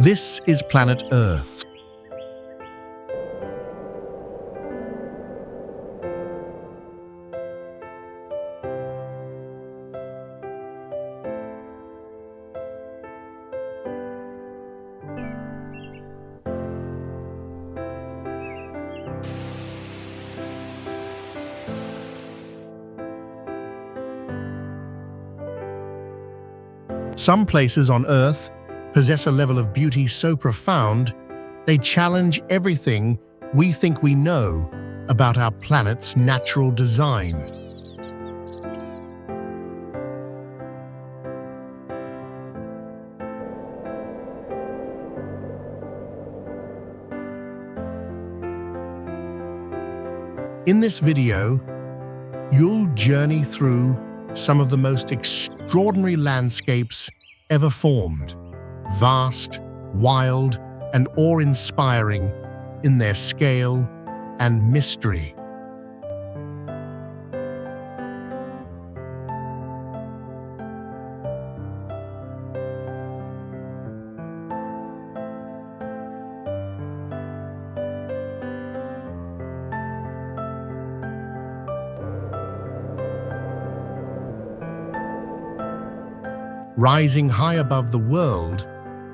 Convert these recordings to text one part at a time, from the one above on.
This is planet Earth. Some places on Earth possess a level of beauty so profound, they challenge everything we think we know about our planet's natural design. In this video, you'll journey through some of the most extraordinary landscapes ever formed, vast, wild, and awe-inspiring in their scale and mystery. Rising high above the world,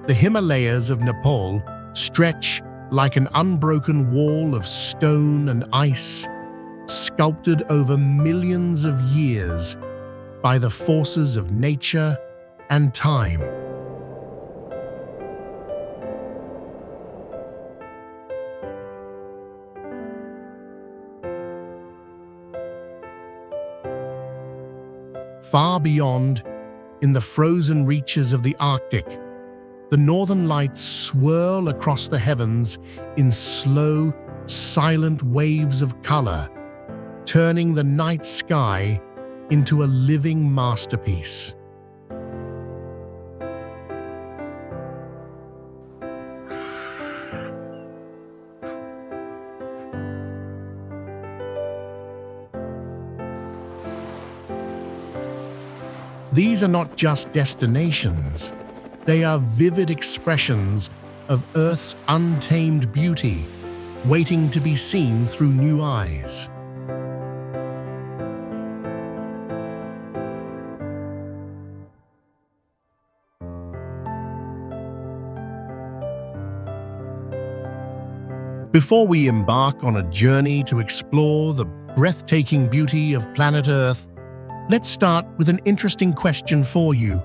the Himalayas of Nepal stretch like an unbroken wall of stone and ice, sculpted over millions of years by the forces of nature and time. Far beyond, in the frozen reaches of the Arctic, the northern lights swirl across the heavens in slow, silent waves of color, turning the night sky into a living masterpiece. These are not just destinations, they are vivid expressions of Earth's untamed beauty, waiting to be seen through new eyes. Before we embark on a journey to explore the breathtaking beauty of planet Earth, let's start with an interesting question for you.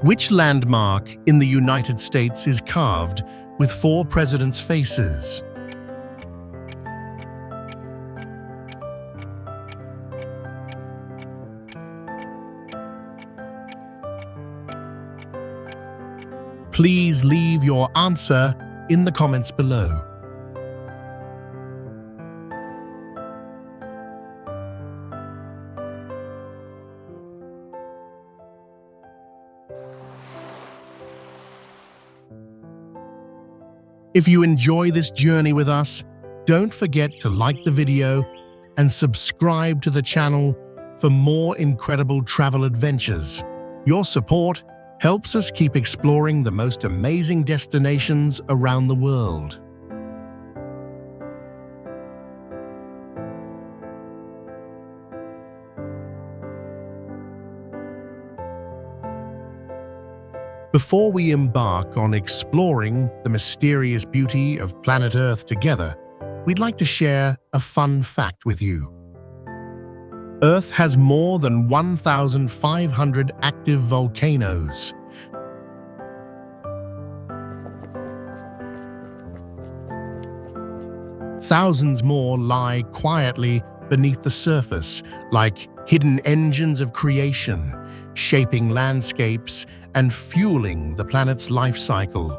Which landmark in the United States is carved with 4 presidents' faces? Please leave your answer in the comments below. If you enjoy this journey with us, don't forget to like the video and subscribe to the channel for more incredible travel adventures. Your support helps us keep exploring the most amazing destinations around the world. Before we embark on exploring the mysterious beauty of planet Earth together, we'd like to share a fun fact with you. Earth has more than 1,500 active volcanoes. Thousands more lie quietly beneath the surface, like hidden engines of creation, shaping landscapes and fueling the planet's life cycle.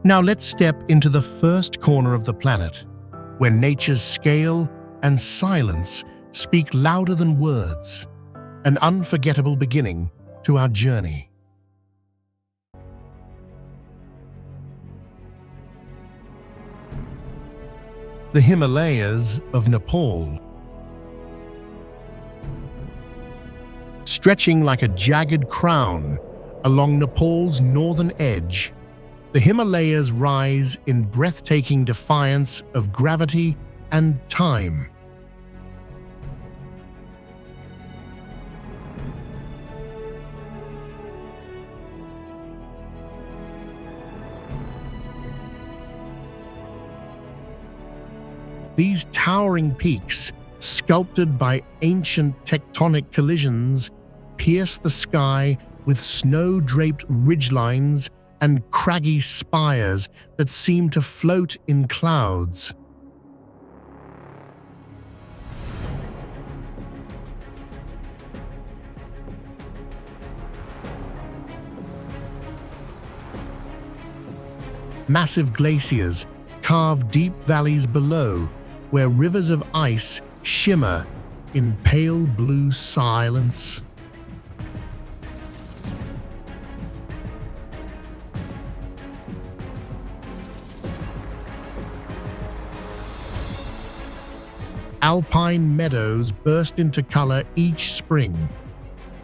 Now let's step into the first corner of the planet, where nature's scale and silence speak louder than words, an unforgettable beginning to our journey. The Himalayas of Nepal. Stretching like a jagged crown along Nepal's northern edge, the Himalayas rise in breathtaking defiance of gravity and time. These towering peaks, sculpted by ancient tectonic collisions, pierce the sky with snow-draped ridgelines and craggy spires that seem to float in clouds. Massive glaciers carve deep valleys below, where rivers of ice shimmer in pale blue silence. Alpine meadows burst into color each spring,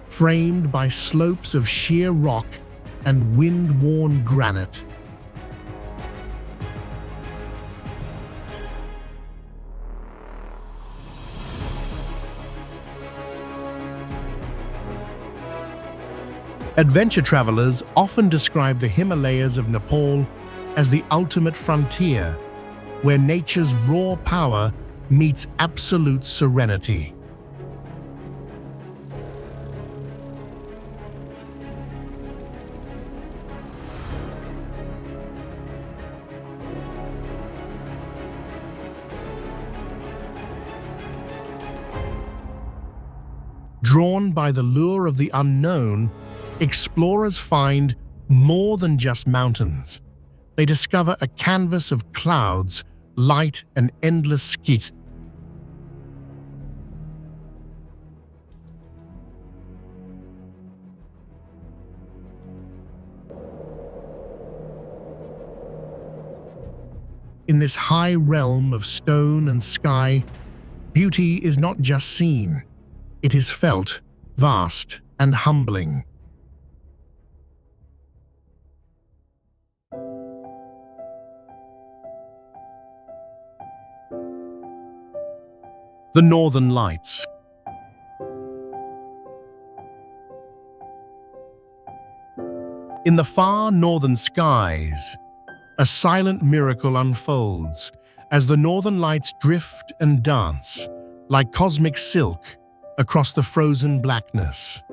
framed by slopes of sheer rock and wind-worn granite. Adventure travelers often describe the Himalayas of Nepal as the ultimate frontier, where nature's raw power meets absolute serenity. Drawn by the lure of the unknown, explorers find more than just mountains. They discover a canvas of clouds, light, and endless skeet. In this high realm of stone and sky, beauty is not just seen, it is felt, vast and humbling. The Northern Lights. In the far northern skies, a silent miracle unfolds as the Northern Lights drift and dance like cosmic silk across the frozen blackness.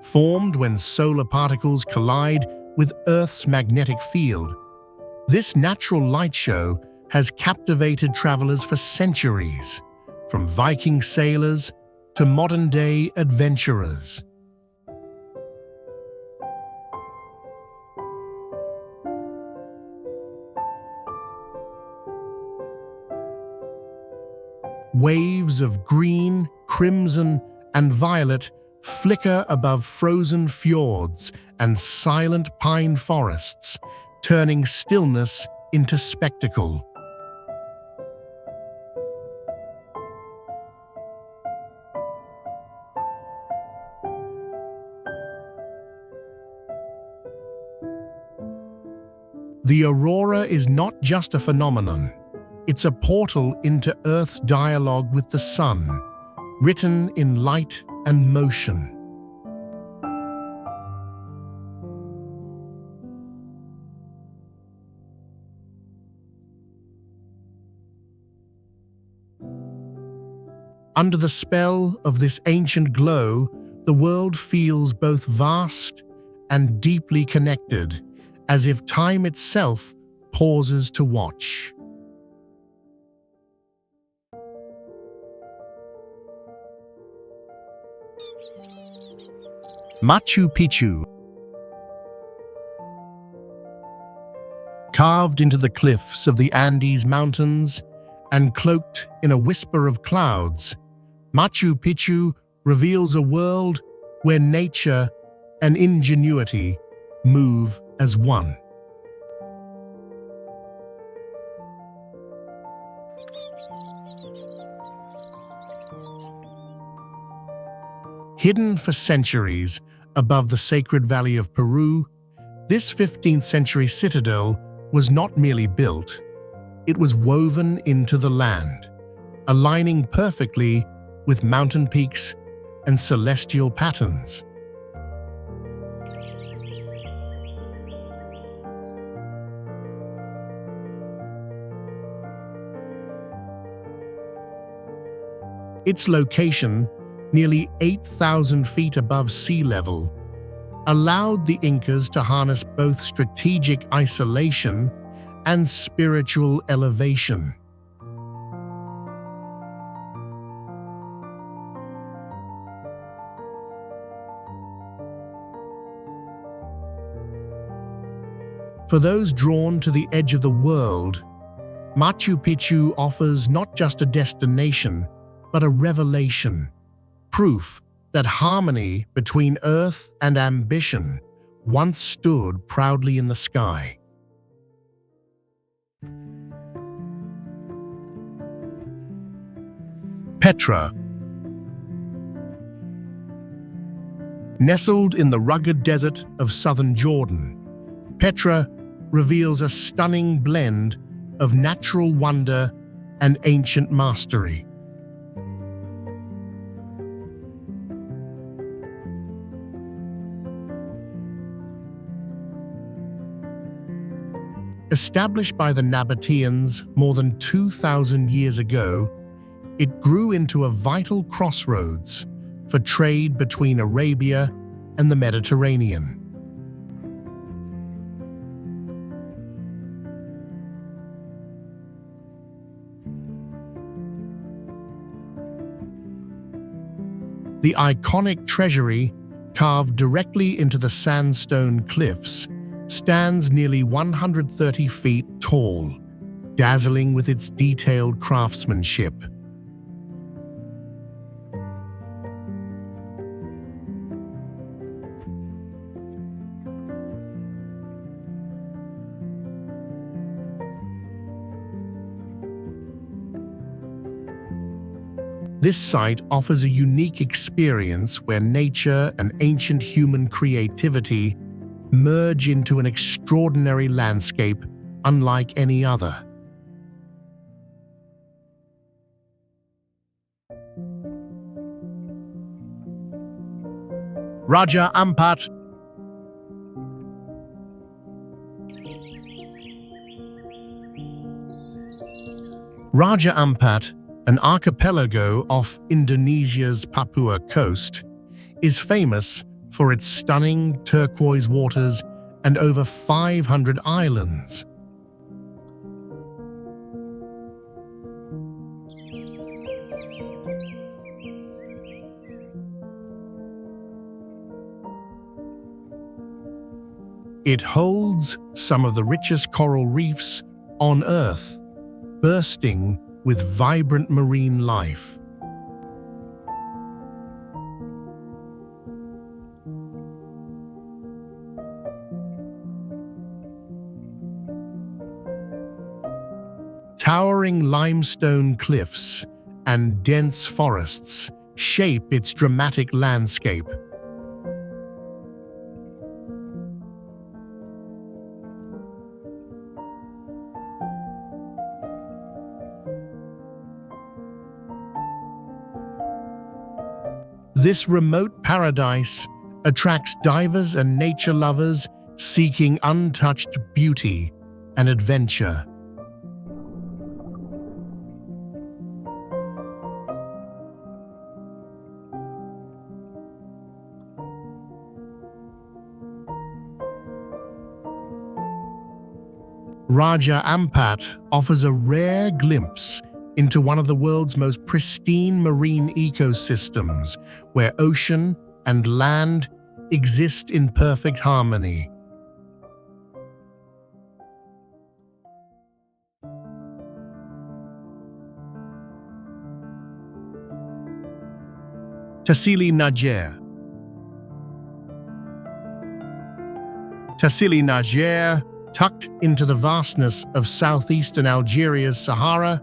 Formed when solar particles collide with Earth's magnetic field, this natural light show has captivated travelers for centuries, from Viking sailors to modern-day adventurers. Waves of green, crimson, and violet flicker above frozen fjords and silent pine forests, turning stillness into spectacle. The aurora is not just a phenomenon, it's a portal into Earth's dialogue with the sun, written in light and motion. Under the spell of this ancient glow, the world feels both vast and deeply connected, as if time itself pauses to watch. Machu Picchu. Carved into the cliffs of the Andes Mountains and cloaked in a whisper of clouds, Machu Picchu reveals a world where nature and ingenuity move as one. Hidden for centuries above the sacred valley of Peru, this 15th-century citadel was not merely built, it was woven into the land, aligning perfectly with mountain peaks and celestial patterns. Its location, nearly 8,000 feet above sea level, allowed the Incas to harness both strategic isolation and spiritual elevation. For those drawn to the edge of the world, Machu Picchu offers not just a destination, but a revelation, proof that harmony between earth and ambition once stood proudly in the sky. Petra. Nestled in the rugged desert of southern Jordan, Petra reveals a stunning blend of natural wonder and ancient mastery. Established by the Nabateans more than 2,000 years ago, it grew into a vital crossroads for trade between Arabia and the Mediterranean. The iconic treasury, carved directly into the sandstone cliffs, stands nearly 130 feet tall, dazzling with its detailed craftsmanship. This site offers a unique experience where nature and ancient human creativity merge into an extraordinary landscape unlike any other. Raja Ampat. Raja Ampat, an archipelago off Indonesia's Papua coast, is famous for its stunning turquoise waters and over 500 islands. It holds some of the richest coral reefs on Earth, bursting with vibrant marine life. Towering limestone cliffs and dense forests shape its dramatic landscape. This remote paradise attracts divers and nature lovers seeking untouched beauty and adventure. Raja Ampat offers a rare glimpse into one of the world's most pristine marine ecosystems, where ocean and land exist in perfect harmony. Tassili N'Ajjer. Tassili N'Ajjer, tucked into the vastness of southeastern Algeria's Sahara,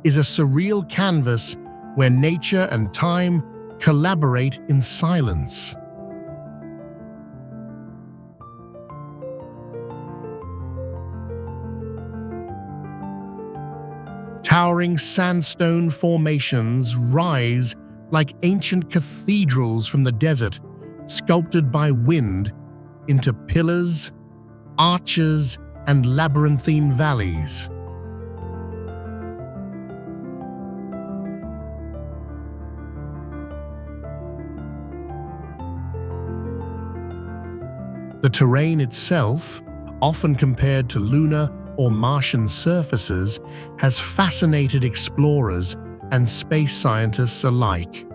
is a surreal canvas where nature and time collaborate in silence. Towering sandstone formations rise like ancient cathedrals from the desert, sculpted by wind into pillars, arches, and labyrinthine valleys. The terrain itself, often compared to lunar or Martian surfaces, has fascinated explorers and space scientists alike.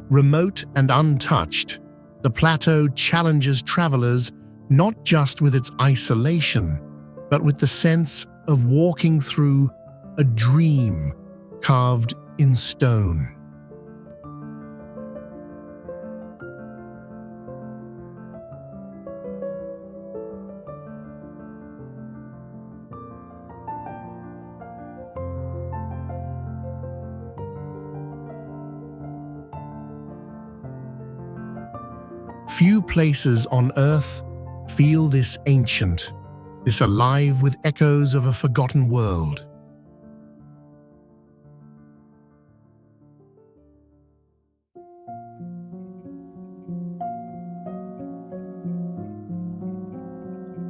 Remote and untouched, the plateau challenges travelers not just with its isolation, but with the sense of walking through a dream carved in stone. Few places on Earth feel this ancient, this alive with echoes of a forgotten world.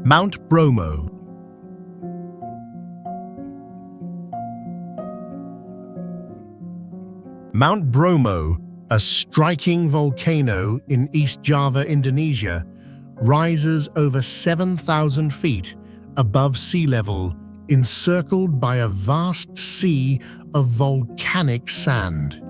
Mount Bromo. Mount Bromo, a striking volcano in East Java, Indonesia, rises over 7,000 feet above sea level, encircled by a vast sea of volcanic sand.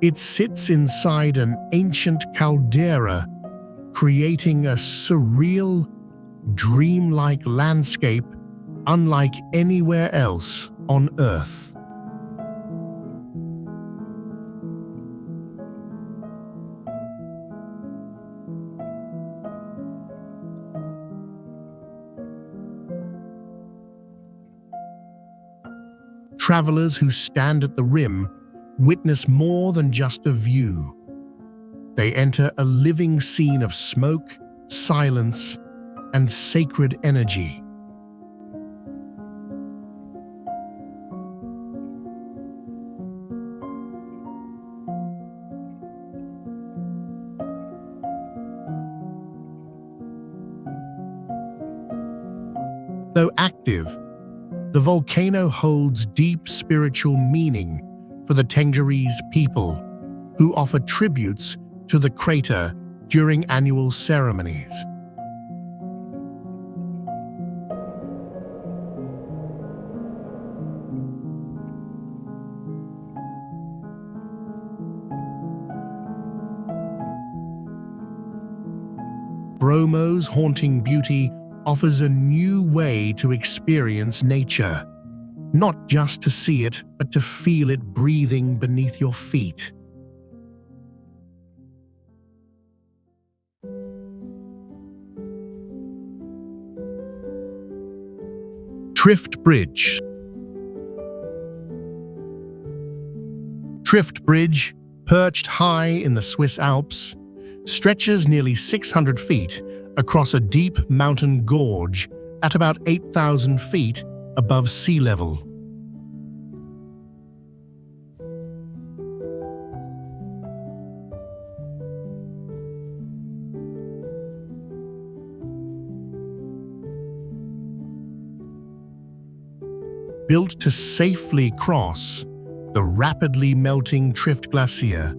It sits inside an ancient caldera, creating a surreal, dreamlike landscape unlike anywhere else on Earth. Travelers who stand at the rim witness more than just a view. They enter a living scene of smoke, silence, and sacred energy. Though active, the volcano holds deep spiritual meaning for the Tenggirese people, who offer tributes to the crater during annual ceremonies. Bromo's haunting beauty offers a new way to experience nature, not just to see it, but to feel it breathing beneath your feet. Trift Bridge. Trift Bridge, perched high in the Swiss Alps, stretches nearly 600 feet across a deep mountain gorge at about 8,000 feet above sea level. Built to safely cross the rapidly melting Trift Glacier,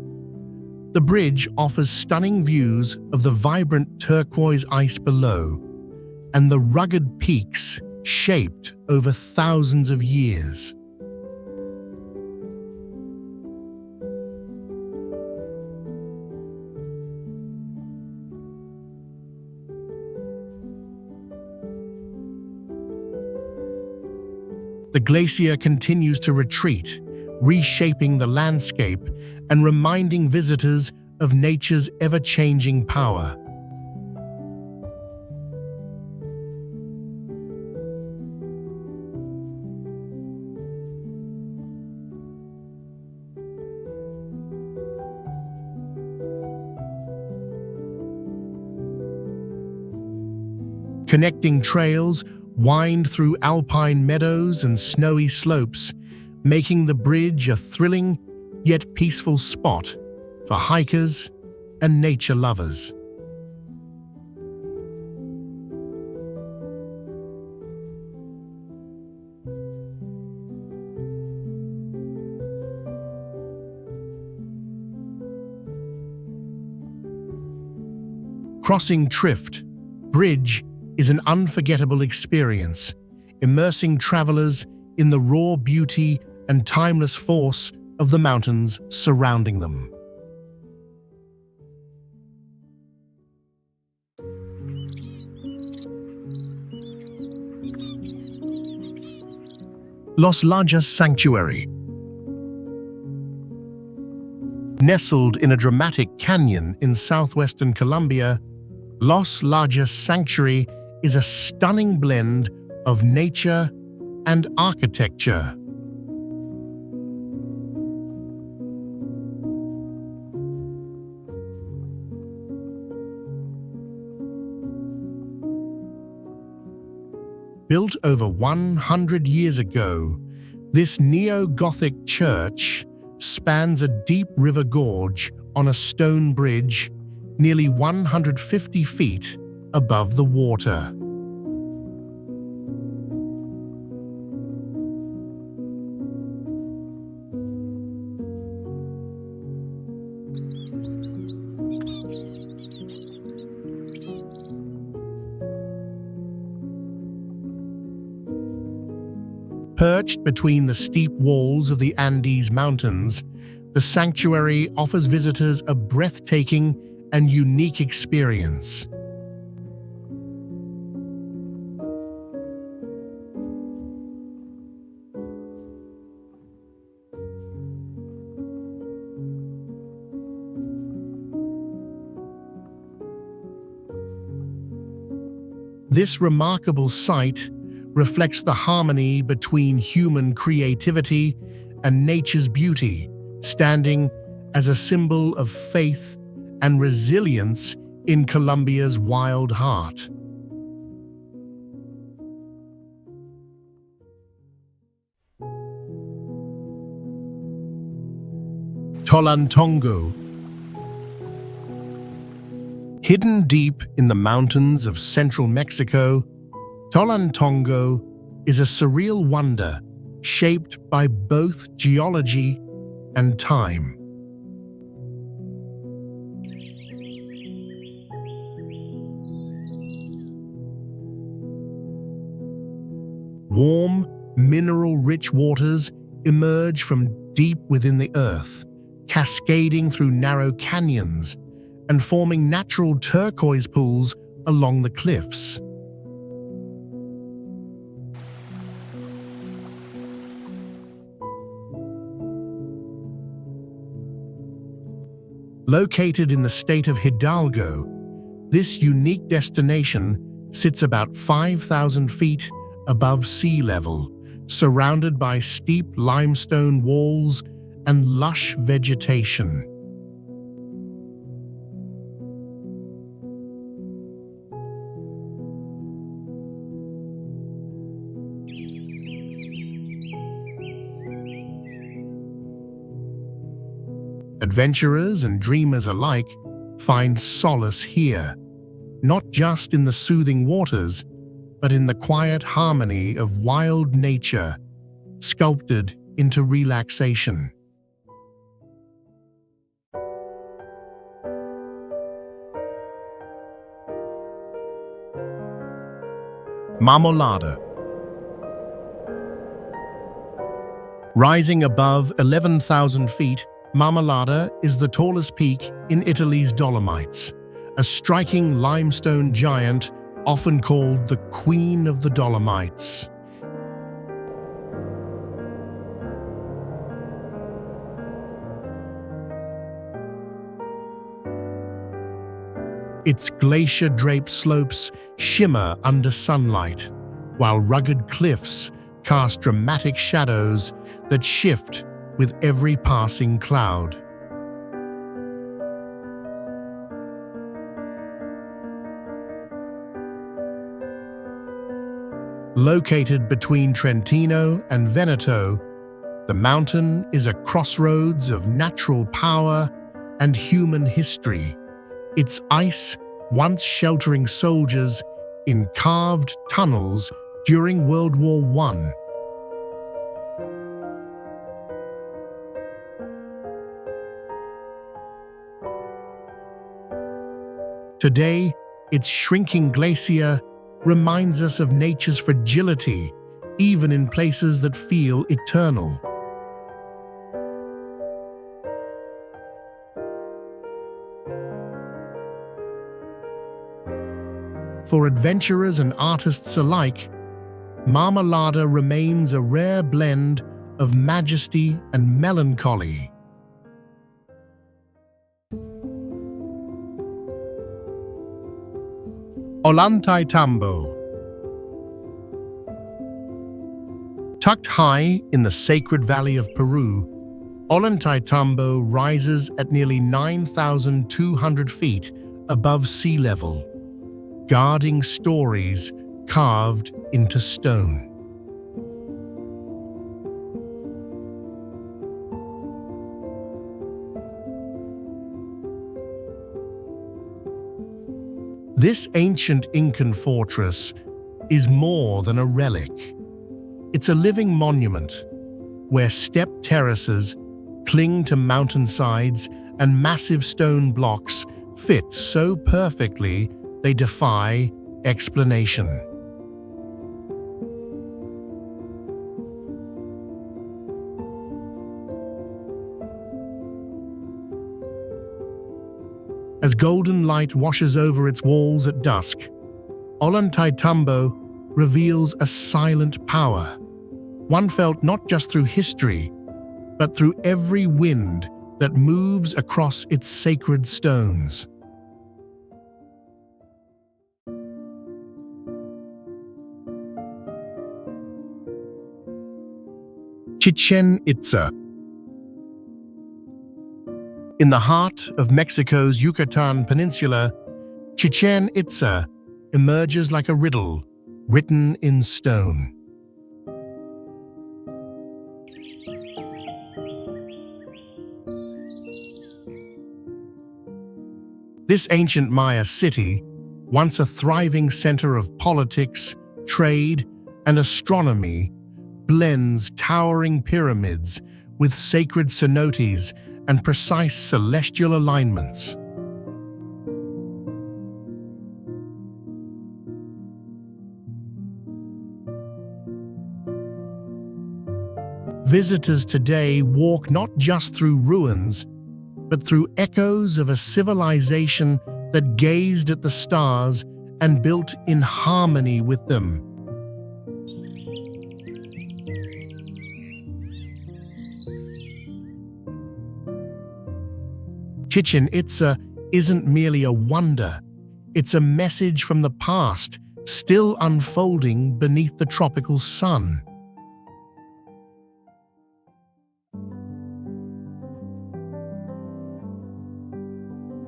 the bridge offers stunning views of the vibrant turquoise ice below and the rugged peaks shaped over thousands of years. The glacier continues to retreat, reshaping the landscape and reminding visitors of nature's ever-changing power. Connecting trails wind through alpine meadows and snowy slopes, making the bridge a thrilling yet peaceful spot for hikers and nature lovers. Crossing Trift Bridge is an unforgettable experience, immersing travelers in the raw beauty and timeless force of the mountains surrounding them. Los Lajas Sanctuary. Nestled in a dramatic canyon in southwestern Colombia, Los Lajas Sanctuary is a stunning blend of nature and architecture. Built over 100 years ago, this neo-Gothic church spans a deep river gorge on a stone bridge nearly 150 feet above the water. Perched between the steep walls of the Andes Mountains, the sanctuary offers visitors a breathtaking and unique experience. This remarkable site reflects the harmony between human creativity and nature's beauty, standing as a symbol of faith and resilience in Colombia's wild heart. Tolantongo. Hidden deep in the mountains of central Mexico, Tolantongo is a surreal wonder shaped by both geology and time. Warm, mineral-rich waters emerge from deep within the earth, cascading through narrow canyons and forming natural turquoise pools along the cliffs. Located in the state of Hidalgo, this unique destination sits about 5,000 feet above sea level, surrounded by steep limestone walls and lush vegetation. Adventurers and dreamers alike find solace here, not just in the soothing waters, but in the quiet harmony of wild nature, sculpted into relaxation. Marmolada. Rising above 11,000 feet, Marmolada is the tallest peak in Italy's Dolomites, a striking limestone giant often called the Queen of the Dolomites. Its glacier-draped slopes shimmer under sunlight, while rugged cliffs cast dramatic shadows that shift with every passing cloud. Located between Trentino and Veneto, the mountain is a crossroads of natural power and human history, its ice once sheltering soldiers in carved tunnels during World War I. Today, its shrinking glacier reminds us of nature's fragility, even in places that feel eternal. For adventurers and artists alike, Marmolada remains a rare blend of majesty and melancholy. Ollantaytambo. Tucked high in the sacred valley of Peru, Ollantaytambo rises at nearly 9,200 feet above sea level, guarding stories carved into stone. This ancient Incan fortress is more than a relic. It's a living monument where step terraces cling to mountainsides and massive stone blocks fit so perfectly they defy explanation. As golden light washes over its walls at dusk, Ollantaytambo reveals a silent power, one felt not just through history, but through every wind that moves across its sacred stones. Chichen Itza. In the heart of Mexico's Yucatan Peninsula, Chichen Itza emerges like a riddle written in stone. This ancient Maya city, once a thriving center of politics, trade, and astronomy, blends towering pyramids with sacred cenotes and precise celestial alignments. Visitors today walk not just through ruins, but through echoes of a civilization that gazed at the stars and built in harmony with them. Chichen Itza isn't merely a wonder, it's a message from the past, still unfolding beneath the tropical sun.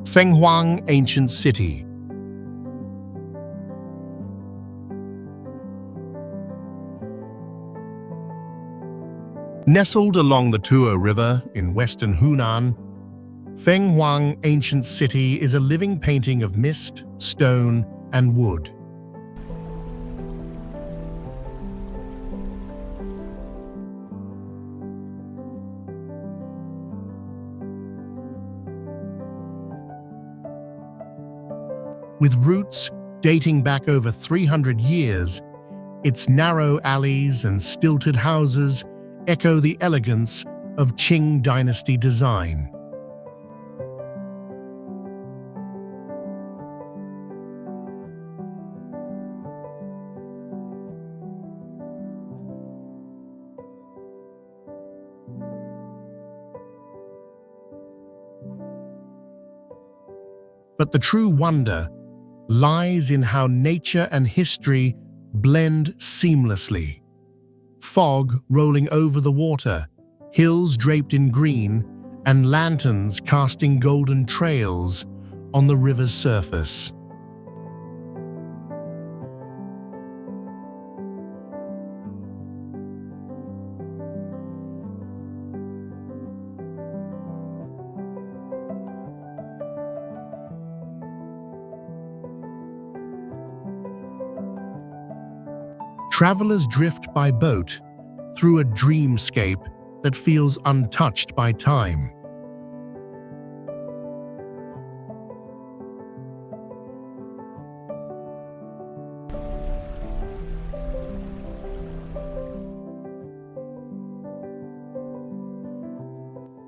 Fenghuang Ancient City. Nestled along the Tuo River in western Hunan, Fenghuang Ancient City is a living painting of mist, stone, and wood. With roots dating back over 300 years, its narrow alleys and stilted houses echo the elegance of Qing dynasty design. But the true wonder lies in how nature and history blend seamlessly. Fog rolling over the water, hills draped in green, and lanterns casting golden trails on the river's surface. Travelers drift by boat through a dreamscape that feels untouched by time.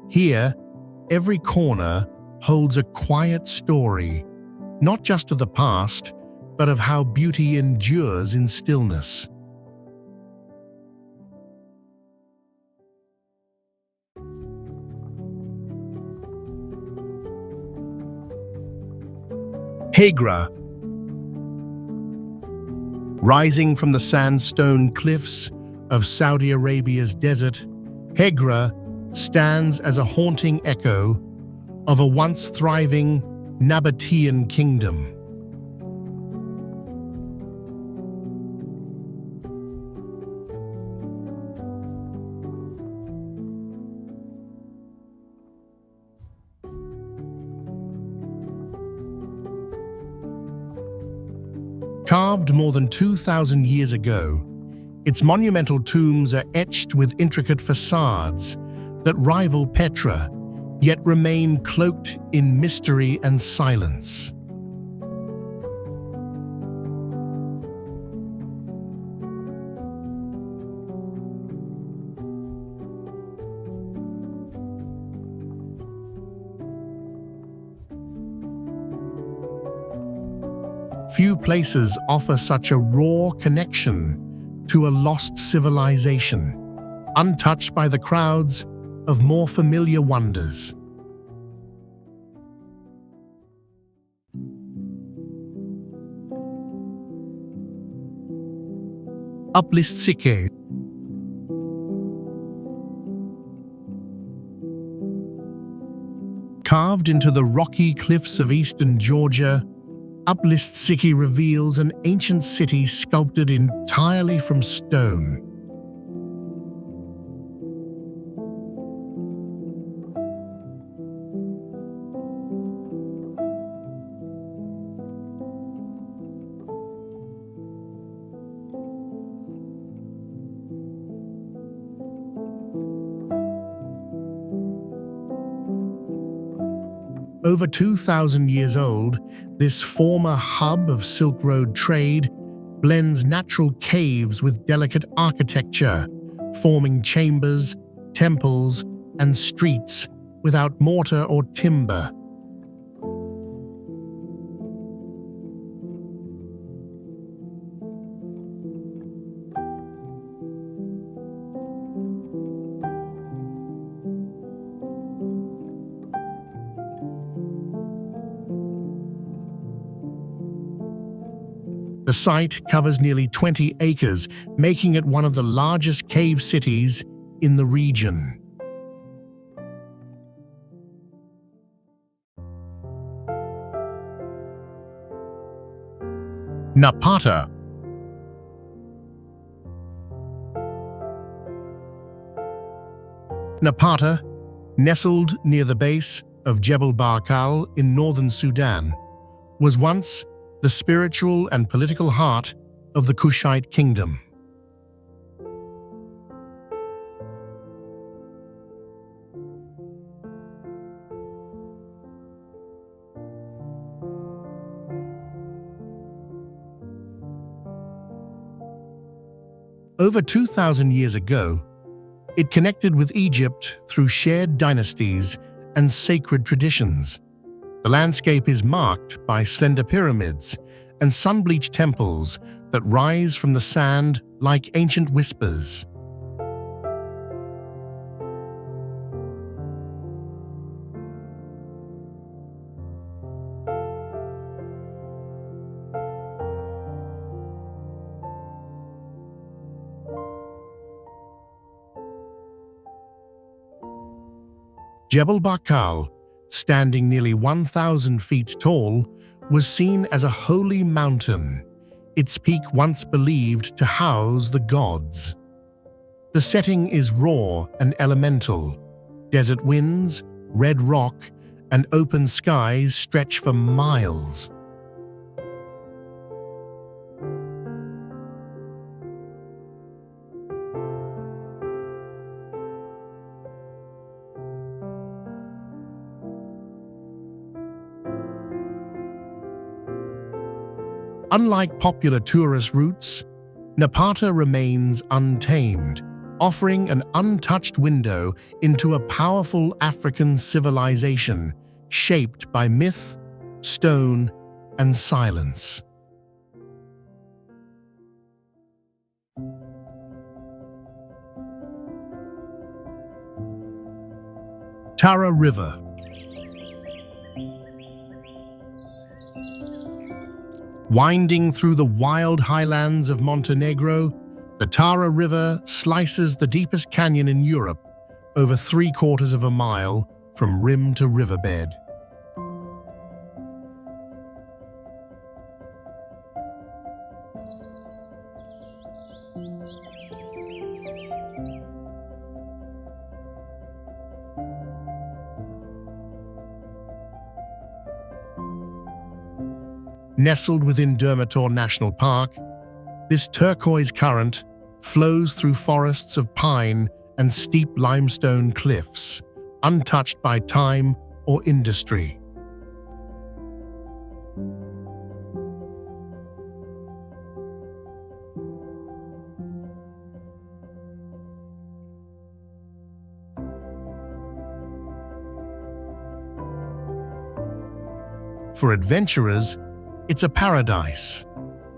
Here, every corner holds a quiet story, not just of the past, but of how beauty endures in stillness. Hegra. Rising from the sandstone cliffs of Saudi Arabia's desert, Hegra stands as a haunting echo of a once thriving Nabatean kingdom. Carved more than 2,000 years ago, its monumental tombs are etched with intricate facades that rival Petra, yet remain cloaked in mystery and silence. Few places offer such a raw connection to a lost civilization, untouched by the crowds of more familiar wonders. Untouched. Carved into the rocky cliffs of eastern Georgia, Untouched reveals an ancient city sculpted entirely from stone. Over 2,000 years old, this former hub of Silk Road trade blends natural caves with delicate architecture, forming chambers, temples, and streets without mortar or timber. The site covers nearly 20 acres, making it one of the largest cave cities in the region. Napata. Napata, nestled near the base of Jebel Barkal in northern Sudan, was once the spiritual and political heart of the Kushite kingdom. Over 2,000 years ago, it connected with Egypt through shared dynasties and sacred traditions. The landscape is marked by slender pyramids and sun-bleached temples that rise from the sand like ancient whispers. Jebel Barkal, standing nearly 1,000 feet tall, was seen as a holy mountain, its peak once believed to house the gods. The setting is raw and elemental. Desert winds, red rock, and open skies stretch for miles. Unlike popular tourist routes, Napata remains untamed, offering an untouched window into a powerful African civilization shaped by myth, stone, and silence. Tara River. Winding through the wild highlands of Montenegro, the Tara River slices the deepest canyon in Europe, over 3/4 of a mile from rim to riverbed. Nestled within Durmitor National Park, this turquoise current flows through forests of pine and steep limestone cliffs, untouched by time or industry. For adventurers, it's a paradise.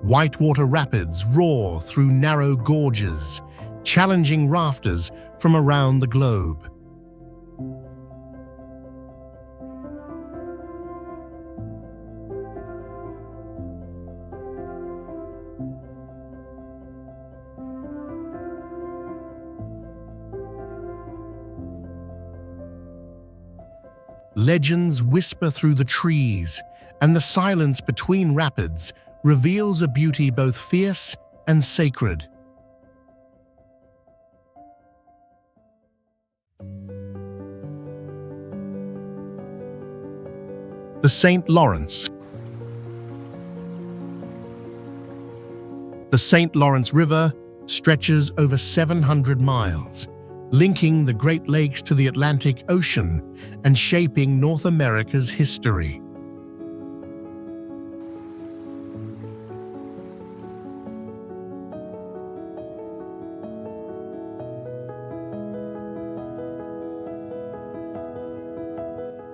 Whitewater rapids roar through narrow gorges, challenging rafters from around the globe. Legends whisper through the trees, and the silence between rapids reveals a beauty both fierce and sacred. The St. Lawrence. The St. Lawrence River stretches over 700 miles, linking the Great Lakes to the Atlantic Ocean and shaping North America's history.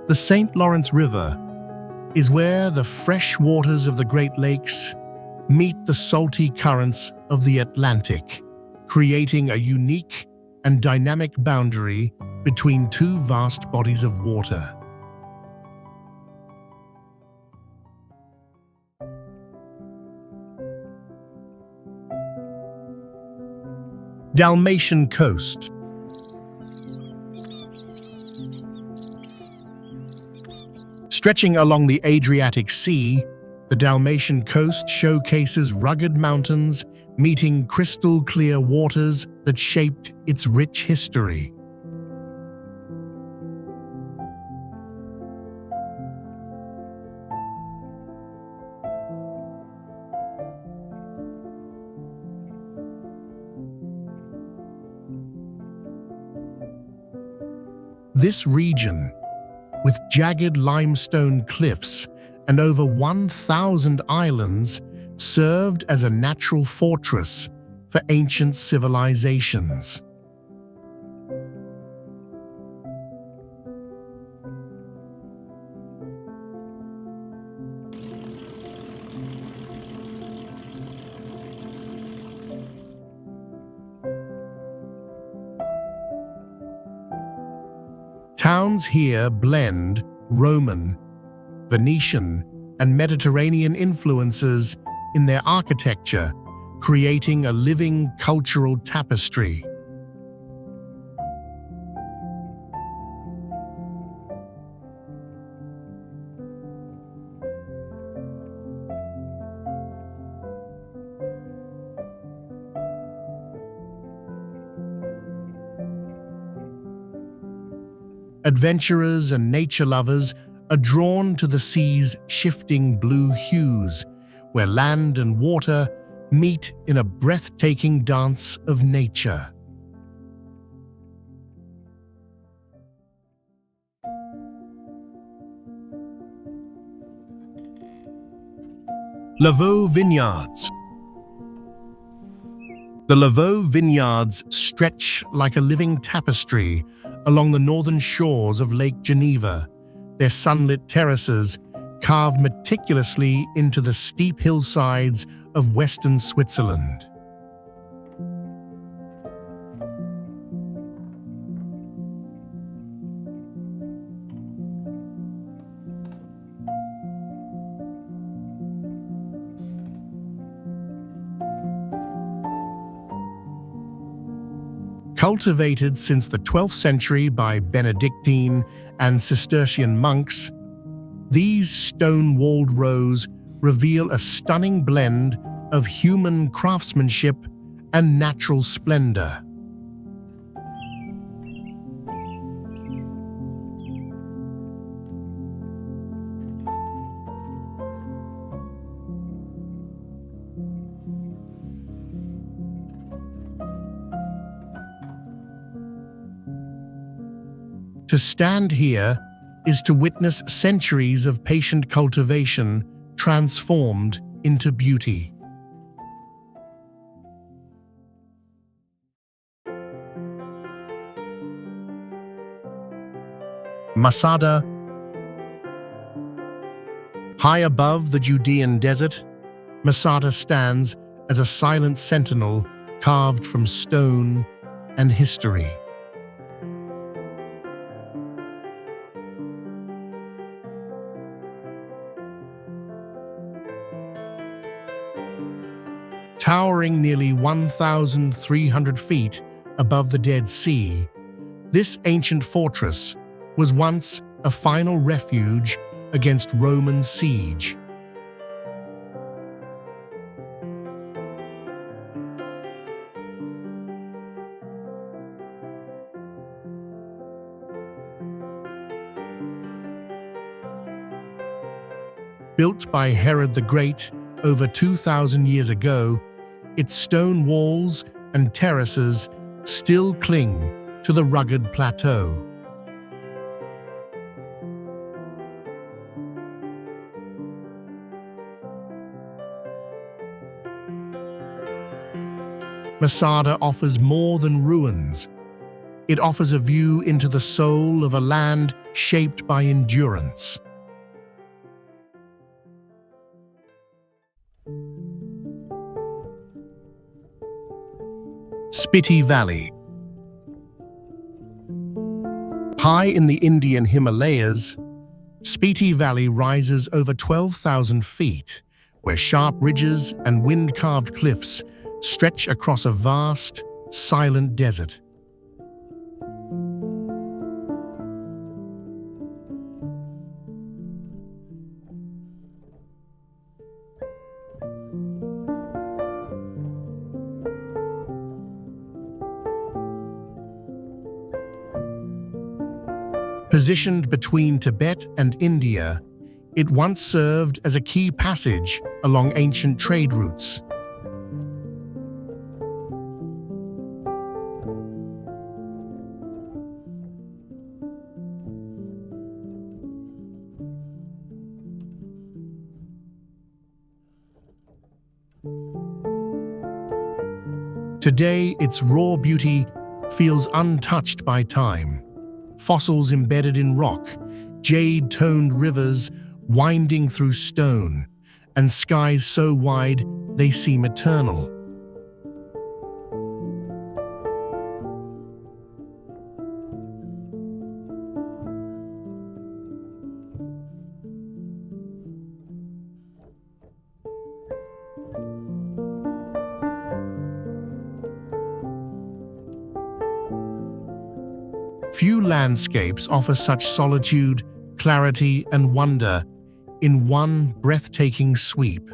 The St. Lawrence River is where the fresh waters of the Great Lakes meet the salty currents of the Atlantic, creating a unique and dynamic boundary between two vast bodies of water. Dalmatian Coast. Stretching along the Adriatic Sea, the Dalmatian coast showcases rugged mountains meeting crystal-clear waters that shaped its rich history. This region, with jagged limestone cliffs and over 1,000 islands, served as a natural fortress for ancient civilizations. Towns here blend Roman, Venetian, and Mediterranean influences in their architecture, creating a living cultural tapestry. Adventurers and nature lovers are drawn to the sea's shifting blue hues, where land and water meet in a breathtaking dance of nature. Lavaux Vineyards. The Lavaux Vineyards stretch like a living tapestry along the northern shores of Lake Geneva, their sunlit terraces carved meticulously into the steep hillsides of western Switzerland. Cultivated since the 12th century by Benedictine and Cistercian monks, these stone-walled rows reveal a stunning blend of human craftsmanship and natural splendor. To stand here is to witness centuries of patient cultivation transformed into beauty. Masada. High above the Judean desert, Masada stands as a silent sentinel carved from stone and history. Towering nearly 1,300 feet above the Dead Sea, this ancient fortress was once a final refuge against Roman siege. Built by Herod the Great over 2,000 years ago, its stone walls and terraces still cling to the rugged plateau. Masada offers more than ruins. It offers a view into the soul of a land shaped by endurance. Spiti Valley. High in the Indian Himalayas, Spiti Valley rises over 12,000 feet, where sharp ridges and wind-carved cliffs stretch across a vast, silent desert. Positioned between Tibet and India, it once served as a key passage along ancient trade routes. Today, its raw beauty feels untouched by time. Fossils embedded in rock, jade-toned rivers winding through stone, and skies so wide they seem eternal. Few landscapes offer such solitude, clarity, and wonder in one breathtaking sweep.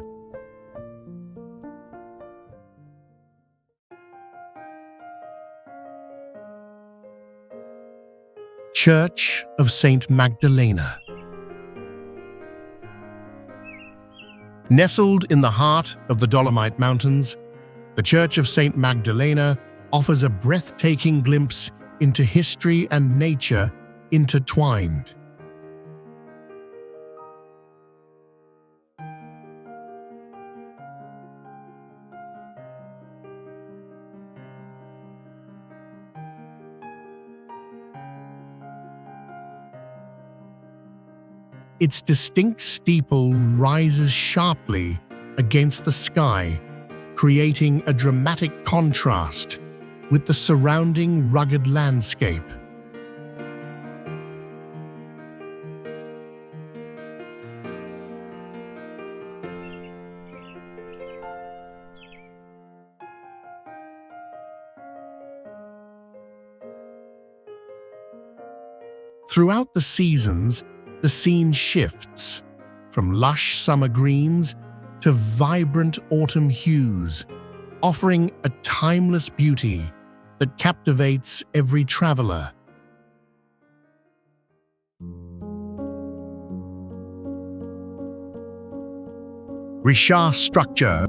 Church of Saint Magdalena. Nestled in the heart of the Dolomite Mountains, the Church of Saint Magdalena offers a breathtaking glimpse into history and nature intertwined. Its distinct steeple rises sharply against the sky, creating a dramatic contrast with the surrounding rugged landscape. Throughout the seasons, the scene shifts from lush summer greens to vibrant autumn hues, offering a timeless beauty that captivates every traveler. Richat structure.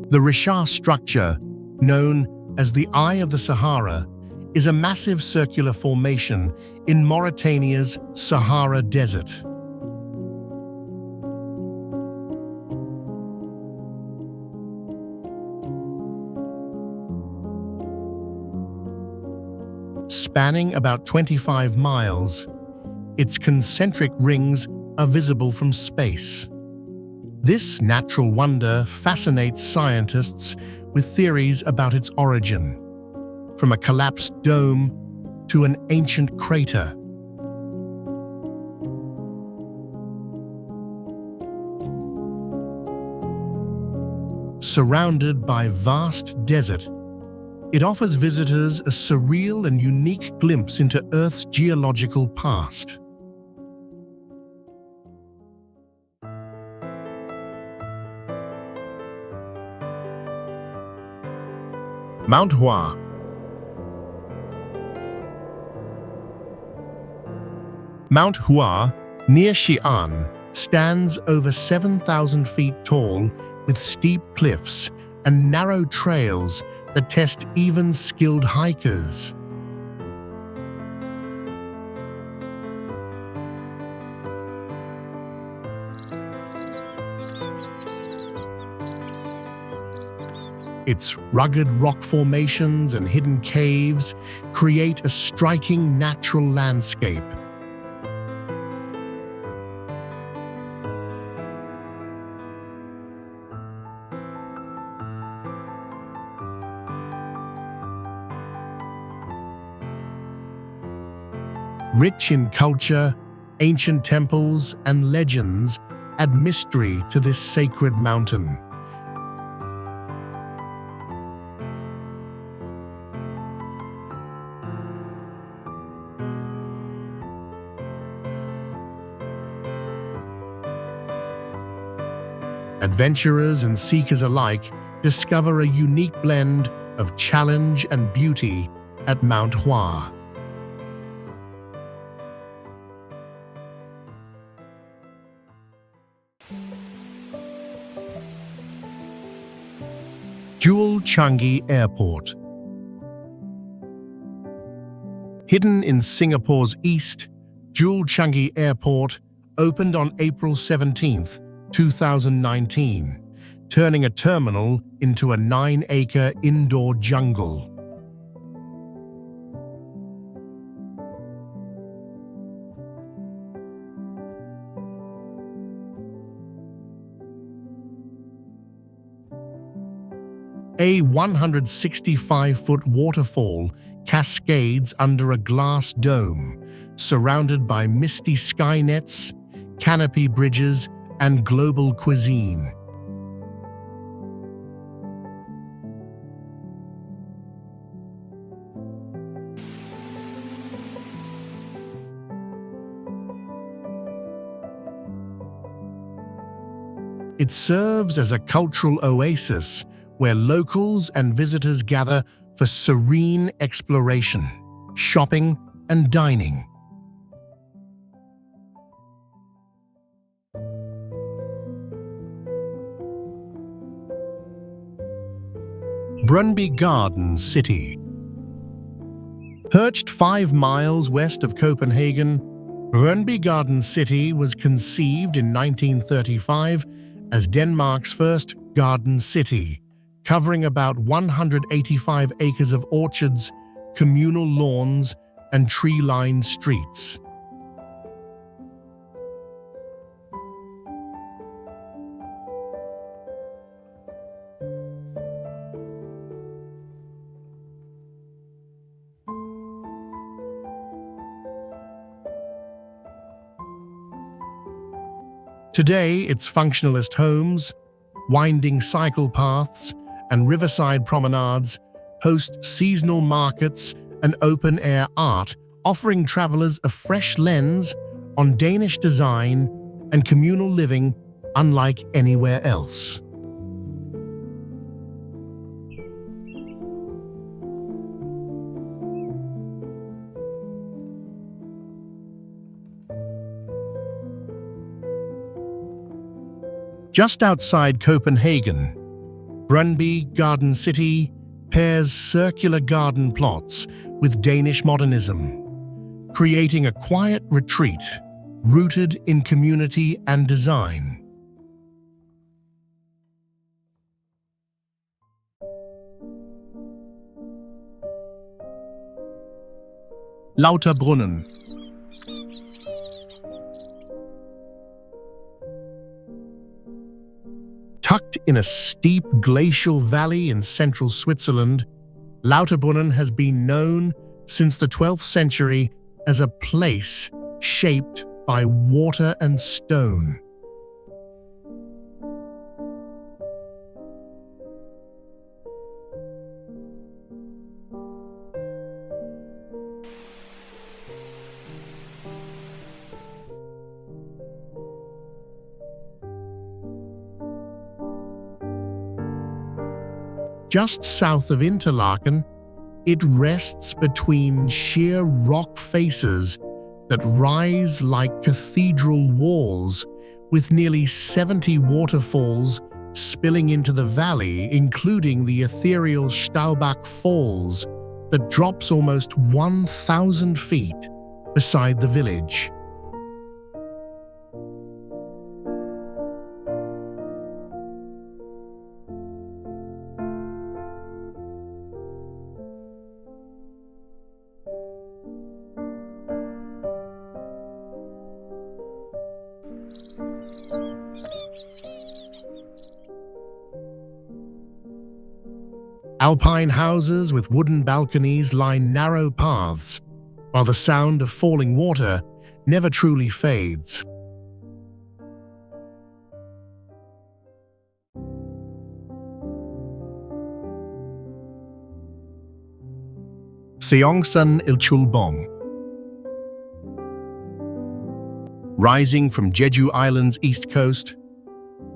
The Richat structure, known as the Eye of the Sahara, is a massive circular formation in Mauritania's Sahara Desert. Spanning about 25 miles, its concentric rings are visible from space. This natural wonder fascinates scientists with theories about its origin, from a collapsed dome to an ancient crater. Surrounded by vast desert, it offers visitors a surreal and unique glimpse into Earth's geological past. Mount Hua. Mount Hua, near Xi'an, stands over 7,000 feet tall with steep cliffs and narrow trails that test even skilled hikers. Its rugged rock formations and hidden caves create a striking natural landscape. Rich in culture, ancient temples and legends add mystery to this sacred mountain. Adventurers and seekers alike discover a unique blend of challenge and beauty at Mount Hua. Jewel Changi Airport. Hidden in Singapore's east, Jewel Changi Airport opened on April 17, 2019, turning a terminal into a 9-acre indoor jungle. A 165-foot waterfall cascades under a glass dome, surrounded by misty sky nets, canopy bridges, and global cuisine. It serves as a cultural oasis where locals and visitors gather for serene exploration, shopping, and dining. Brøndby Garden City. Perched 5 miles west of Copenhagen, Brøndby Garden City was conceived in 1935 as Denmark's first garden city, covering about 185 acres of orchards, communal lawns, and tree-lined streets. Today, its functionalist homes, winding cycle paths, and riverside promenades host seasonal markets and open-air art, offering travelers a fresh lens on Danish design and communal living unlike anywhere else. Just outside Copenhagen, Brøndby Garden City pairs circular garden plots with Danish modernism, creating a quiet retreat rooted in community and design. Lauterbrunnen. Tucked in a steep glacial valley in central Switzerland, Lauterbrunnen has been known since the 12th century as a place shaped by water and stone. Just south of Interlaken, it rests between sheer rock faces that rise like cathedral walls, with nearly 70 waterfalls spilling into the valley, including the ethereal Staubach Falls that drops almost 1,000 feet beside the village. Alpine houses with wooden balconies line narrow paths, while the sound of falling water never truly fades. Seongsun Ilchulbong. Rising from Jeju Island's east coast,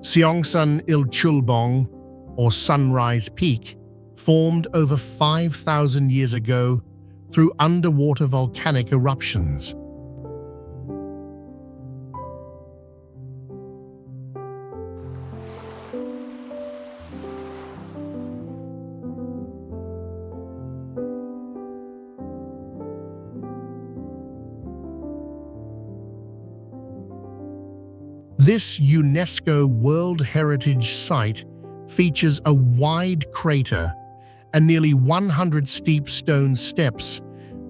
Seongsun Ilchulbong, or Sunrise Peak, formed over 5,000 years ago through underwater volcanic eruptions. This UNESCO World Heritage Site features a wide crater and nearly 100 steep stone steps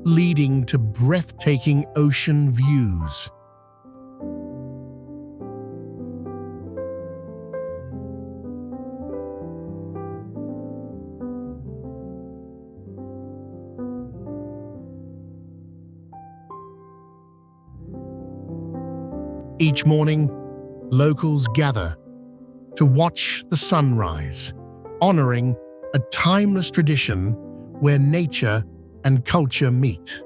leading to breathtaking ocean views. Each morning, locals gather to watch the sunrise, honoring a timeless tradition where nature and culture meet.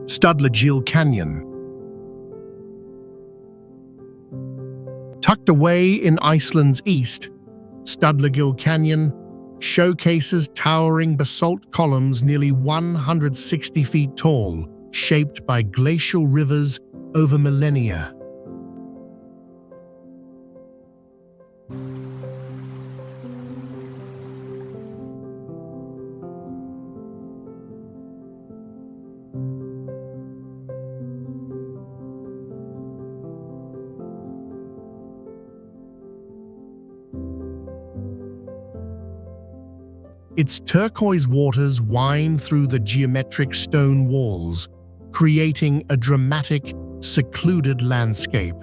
Studlejil Canyon. Tucked away in Iceland's east, Studlagill Canyon showcases towering basalt columns nearly 160 feet tall, shaped by glacial rivers over millennia. Its turquoise waters wind through the geometric stone walls, creating a dramatic, secluded landscape.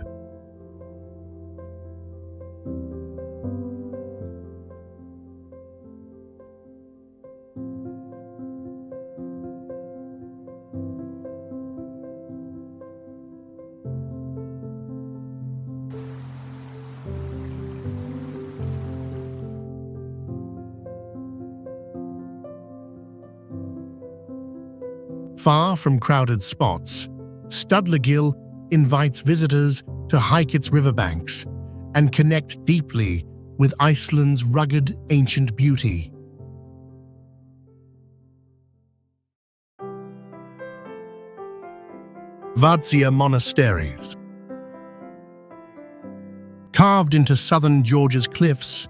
Far from crowded spots, Studlagill invites visitors to hike its riverbanks and connect deeply with Iceland's rugged ancient beauty. Vadsea monasteries. Carved into southern Georgia's cliffs,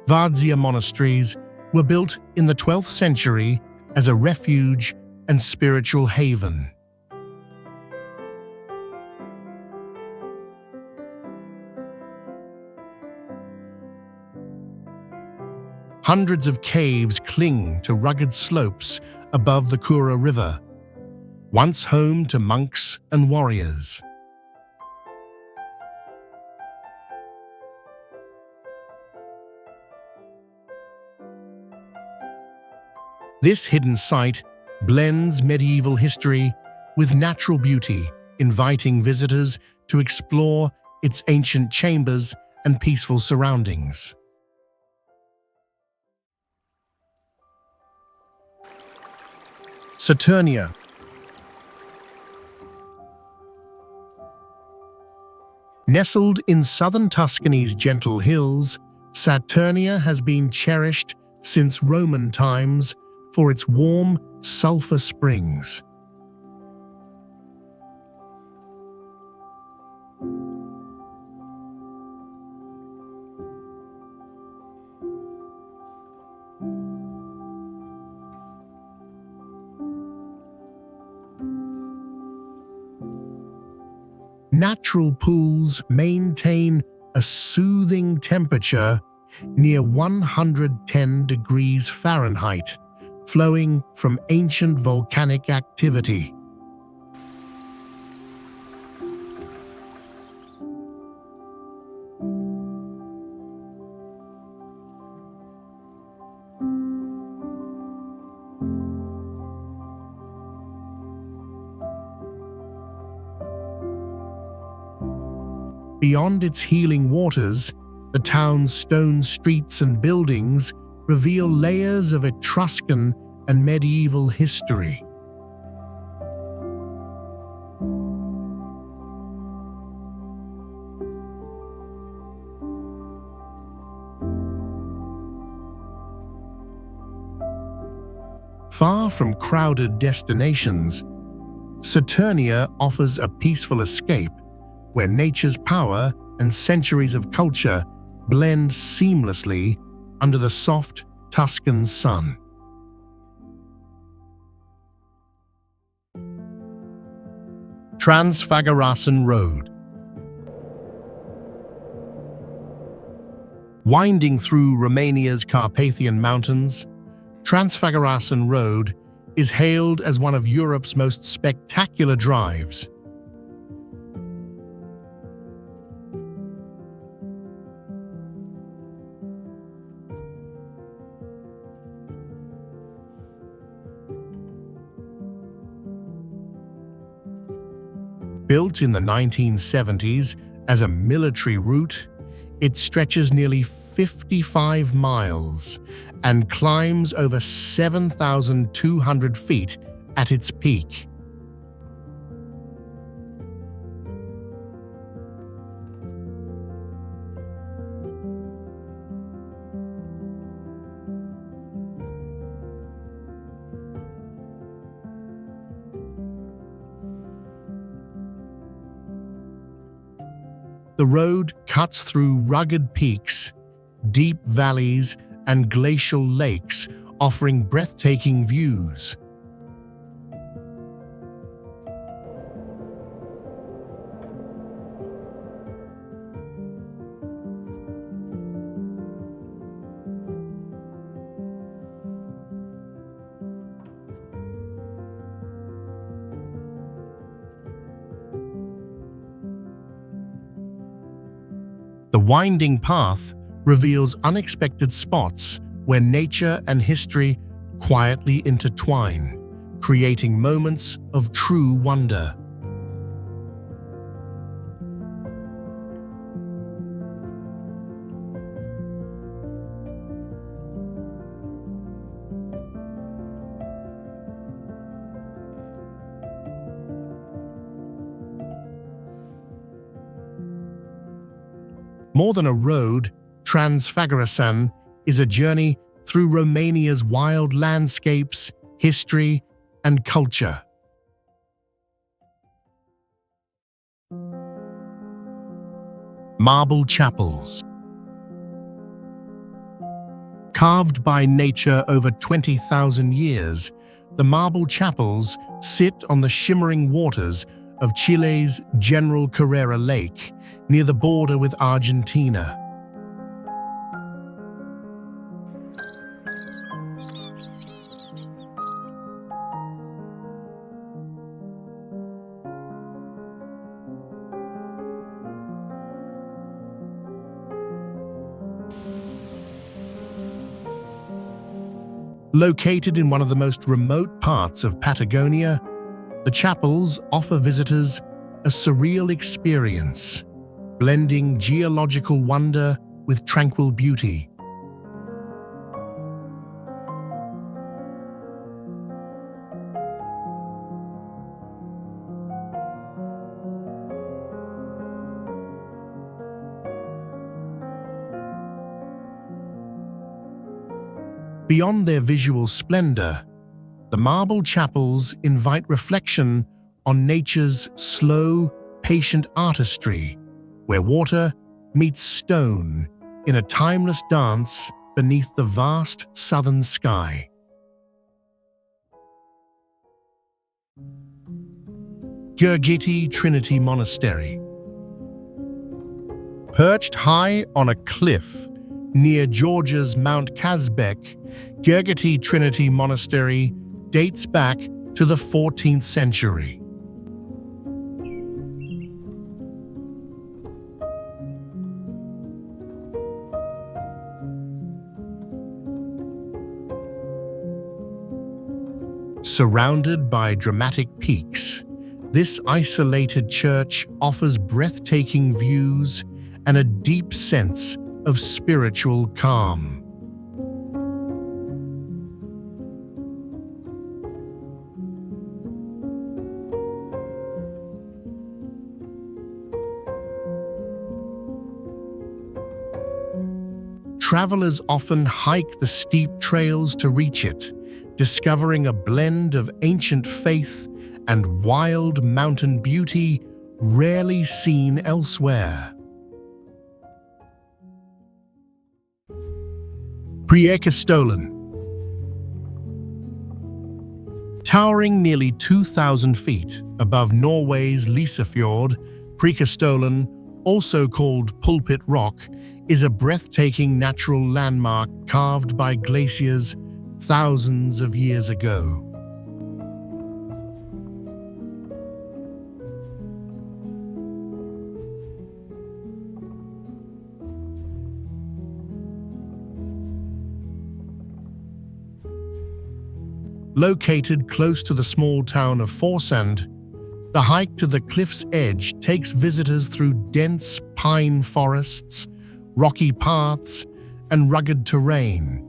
Vadsea monasteries were built in the 12th century as a refuge and spiritual haven. Hundreds of caves cling to rugged slopes above the Kura River, once home to monks and warriors. This hidden site blends medieval history with natural beauty, inviting visitors to explore its ancient chambers and peaceful surroundings. Saturnia. Nestled in southern Tuscany's gentle hills, Saturnia has been cherished since Roman times for its warm sulfur springs. Natural pools maintain a soothing temperature near 110 degrees Fahrenheit, flowing from ancient volcanic activity. Beyond its healing waters, the town's stone streets and buildings reveal layers of Etruscan and medieval history. Far from crowded destinations, Saturnia offers a peaceful escape where nature's power and centuries of culture blend seamlessly under the soft Tuscan sun. Transfagarasan Road. Winding through Romania's Carpathian Mountains, Transfagarasan Road is hailed as one of Europe's most spectacular drives. Built in the 1970s as a military route, it stretches nearly 55 miles and climbs over 7,200 feet at its peak. The road cuts through rugged peaks, deep valleys, and glacial lakes, offering breathtaking views. The winding path reveals unexpected spots where nature and history quietly intertwine, creating moments of true wonder. More than a road, Transfagarasan is a journey through Romania's wild landscapes, history, and culture. Marble chapels. Carved by nature over 20,000 years, the marble chapels sit on the shimmering waters of Chile's General Carrera Lake, near the border with Argentina. Located in one of the most remote parts of Patagonia, the chapels offer visitors a surreal experience, blending geological wonder with tranquil beauty. Beyond their visual splendor, the marble chapels invite reflection on nature's slow, patient artistry, where water meets stone in a timeless dance beneath the vast southern sky. Gurgiti Trinity Monastery. Perched high on a cliff near Georgia's Mount Kazbek, Gurgiti Trinity Monastery dates back to the 14th century. Surrounded by dramatic peaks, this isolated church offers breathtaking views and a deep sense of spiritual calm. Travelers often hike the steep trails to reach it, discovering a blend of ancient faith and wild mountain beauty rarely seen elsewhere. Preikestolen. Towering nearly 2,000 feet above Norway's Lysefjord, Preikestolen, also called Pulpit Rock, is a breathtaking natural landmark carved by glaciers thousands of years ago. Located close to the small town of Forsand, the hike to the cliff's edge takes visitors through dense pine forests, rocky paths, and rugged terrain,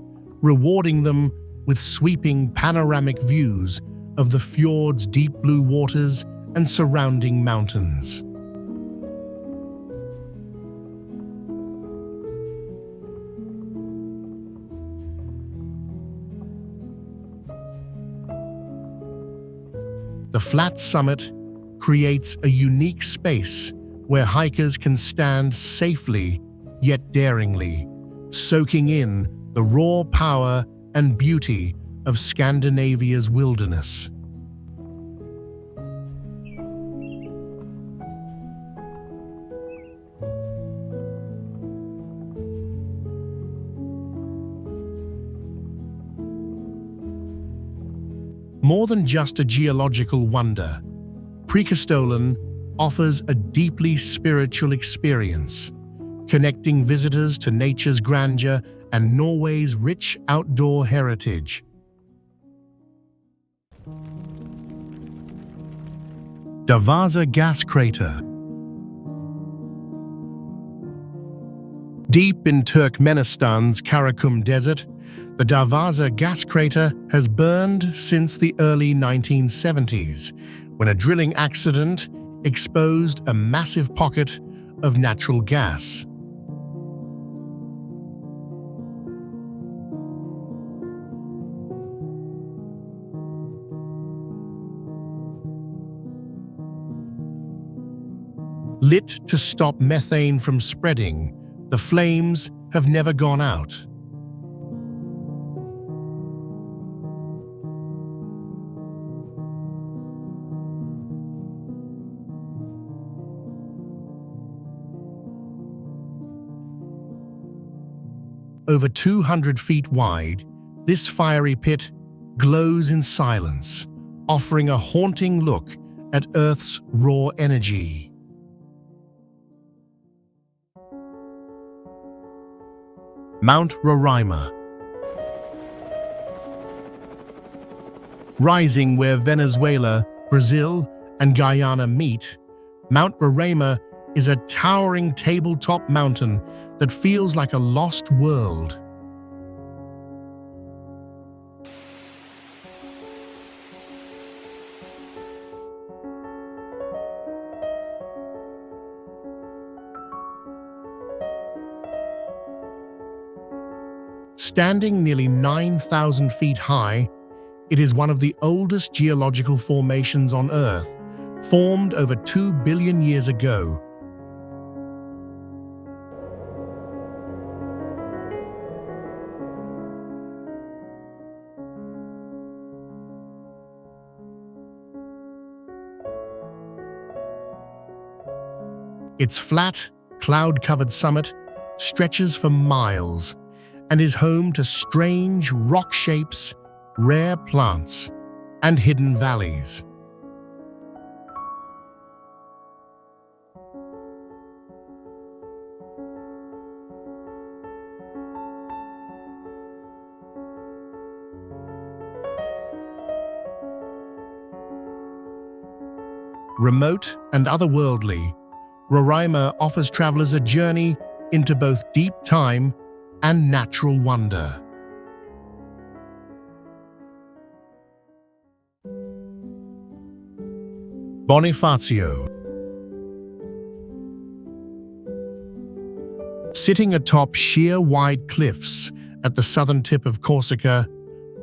rewarding them with sweeping panoramic views of the fjord's deep blue waters and surrounding mountains. The flat summit creates a unique space where hikers can stand safely yet daringly, soaking in the raw power and beauty of Scandinavia's wilderness. More than just a geological wonder, Preikestolen offers a deeply spiritual experience, connecting visitors to nature's grandeur and Norway's rich outdoor heritage. Darvaza gas crater. Deep in Turkmenistan's Karakum Desert, the Darvaza gas crater has burned since the early 1970s, when a drilling accident exposed a massive pocket of natural gas. Lit to stop methane from spreading, the flames have never gone out. Over 200 feet wide, this fiery pit glows in silence, offering a haunting look at Earth's raw energy. Mount Roraima. Rising where Venezuela, Brazil, and Guyana meet, Mount Roraima is a towering tabletop mountain that feels like a lost world. Standing nearly 9,000 feet high, it is one of the oldest geological formations on Earth, formed over 2 billion years ago. Its flat, cloud-covered summit stretches for miles and is home to strange rock shapes, rare plants, and hidden valleys. Remote and otherworldly, Roraima offers travelers a journey into both deep time and natural wonder. Bonifacio. Sitting atop sheer white cliffs at the southern tip of Corsica,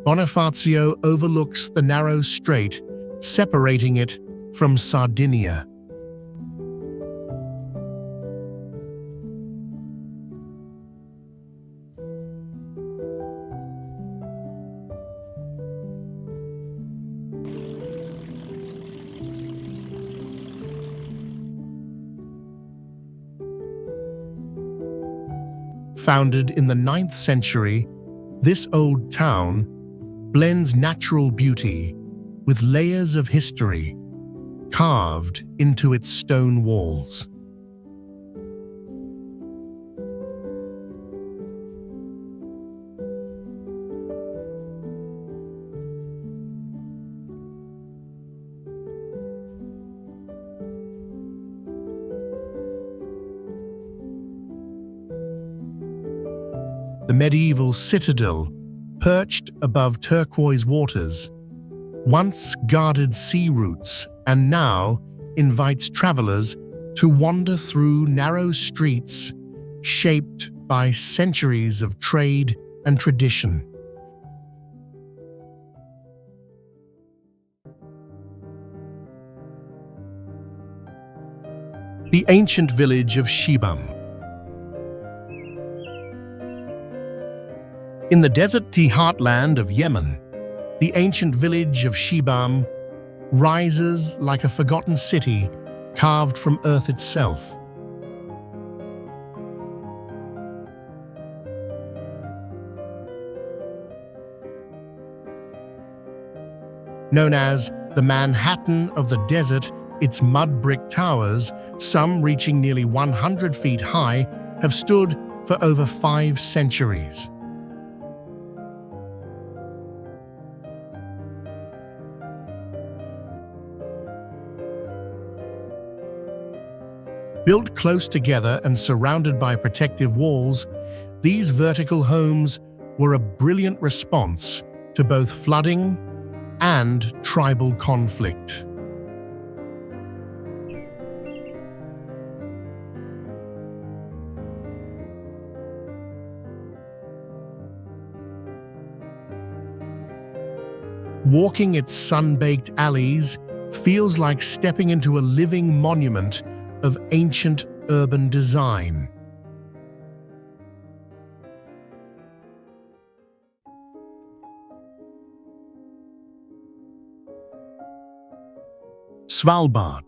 Bonifacio overlooks the narrow strait separating it from Sardinia. Founded in the 9th century, this old town blends natural beauty with layers of history carved into its stone walls. The medieval citadel, perched above turquoise waters, once guarded sea routes and now invites travelers to wander through narrow streets shaped by centuries of trade and tradition. The ancient village of Shibam. In the desert-y heartland of Yemen, the ancient village of Shibam rises like a forgotten city carved from earth itself. Known as the Manhattan of the desert, its mud brick towers, some reaching nearly 100 feet high, have stood for over 5 centuries. Built close together and surrounded by protective walls, these vertical homes were a brilliant response to both flooding and tribal conflict. Walking its sun-baked alleys feels like stepping into a living monument of ancient urban design. Svalbard.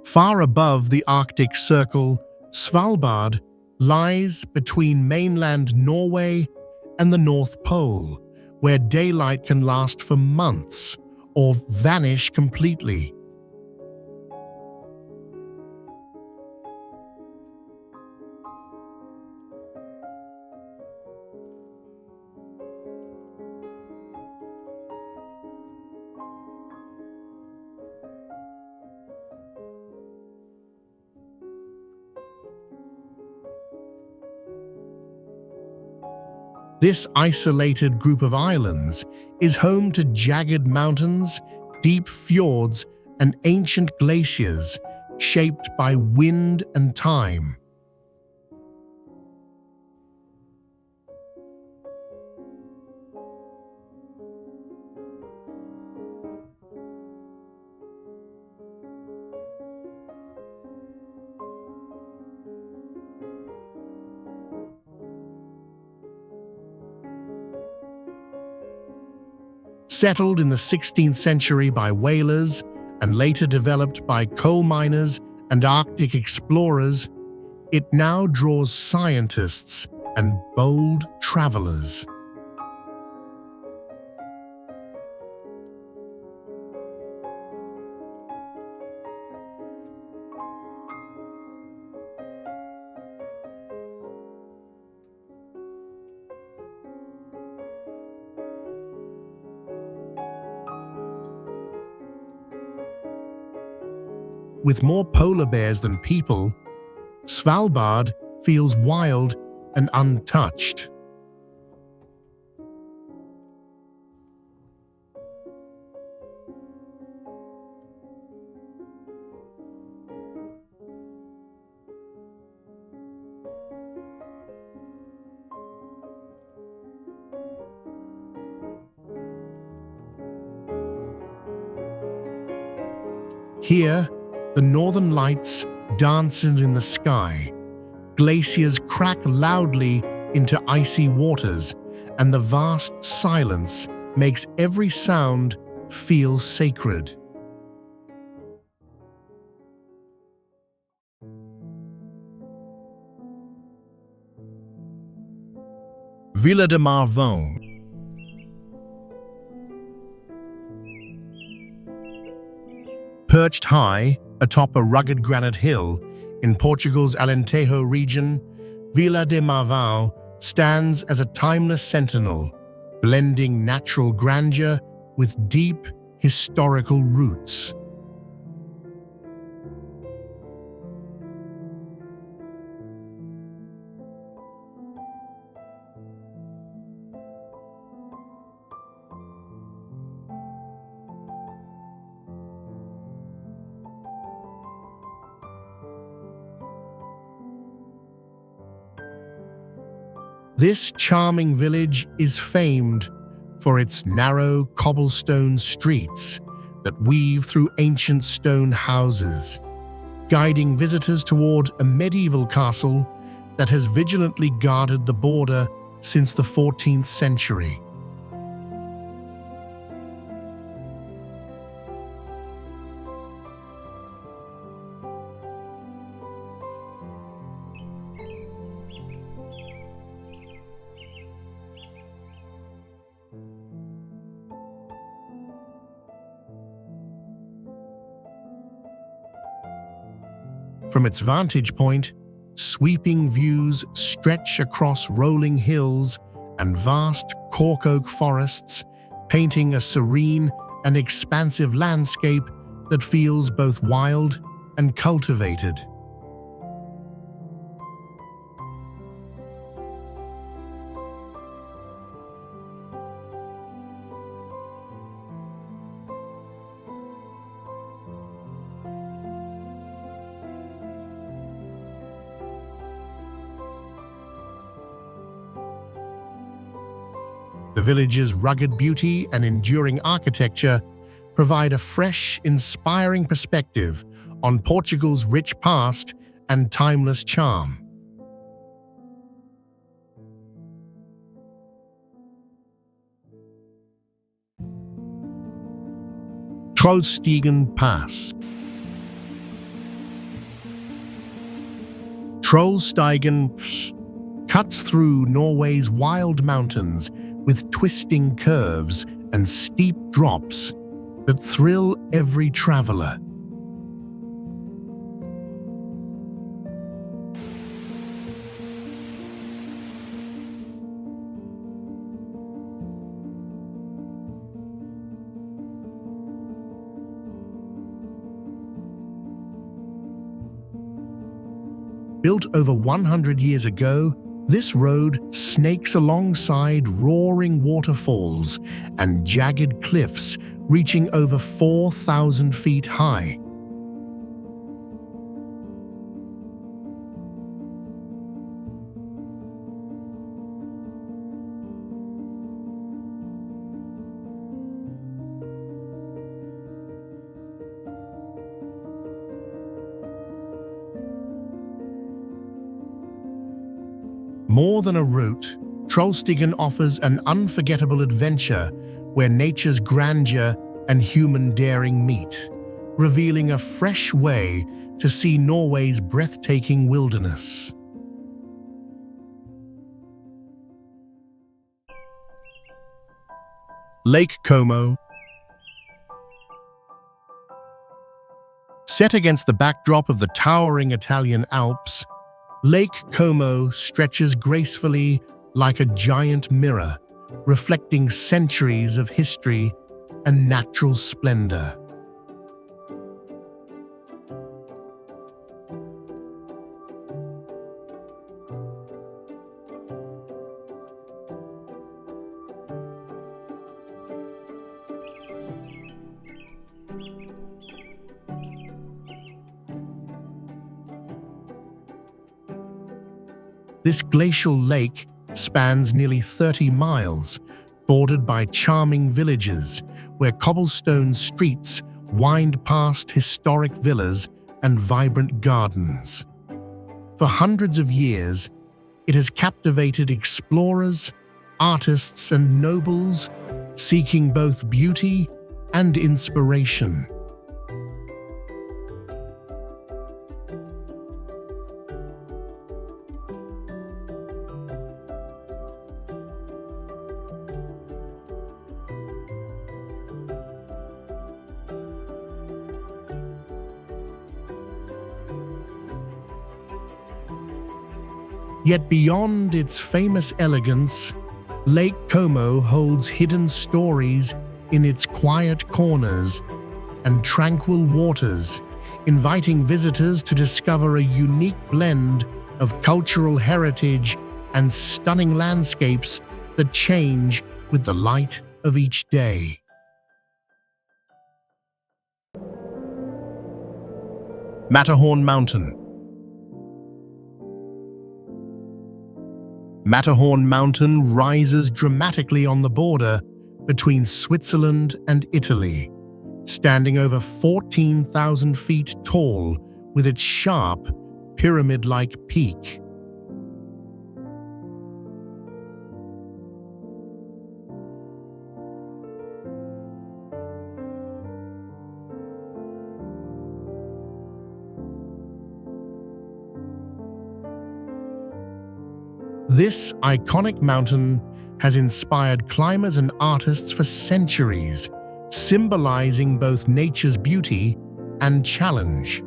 Far above the Arctic Circle, Svalbard lies between mainland Norway and the North Pole, where daylight can last for months or vanish completely. This isolated group of islands is home to jagged mountains, deep fjords, and ancient glaciers shaped by wind and time. Settled in the 16th century by whalers and later developed by coal miners and Arctic explorers, it now draws scientists and bold travelers. With more polar bears than people, Svalbard feels wild and untouched. Here, the northern lights dance in the sky, glaciers crack loudly into icy waters, and the vast silence makes every sound feel sacred. Villa de Marvão. Perched high atop a rugged granite hill in Portugal's Alentejo region, Villa de Marvão stands as a timeless sentinel, blending natural grandeur with deep historical roots. This charming village is famed for its narrow cobblestone streets that weave through ancient stone houses, guiding visitors toward a medieval castle that has vigilantly guarded the border since the 14th century. From its vantage point, sweeping views stretch across rolling hills and vast cork oak forests, painting a serene and expansive landscape that feels both wild and cultivated. The village's rugged beauty and enduring architecture provide a fresh, inspiring perspective on Portugal's rich past and timeless charm. Trollstigen Pass. Trollstigen cuts through Norway's wild mountains with twisting curves and steep drops that thrill every traveler. Built over 100 years ago, this road snakes alongside roaring waterfalls and jagged cliffs reaching over 4,000 feet high. More than a route, Trollstigen offers an unforgettable adventure where nature's grandeur and human daring meet, revealing a fresh way to see Norway's breathtaking wilderness. Lake Como. Set against the backdrop of the towering Italian Alps, Lake Como stretches gracefully like a giant mirror, reflecting centuries of history and natural splendor. This glacial lake spans nearly 30 miles, bordered by charming villages where cobblestone streets wind past historic villas and vibrant gardens. For hundreds of years, it has captivated explorers, artists, and nobles seeking both beauty and inspiration. Yet beyond its famous elegance, Lake Como holds hidden stories in its quiet corners and tranquil waters, inviting visitors to discover a unique blend of cultural heritage and stunning landscapes that change with the light of each day. Matterhorn Mountain. Matterhorn Mountain rises dramatically on the border between Switzerland and Italy, standing over 14,000 feet tall with its sharp, pyramid-like peak. This iconic mountain has inspired climbers and artists for centuries, symbolizing both nature's beauty and challenge.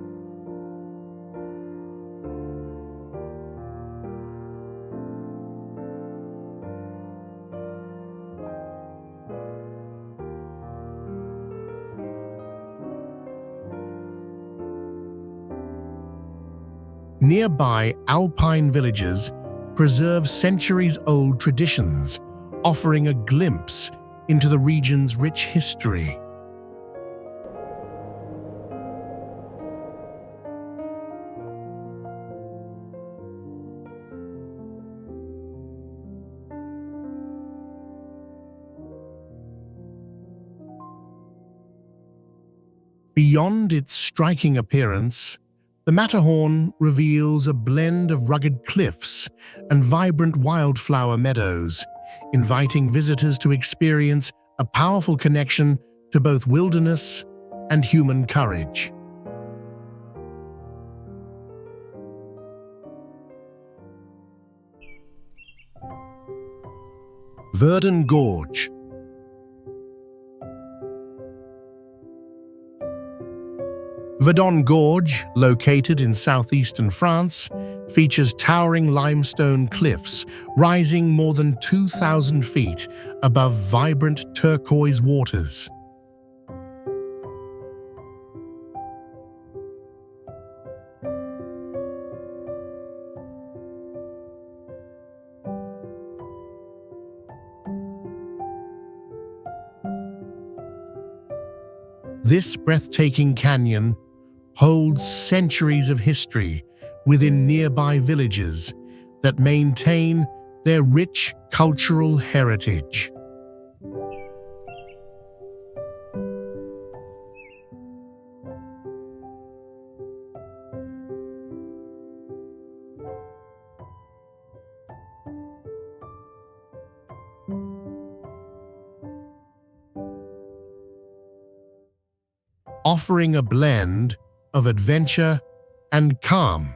Nearby alpine villages preserve centuries-old traditions, offering a glimpse into the region's rich history. Beyond its striking appearance, the Matterhorn reveals a blend of rugged cliffs and vibrant wildflower meadows, inviting visitors to experience a powerful connection to both wilderness and human courage. Verdun Gorge. Verdun Gorge, located in southeastern France, features towering limestone cliffs rising more than 2,000 feet above vibrant turquoise waters. This breathtaking canyon holds centuries of history within nearby villages that maintain their rich cultural heritage. Offering a blend of adventure and calm,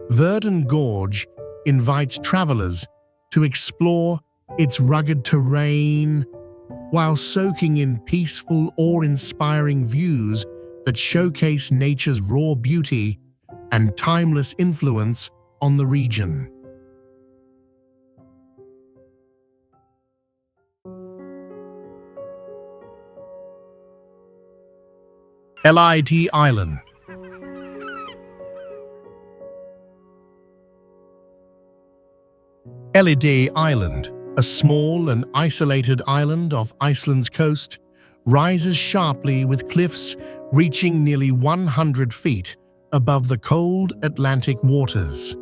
Verdun Gorge invites travelers to explore its rugged terrain while soaking in peaceful, awe-inspiring views that showcase nature's raw beauty and timeless influence on the region. Lid Island. Lid Island, a small and isolated island off Iceland's coast, rises sharply with cliffs reaching nearly 100 feet above the cold Atlantic waters.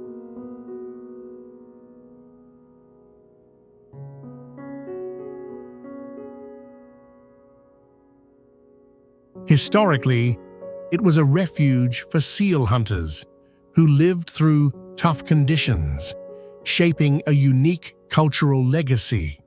Historically, it was a refuge for seal hunters who lived through tough conditions, shaping a unique cultural legacy.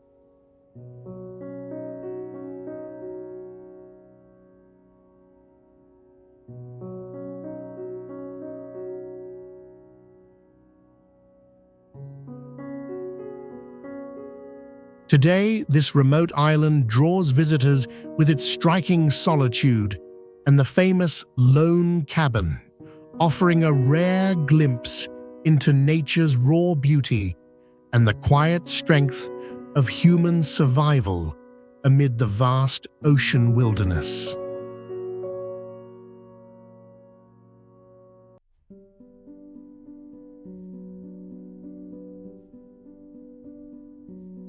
Today, this remote island draws visitors with its striking solitude and the famous lone cabin, offering a rare glimpse into nature's raw beauty and the quiet strength of human survival amid the vast ocean wilderness.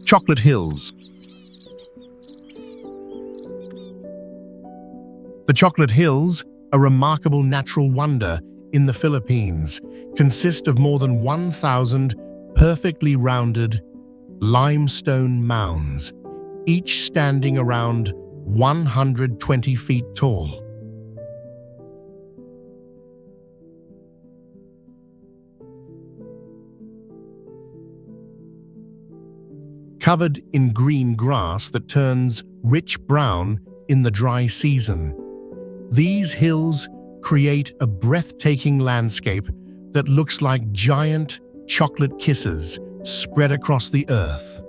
Chocolate Hills. The Chocolate Hills, a remarkable natural wonder in the Philippines, consist of more than 1,000 perfectly rounded limestone mounds, each standing around 120 feet tall. Covered in green grass that turns rich brown in the dry season, these hills create a breathtaking landscape that looks like giant chocolate kisses spread across the earth.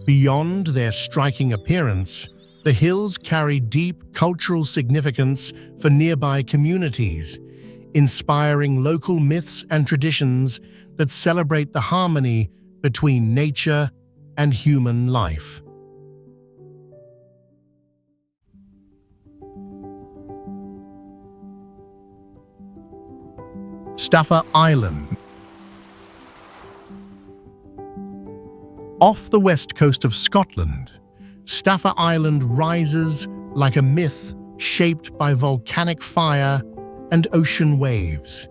Beyond their striking appearance, the hills carry deep cultural significance for nearby communities, inspiring local myths and traditions that celebrate the harmony between nature and human life. Staffa Island. Off the west coast of Scotland, Staffa Island rises like a myth shaped by volcanic fire and ocean waves.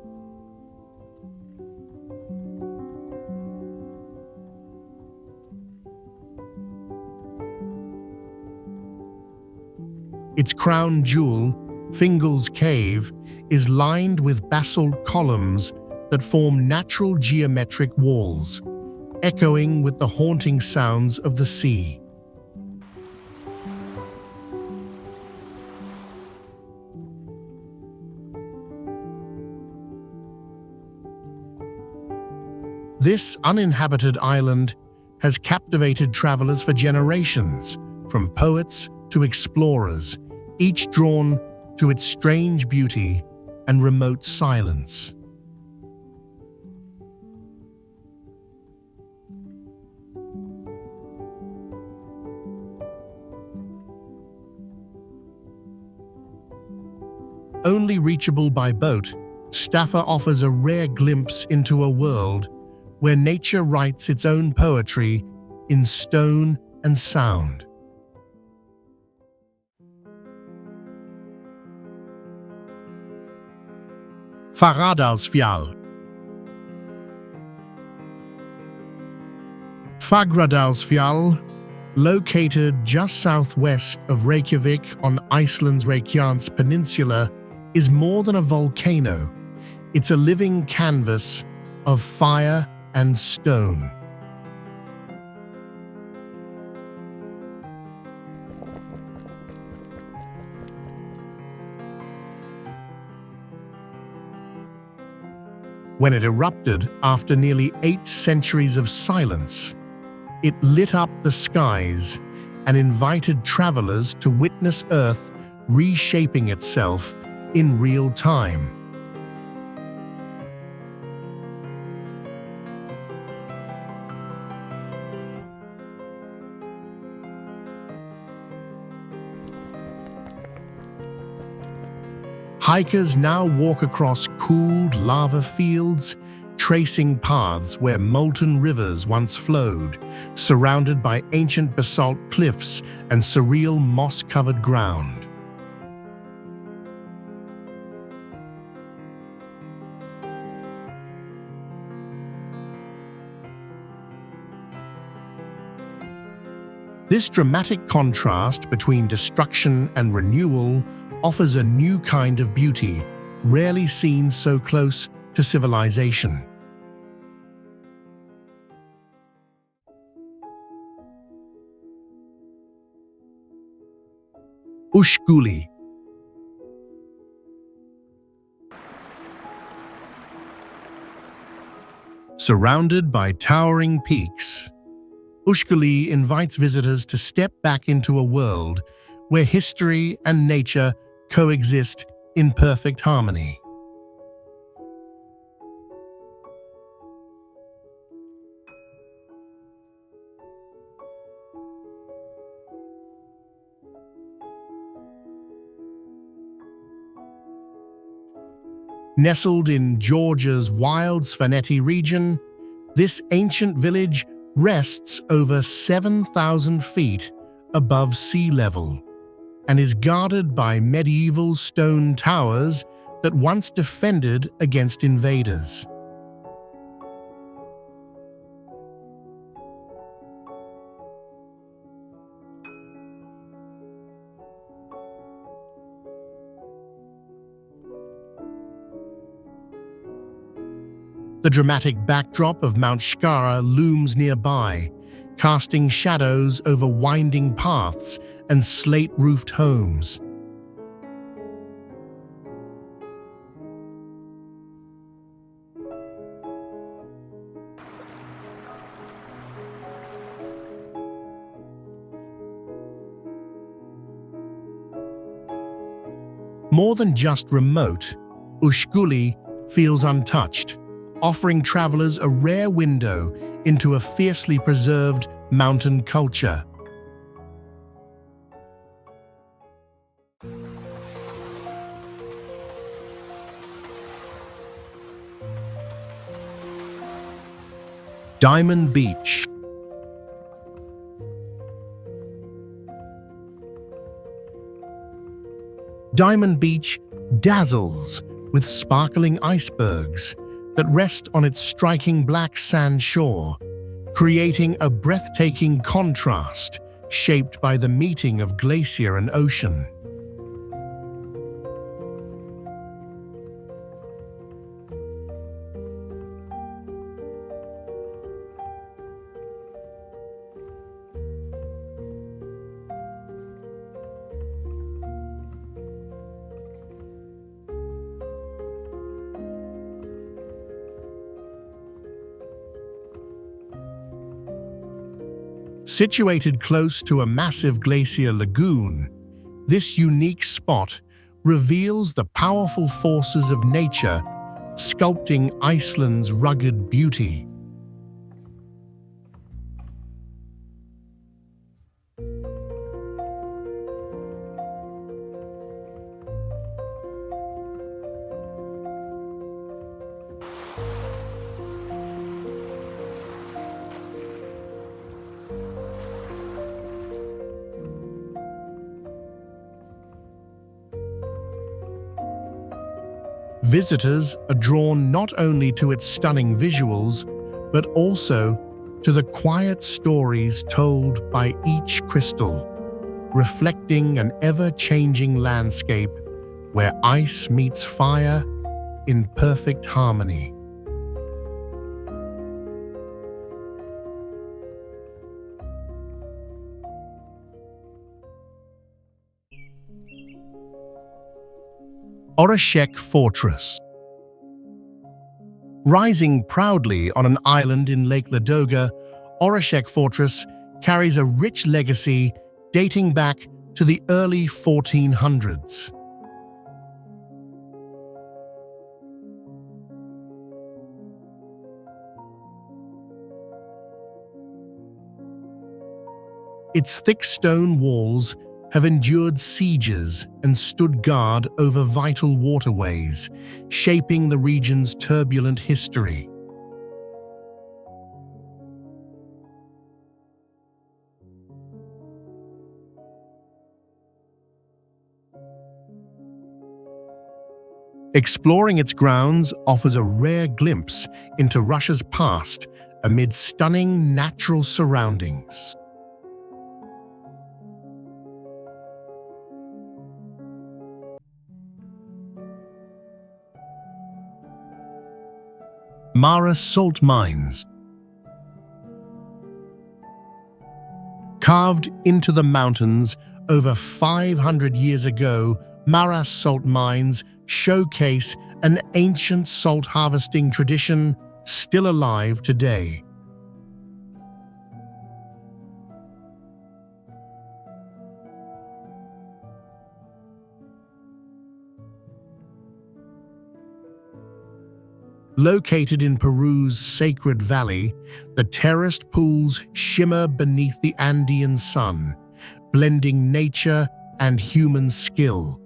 Its crown jewel, Fingal's Cave, is lined with basalt columns that form natural geometric walls, echoing with the haunting sounds of the sea. This uninhabited island has captivated travelers for generations, from poets to explorers, each drawn to its strange beauty and remote silence. Only reachable by boat, Staffa offers a rare glimpse into a world where nature writes its own poetry in stone and sound. Fagradalsfjall. Fagradalsfjall, located just southwest of Reykjavik on Iceland's Reykjanes Peninsula, is more than a volcano. It's a living canvas of fire and stone. When it erupted after nearly 8 centuries of silence, it lit up the skies and invited travelers to witness Earth reshaping itself in real time. Hikers now walk across cooled lava fields, tracing paths where molten rivers once flowed, surrounded by ancient basalt cliffs and surreal moss-covered ground. This dramatic contrast between destruction and renewal offers a new kind of beauty, rarely seen so close to civilization. Ushguli. Surrounded by towering peaks, Ushguli invites visitors to step back into a world where history and nature coexist in perfect harmony. Nestled in Georgia's wild Svaneti region, this ancient village rests over 7,000 feet above sea level and is guarded by medieval stone towers that once defended against invaders. The dramatic backdrop of Mount Shkara looms nearby, casting shadows over winding paths and slate-roofed homes. More than just remote, Ushguli feels untouched, offering travelers a rare window into a fiercely preserved mountain culture. Diamond Beach. Diamond Beach dazzles with sparkling icebergs that rest on its striking black sand shore, creating a breathtaking contrast shaped by the meeting of glacier and ocean. Situated close to a massive glacier lagoon, this unique spot reveals the powerful forces of nature sculpting Iceland's rugged beauty. Visitors are drawn not only to its stunning visuals, but also to the quiet stories told by each crystal, reflecting an ever-changing landscape where ice meets fire in perfect harmony. Oreshek Fortress. Rising proudly on an island in Lake Ladoga, Oreshek Fortress carries a rich legacy dating back to the early 1400s. Its thick stone walls have endured sieges and stood guard over vital waterways, shaping the region's turbulent history. Exploring its grounds offers a rare glimpse into Russia's past amid stunning natural surroundings. Mara salt mines. Carved into the mountains over 500 years ago, Mara salt mines showcase an ancient salt harvesting tradition still alive today. Located in Peru's Sacred Valley, the terraced pools shimmer beneath the Andean sun, blending nature and human skill.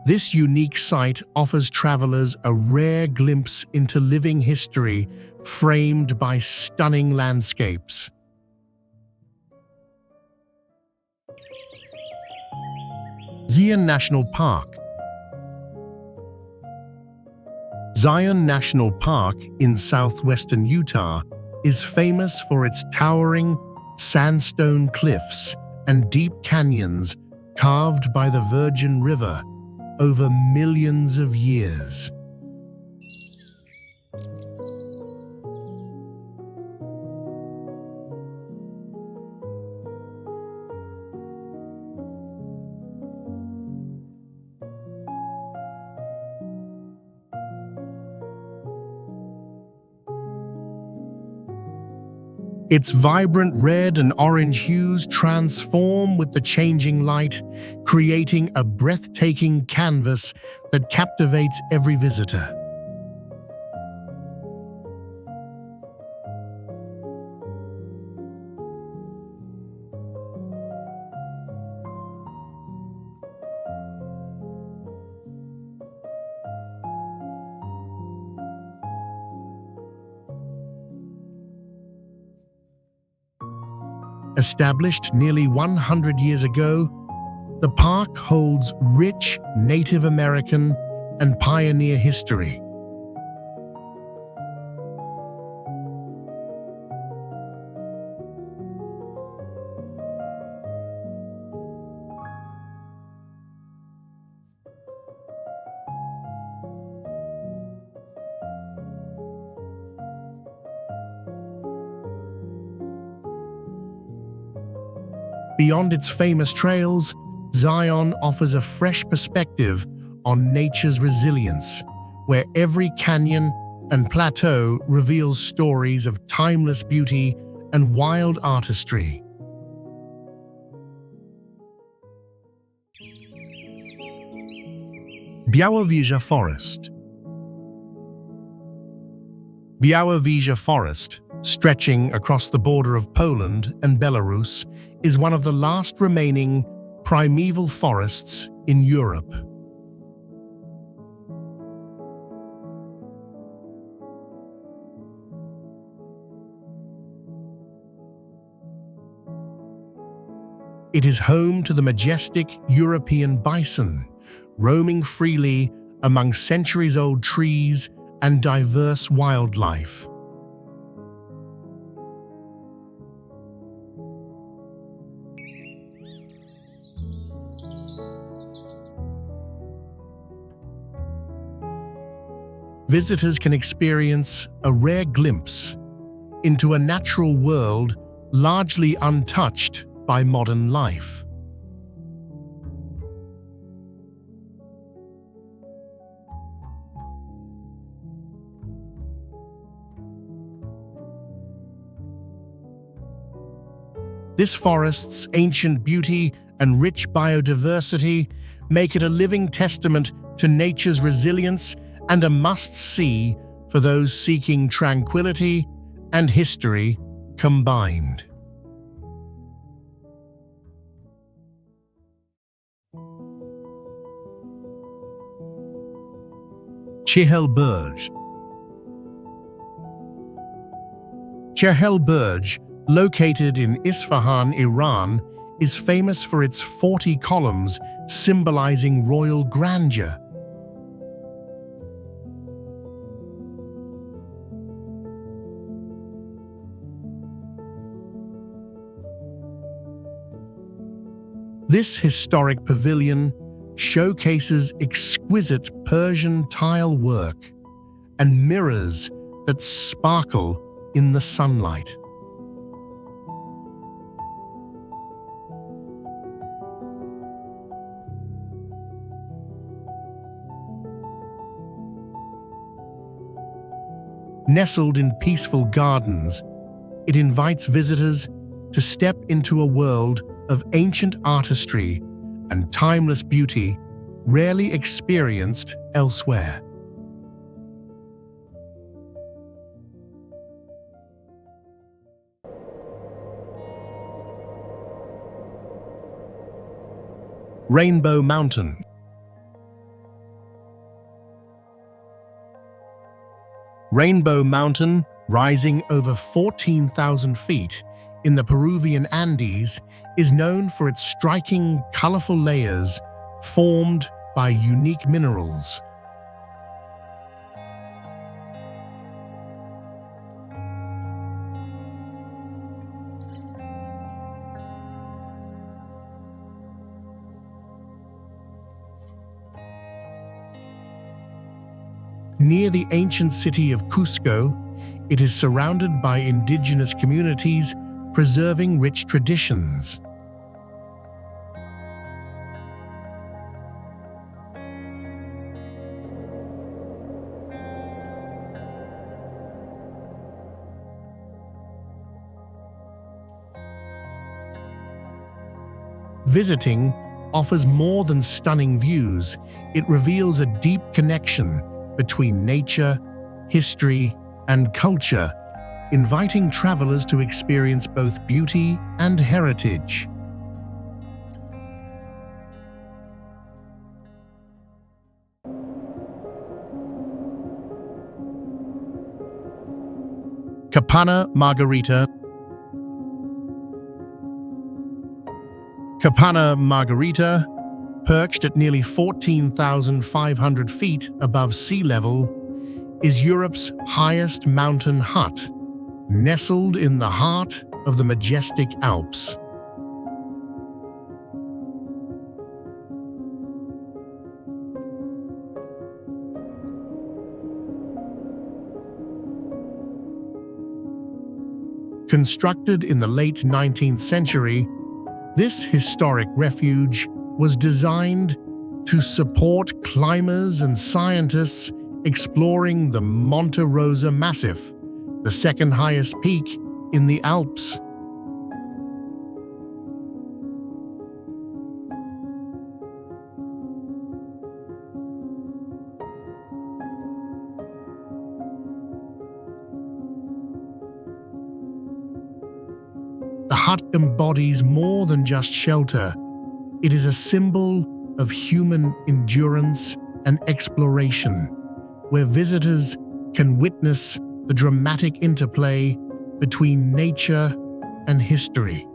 This unique site offers travelers a rare glimpse into living history framed by stunning landscapes. Zion National Park. Zion National Park in southwestern Utah is famous for its towering sandstone cliffs and deep canyons carved by the Virgin River over millions of years. Its vibrant red and orange hues transform with the changing light, creating a breathtaking canvas that captivates every visitor. Established nearly 100 years ago, the park holds rich Native American and pioneer history. Beyond its famous trails, Zion offers a fresh perspective on nature's resilience, where every canyon and plateau reveals stories of timeless beauty and wild artistry. Białowieża Forest. Białowieża Forest, stretching across the border of Poland and Belarus, is one of the last remaining primeval forests in Europe. It is home to the majestic European bison, roaming freely among centuries-old trees and diverse wildlife. Visitors can experience a rare glimpse into a natural world largely untouched by modern life. This forest's ancient beauty and rich biodiversity make it a living testament to nature's resilience and a must-see for those seeking tranquility and history combined. Chehelberg. Chehelberg, located in Isfahan, Iran, is famous for its 40 columns symbolizing royal grandeur. This historic pavilion showcases exquisite Persian tile work and mirrors that sparkle in the sunlight. Nestled in peaceful gardens, it invites visitors to step into a world of ancient artistry and timeless beauty rarely experienced elsewhere. Rainbow Mountain. Rainbow Mountain, rising over 14,000 feet in the Peruvian Andes, is known for its striking, colorful layers formed by unique minerals. Near the ancient city of Cusco, it is surrounded by indigenous communities preserving rich traditions. Visiting offers more than stunning views. It reveals a deep connection between nature, history, and culture, inviting travelers to experience both beauty and heritage. Capana Margarita. Capana Margarita, perched at nearly 14,500 feet above sea level, is Europe's highest mountain hut, nestled in the heart of the majestic Alps. Constructed in the late 19th century, this historic refuge was designed to support climbers and scientists exploring the Monte Rosa Massif, the second highest peak in the Alps. The hut embodies more than just shelter. It is a symbol of human endurance and exploration, where visitors can witness the dramatic interplay between nature and history.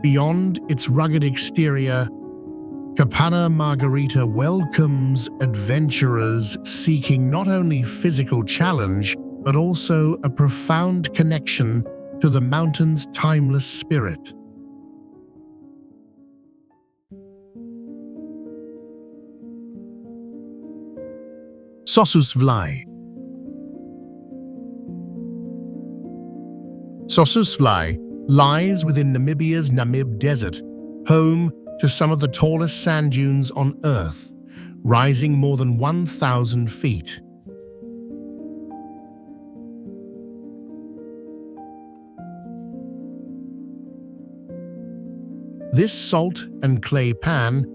Beyond its rugged exterior, Capana Margarita welcomes adventurers seeking not only physical challenge, but also a profound connection to the mountain's timeless spirit. Sossusvlei. Sossusvlei lies within Namibia's Namib Desert, home to some of the tallest sand dunes on Earth, rising more than 1,000 feet. This salt and clay pan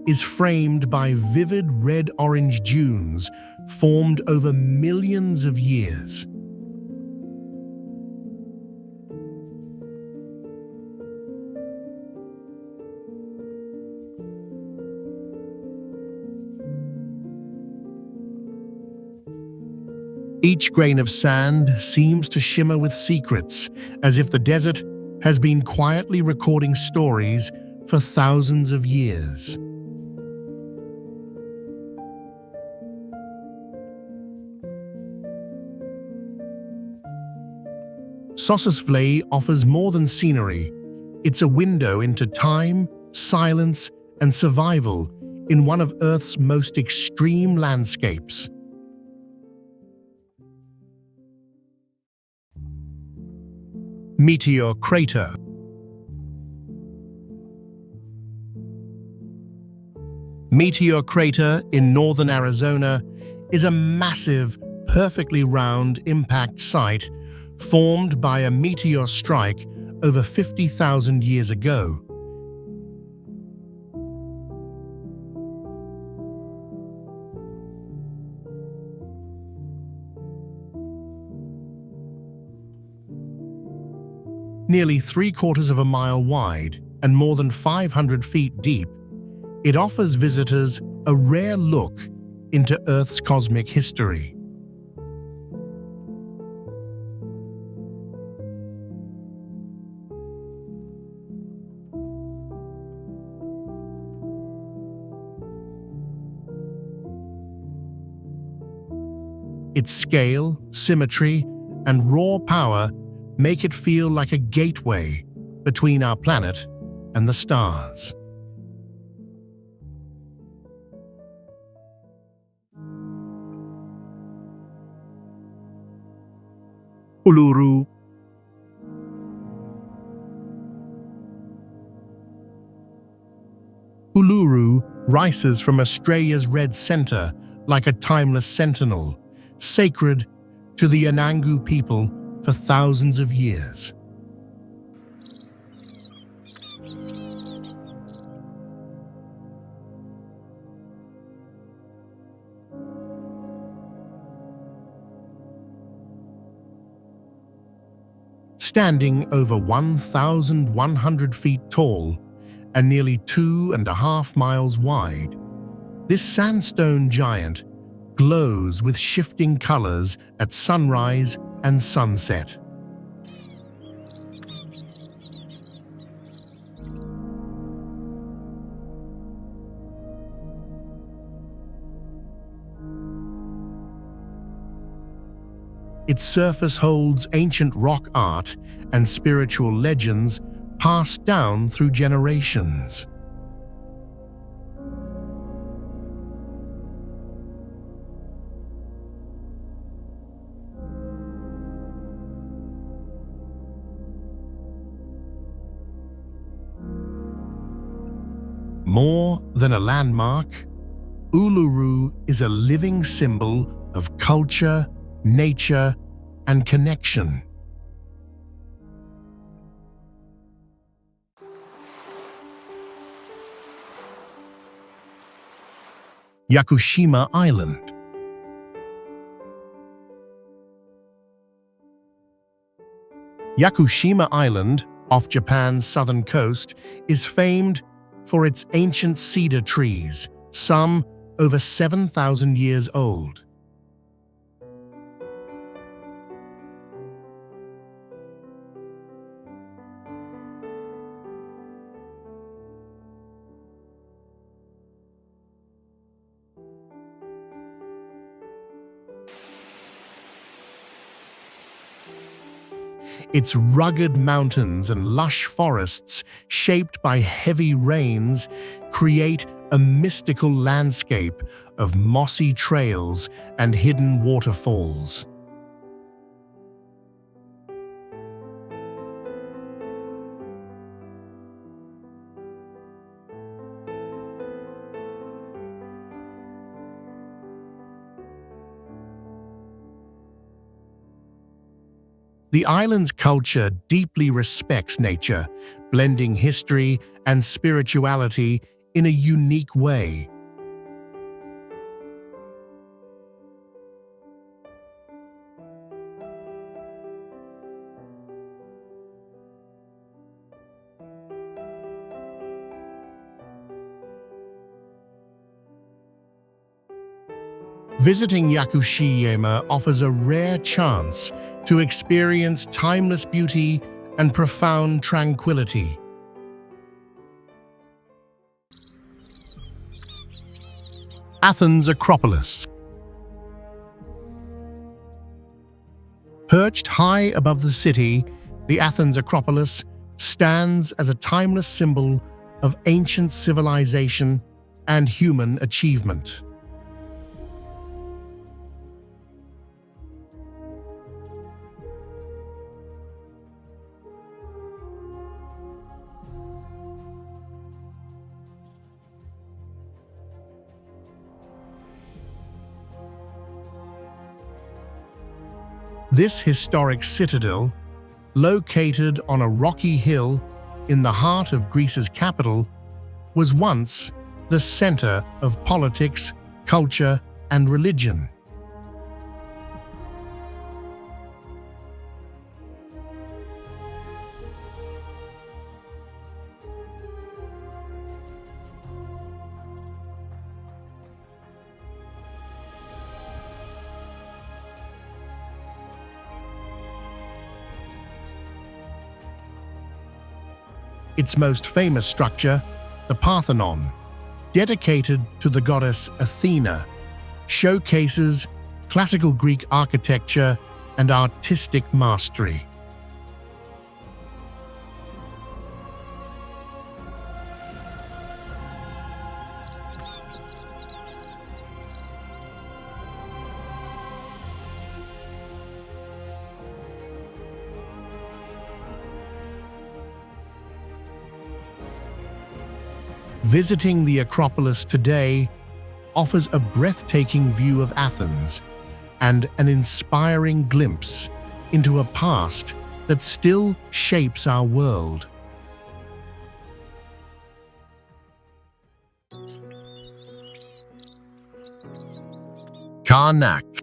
is framed by vivid red-orange dunes formed over millions of years. Each grain of sand seems to shimmer with secrets, as if the desert has been quietly recording stories for thousands of years. Sossusvlei offers more than scenery. It's a window into time, silence, and survival in one of Earth's most extreme landscapes. Meteor Crater. Meteor Crater in northern Arizona is a massive, perfectly round impact site formed by a meteor strike over 50,000 years ago. Nearly 3/4 of a mile wide and more than 500 feet deep, it offers visitors a rare look into Earth's cosmic history. Its scale, symmetry, and raw power make it feel like a gateway between our planet and the stars. Uluru. Uluru rises from Australia's red centre like a timeless sentinel, sacred to the Anangu people for thousands of years. Standing over 1,100 feet tall and nearly 2.5 miles wide, this sandstone giant glows with shifting colors at sunrise and sunset. Its surface holds ancient rock art and spiritual legends passed down through generations. More than a landmark, Uluru is a living symbol of culture, nature, and connection. Yakushima Island. Yakushima Island, off Japan's southern coast, is famed for its ancient cedar trees, some over 7,000 years old. Its rugged mountains and lush forests, shaped by heavy rains, create a mystical landscape of mossy trails and hidden waterfalls. The island's culture deeply respects nature, blending history and spirituality in a unique way. Visiting Yakushima offers a rare chance to experience timeless beauty and profound tranquility. Athens Acropolis. Perched high above the city, the Athens Acropolis stands as a timeless symbol of ancient civilization and human achievement. This historic citadel, located on a rocky hill in the heart of Greece's capital, was once the center of politics, culture, and religion. Its most famous structure, the Parthenon, dedicated to the goddess Athena, showcases classical Greek architecture and artistic mastery. Visiting the Acropolis today offers a breathtaking view of Athens and an inspiring glimpse into a past that still shapes our world. Karnak.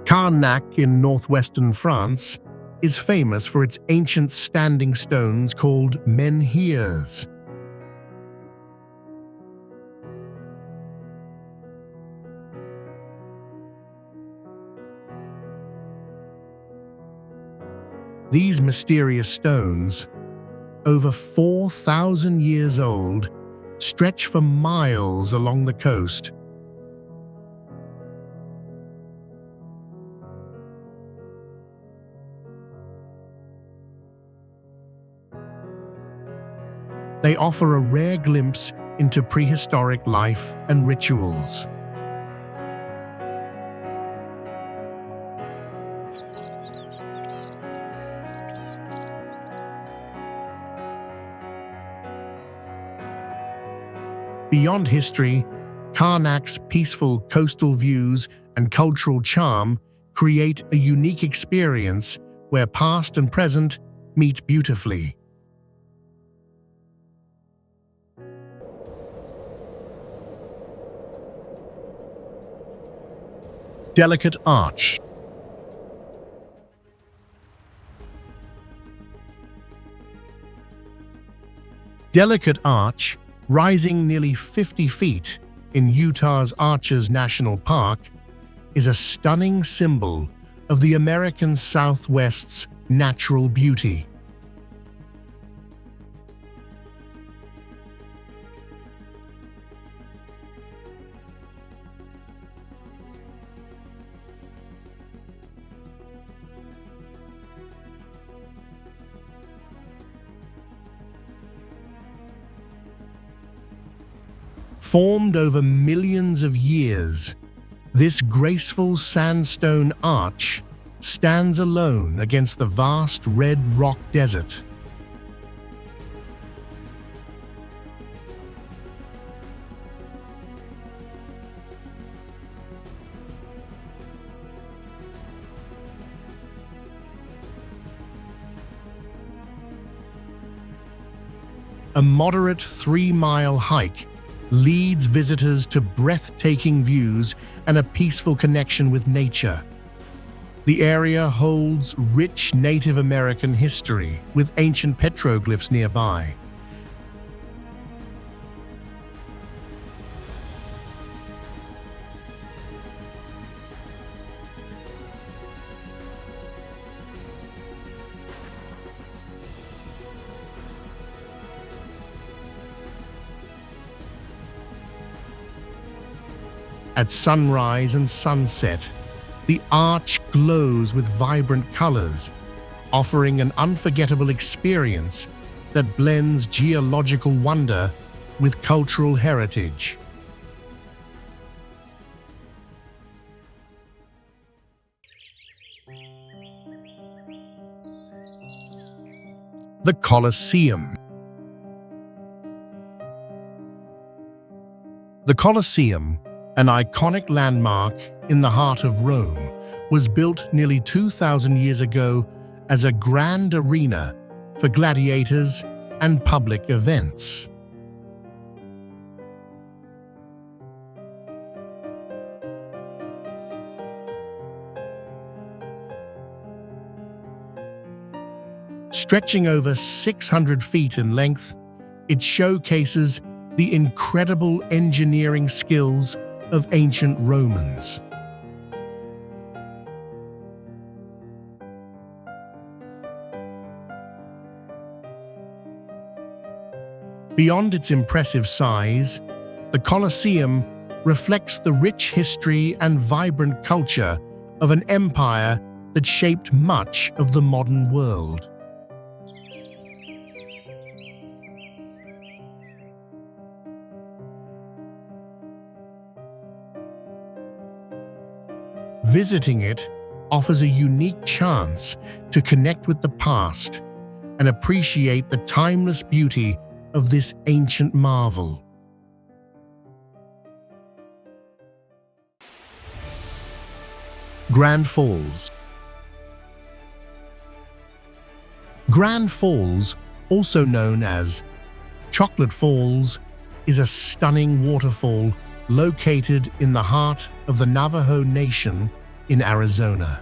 Karnak in northwestern France is famous for its ancient standing stones called menhirs. These mysterious stones, over 4,000 years old, stretch for miles along the coast. They offer a rare glimpse into prehistoric life and rituals. Beyond history, Karnak's peaceful coastal views and cultural charm create a unique experience where past and present meet beautifully. Delicate arch. Delicate arch, rising nearly 50 feet in Utah's Arches National Park, is a stunning symbol of the American Southwest's natural beauty. Formed over millions of years, this graceful sandstone arch stands alone against the vast red rock desert. A moderate 3-mile hike leads visitors to breathtaking views and a peaceful connection with nature. The area holds rich Native American history, with ancient petroglyphs nearby. At sunrise and sunset, the arch glows with vibrant colors, offering an unforgettable experience that blends geological wonder with cultural heritage. The Colosseum. The Colosseum, an iconic landmark in the heart of Rome, was built nearly 2,000 years ago as a grand arena for gladiators and public events. Stretching over 600 feet in length, it showcases the incredible engineering skills of ancient Romans. Beyond its impressive size, the Colosseum reflects the rich history and vibrant culture of an empire that shaped much of the modern world. Visiting it offers a unique chance to connect with the past and appreciate the timeless beauty of this ancient marvel. Grand Falls. Grand Falls, also known as Chocolate Falls, is a stunning waterfall located in the heart of the Navajo Nation in Arizona.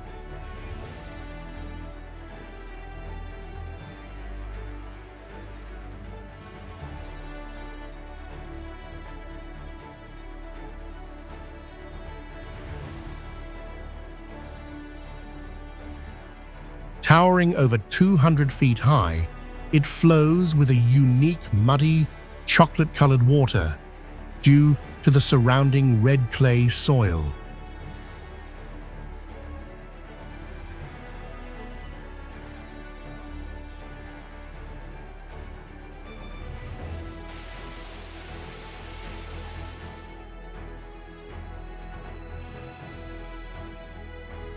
Towering over 200 feet high, it flows with a unique muddy, chocolate-colored water due to the surrounding red clay soil.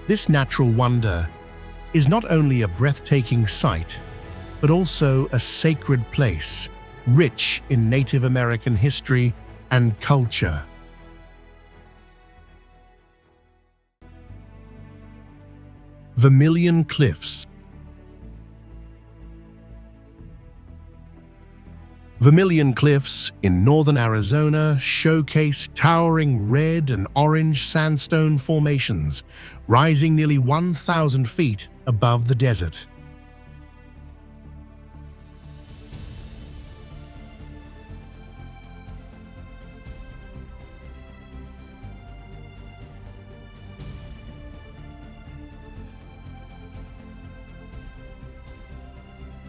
This natural wonder is not only a breathtaking sight, but also a sacred place, rich in Native American history and culture. Vermilion Cliffs. Vermilion Cliffs in northern Arizona showcase towering red and orange sandstone formations, rising nearly 1,000 feet above the desert.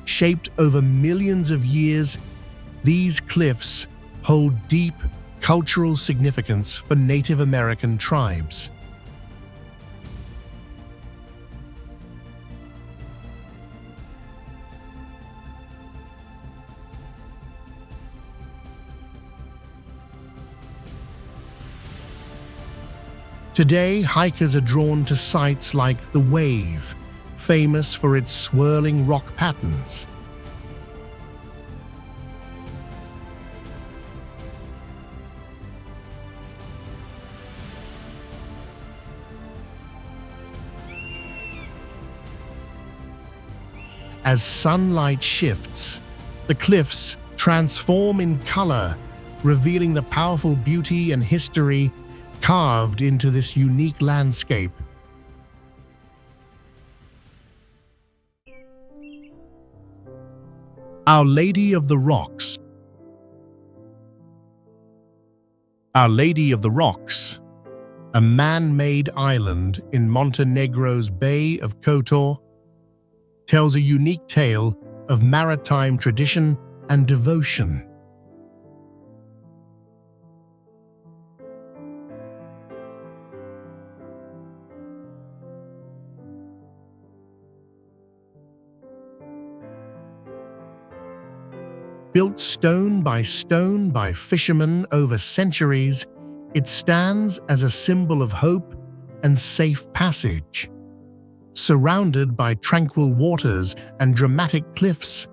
Shaped over millions of years, these cliffs hold deep cultural significance for Native American tribes. Today, hikers are drawn to sites like the Wave, famous for its swirling rock patterns. As sunlight shifts, the cliffs transform in color, revealing the powerful beauty and history carved into this unique landscape. Our Lady of the Rocks. Our Lady of the Rocks, a man-made island in Montenegro's Bay of Kotor, tells a unique tale of maritime tradition and devotion. Built stone by fishermen over centuries, it stands as a symbol of hope and safe passage. Surrounded by tranquil waters and dramatic cliffs,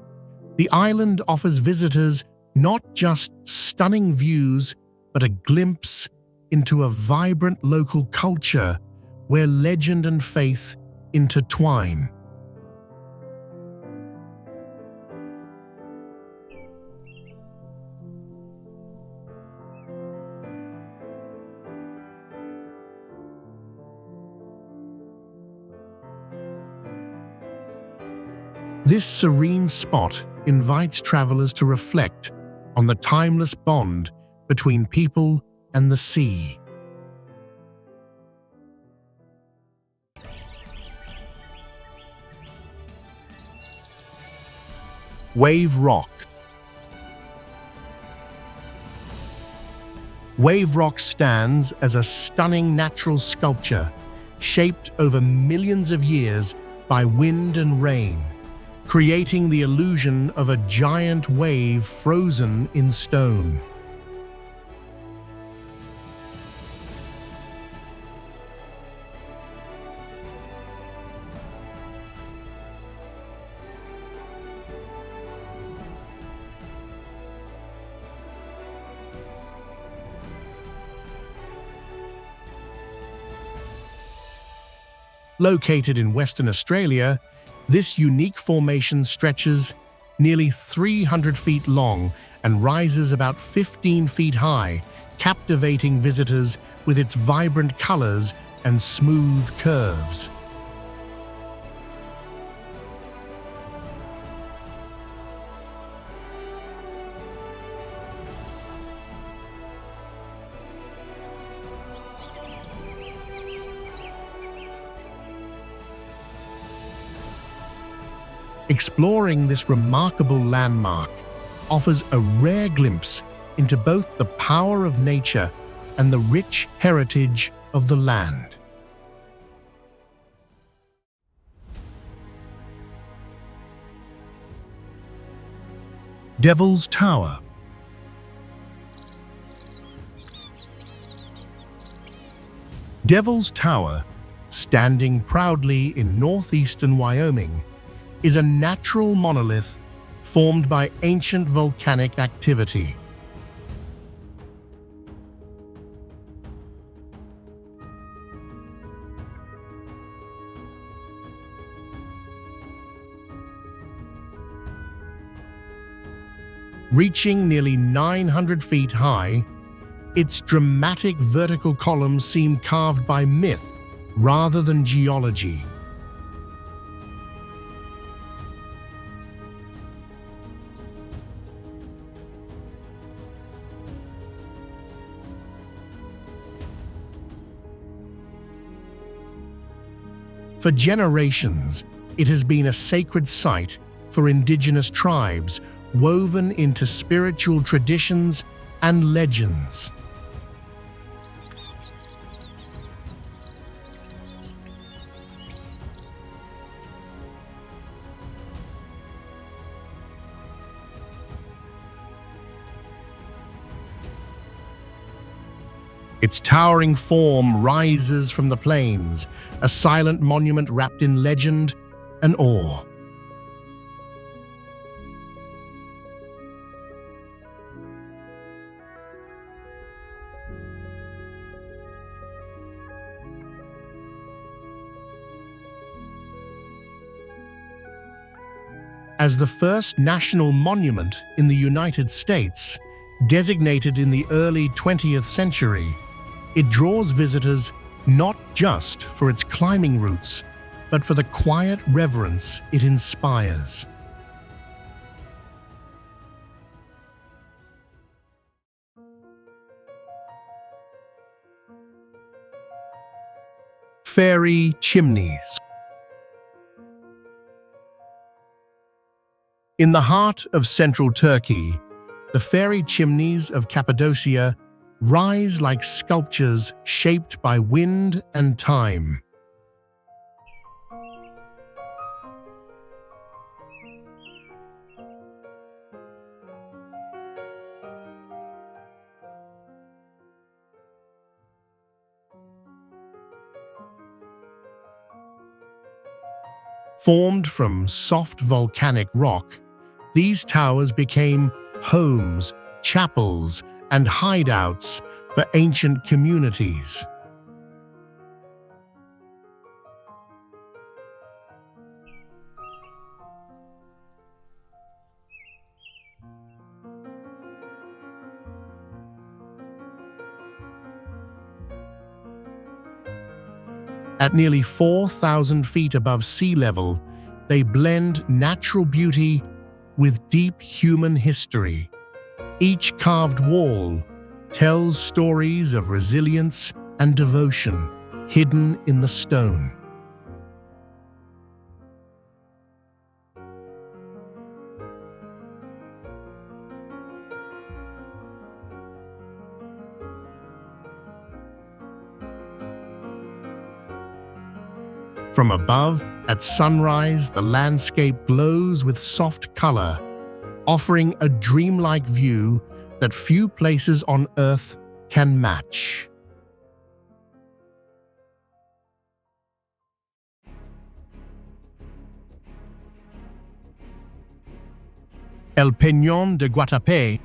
the island offers visitors not just stunning views, but a glimpse into a vibrant local culture where legend and faith intertwine. This serene spot invites travelers to reflect on the timeless bond between people and the sea. Wave Rock. Wave Rock stands as a stunning natural sculpture shaped over millions of years by wind and rain, creating the illusion of a giant wave frozen in stone. Located in Western Australia, this unique formation stretches nearly 300 feet long and rises about 15 feet high, captivating visitors with its vibrant colors and smooth curves. Exploring this remarkable landmark offers a rare glimpse into both the power of nature and the rich heritage of the land. Devil's Tower. Devil's Tower, standing proudly in northeastern Wyoming, is a natural monolith formed by ancient volcanic activity. Reaching nearly 900 feet high, its dramatic vertical columns seem carved by myth rather than geology. For generations, it has been a sacred site for indigenous tribes, woven into spiritual traditions and legends. Its towering form rises from the plains, a silent monument wrapped in legend and awe. As the first national monument in the United States, designated in the early 20th century, it draws visitors not just for its climbing routes, but for the quiet reverence it inspires. Fairy chimneys. In the heart of central Turkey, the fairy chimneys of Cappadocia rise like sculptures shaped by wind and time. Formed from soft volcanic rock, these towers became homes, chapels, and hideouts for ancient communities. At nearly 4,000 feet above sea level, they blend natural beauty with deep human history. Each carved wall tells stories of resilience and devotion hidden in the stone. From above, at sunrise, the landscape glows with soft color, offering a dreamlike view that few places on Earth can match. El Peñón de Guatapé,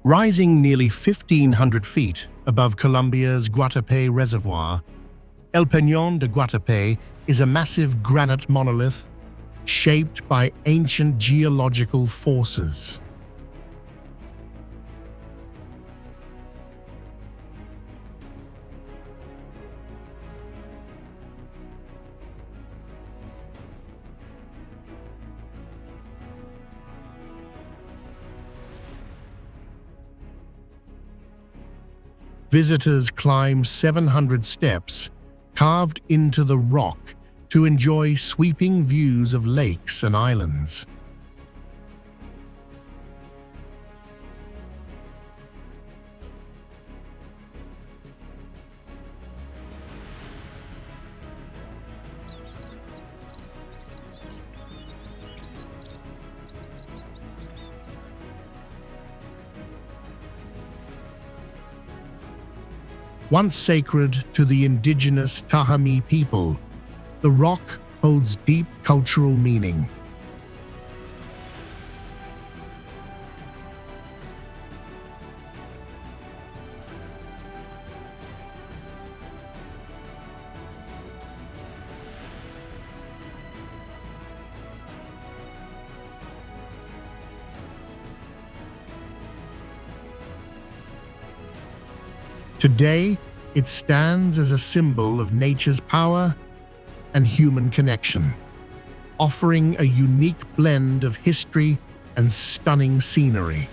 Rising nearly 1,500 feet above Colombia's Guatapé Reservoir, El Peñón de Guatapé is a massive granite monolith shaped by ancient geological forces. Visitors climb 700 steps carved into the rock to enjoy sweeping views of lakes and islands. Once sacred to the indigenous Tahami people, the rock holds deep cultural meaning. Today, it stands as a symbol of nature's power and human connection, offering a unique blend of history and stunning scenery.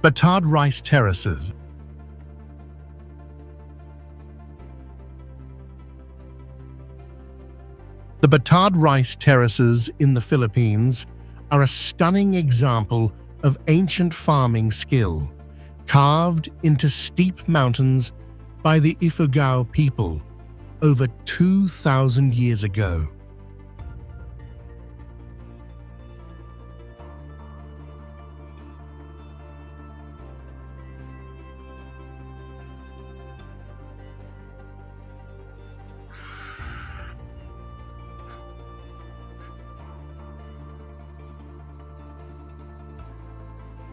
Batad Rice Terraces. The Batad Rice Terraces in the Philippines are a stunning example of ancient farming skill, carved into steep mountains by the Ifugao people over 2,000 years ago.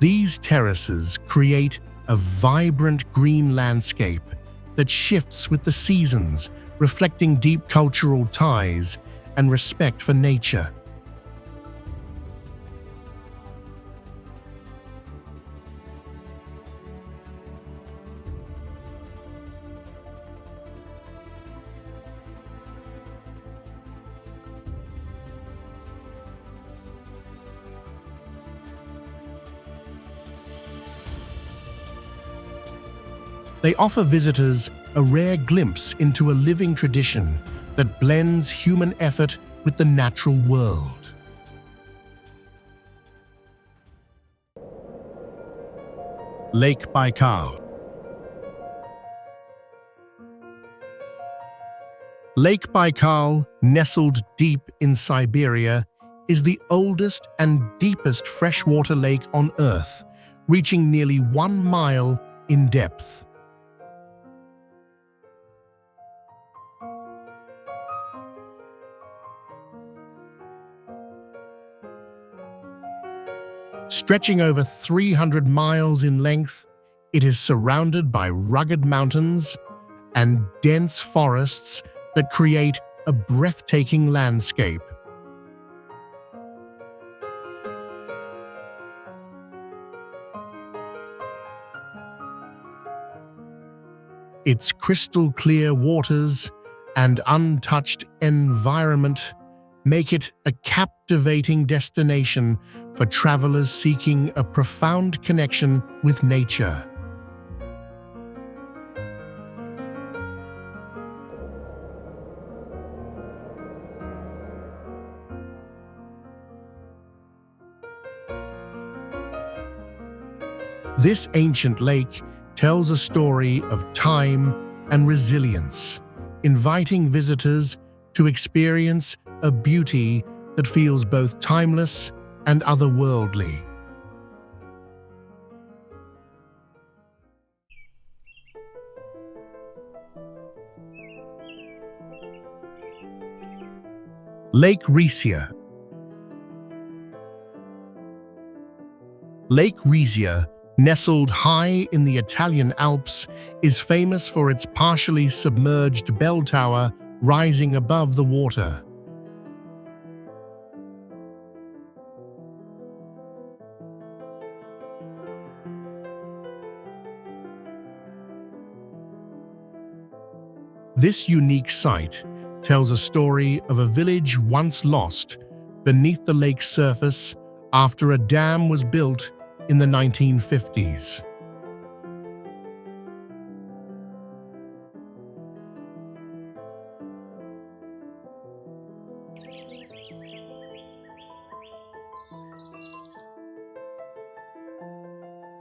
These terraces create a vibrant green landscape that shifts with the seasons, reflecting deep cultural ties and respect for nature. They offer visitors a rare glimpse into a living tradition that blends human effort with the natural world. Lake Baikal. Lake Baikal, nestled deep in Siberia, is the oldest and deepest freshwater lake on Earth, reaching nearly 1 mile in depth. Stretching over 300 miles in length, it is surrounded by rugged mountains and dense forests that create a breathtaking landscape. Its crystal-clear waters and untouched environment make it a captivating destination for travelers seeking a profound connection with nature. This ancient lake tells a story of time and resilience, inviting visitors to experience a beauty that feels both timeless and otherworldly. Lake Rhesia. Lake Rhesia, nestled high in the Italian Alps, is famous for its partially submerged bell tower rising above the water. This unique site tells a story of a village once lost beneath the lake's surface after a dam was built in the 1950s.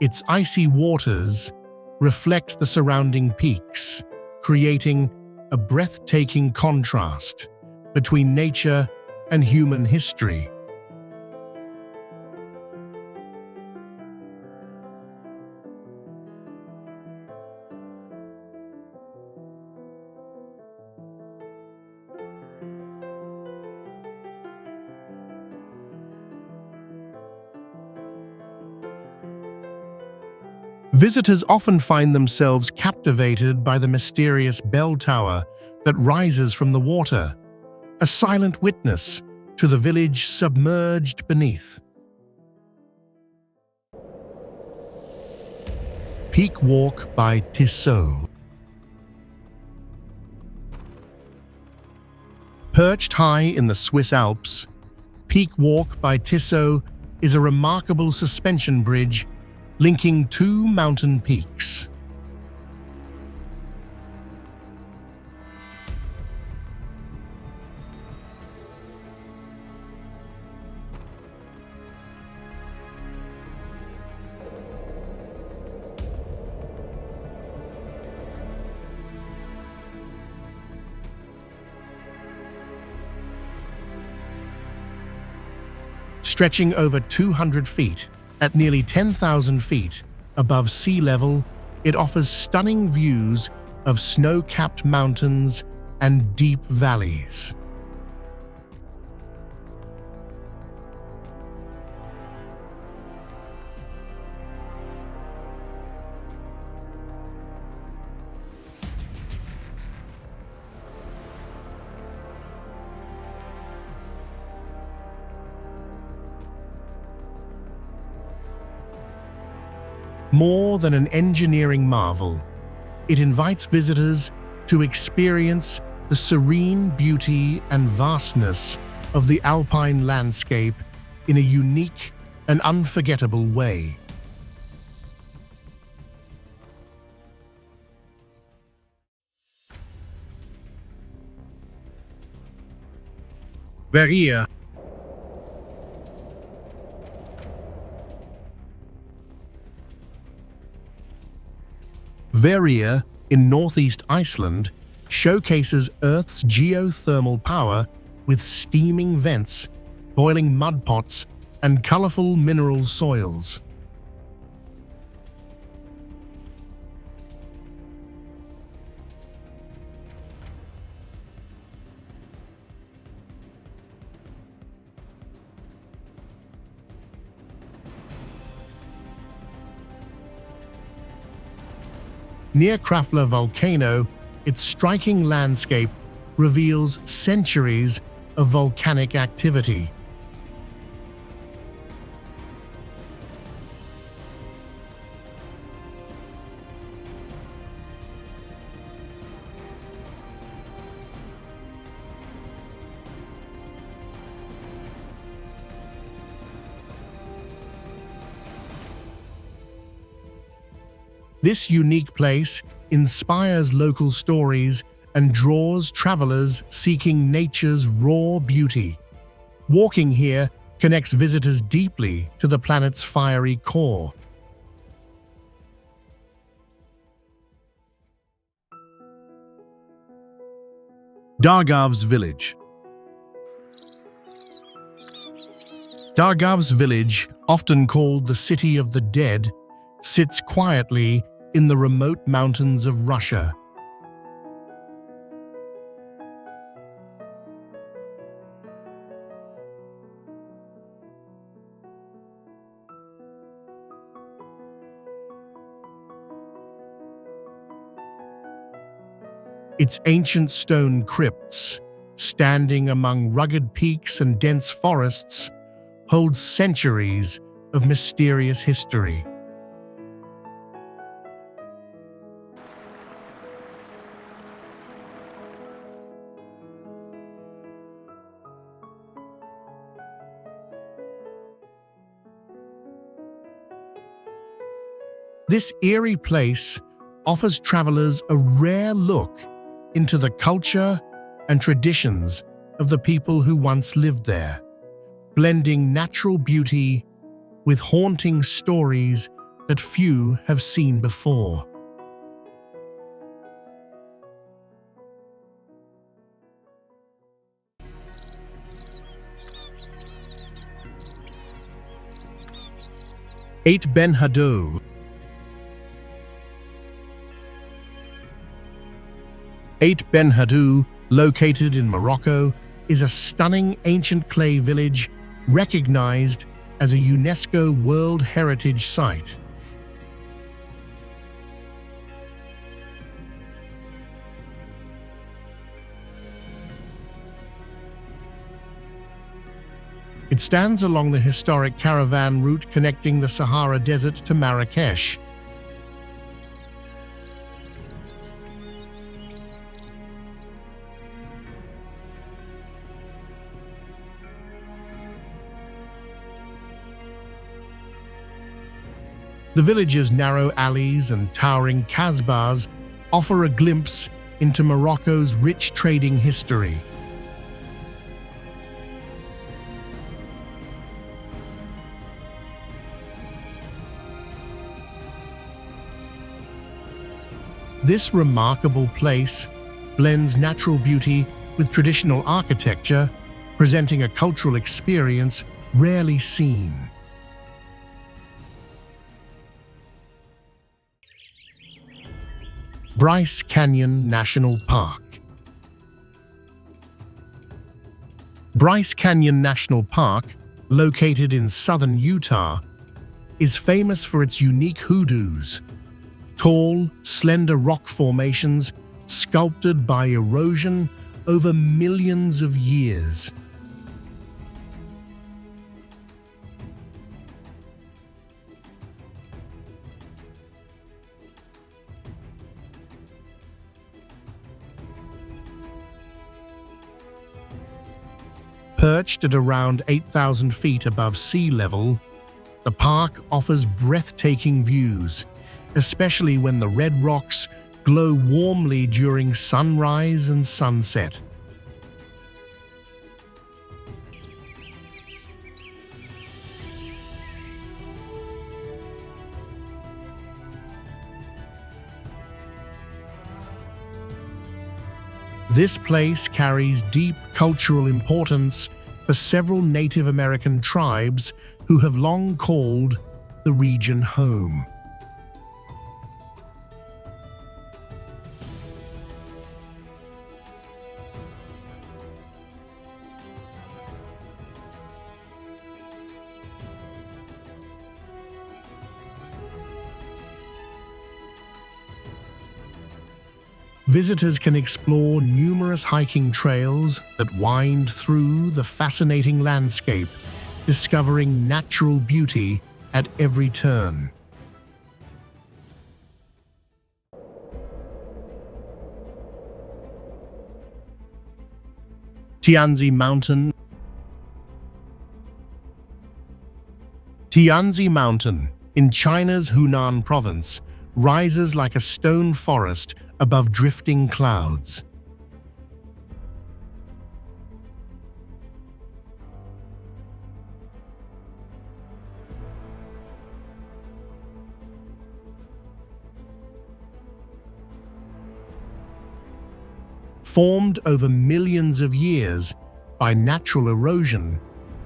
Its icy waters reflect the surrounding peaks, creating a breathtaking contrast between nature and human history. Visitors often find themselves captivated by the mysterious bell tower that rises from the water, a silent witness to the village submerged beneath. Peak Walk by Tissot. Perched high in the Swiss Alps, Peak Walk by Tissot is a remarkable suspension bridge linking two mountain peaks. Stretching over 200 feet, at nearly 10,000 feet above sea level, it offers stunning views of snow-capped mountains and deep valleys. More than an engineering marvel, it invites visitors to experience the serene beauty and vastness of the alpine landscape in a unique and unforgettable way. Verrier. Verrier in northeast Iceland showcases Earth's geothermal power with steaming vents, boiling mud pots, and colorful mineral soils. Near Krafla volcano, its striking landscape reveals centuries of volcanic activity. This unique place inspires local stories and draws travelers seeking nature's raw beauty. Walking here connects visitors deeply to the planet's fiery core. Dargav's Village. Dargav's village, often called the City of the Dead, sits quietly in the remote mountains of Russia. Its ancient stone crypts, standing among rugged peaks and dense forests, hold centuries of mysterious history. This eerie place offers travelers a rare look into the culture and traditions of the people who once lived there, blending natural beauty with haunting stories that few have seen before. Eight Ben Haddou. Eight Ben Haddou, located in Morocco, is a stunning ancient clay village recognized as a UNESCO World Heritage Site. It stands along the historic caravan route connecting the Sahara Desert to Marrakesh. The village's narrow alleys and towering kasbahs offer a glimpse into Morocco's rich trading history. This remarkable place blends natural beauty with traditional architecture, presenting a cultural experience rarely seen. Bryce Canyon National Park. Bryce Canyon National Park, located in southern Utah, is famous for its unique hoodoos, tall, slender rock formations sculpted by erosion over millions of years. Perched at around 8,000 feet above sea level, the park offers breathtaking views, especially when the red rocks glow warmly during sunrise and sunset. This place carries deep cultural importance for several Native American tribes who have long called the region home. Visitors can explore numerous hiking trails that wind through the fascinating landscape, discovering natural beauty at every turn. Tianzi Mountain. Tianzi Mountain, in China's Hunan province, rises like a stone forest above drifting clouds. Formed over millions of years by natural erosion,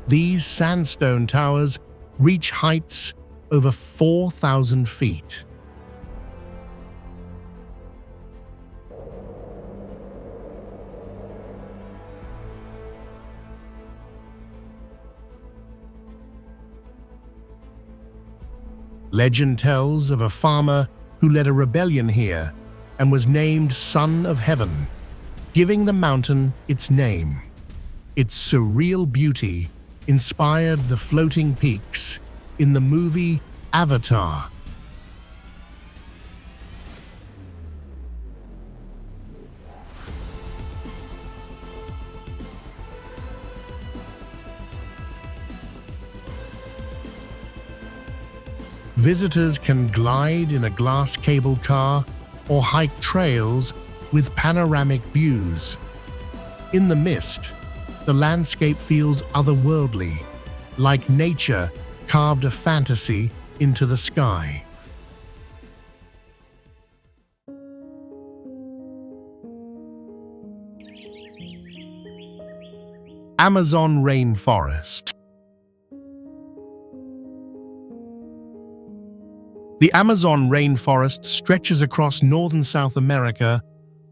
these sandstone towers reach heights over 4,000 feet. Legend tells of a farmer who led a rebellion here, and was named Son of Heaven, giving the mountain its name. Its surreal beauty inspired the floating peaks in the movie Avatar. Visitors can glide in a glass cable car or hike trails with panoramic views. In the mist, the landscape feels otherworldly, like nature carved a fantasy into the sky. Amazon rainforest. The Amazon rainforest stretches across northern South America,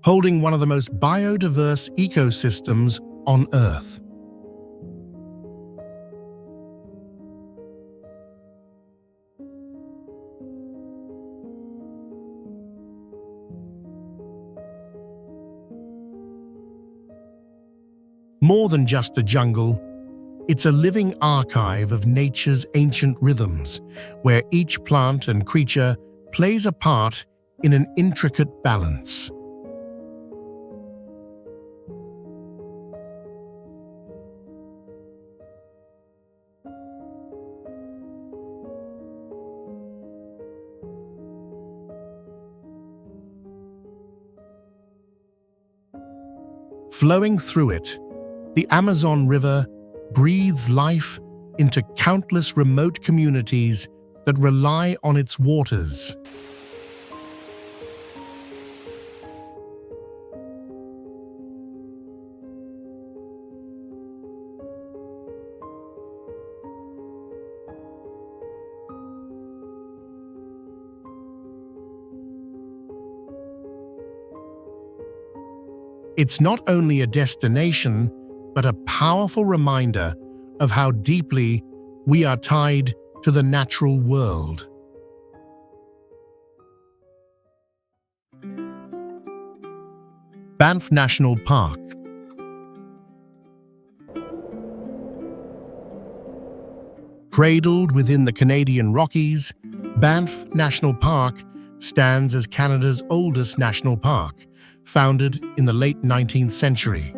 holding one of the most biodiverse ecosystems on Earth. More than just a jungle, it's a living archive of nature's ancient rhythms, where each plant and creature plays a part in an intricate balance. Flowing through it, the Amazon River breathes life into countless remote communities that rely on its waters. It's not only a destination, but a powerful reminder of how deeply we are tied to the natural world. Banff National Park. Cradled within the Canadian Rockies, Banff National Park stands as Canada's oldest national park, founded in the late 19th century.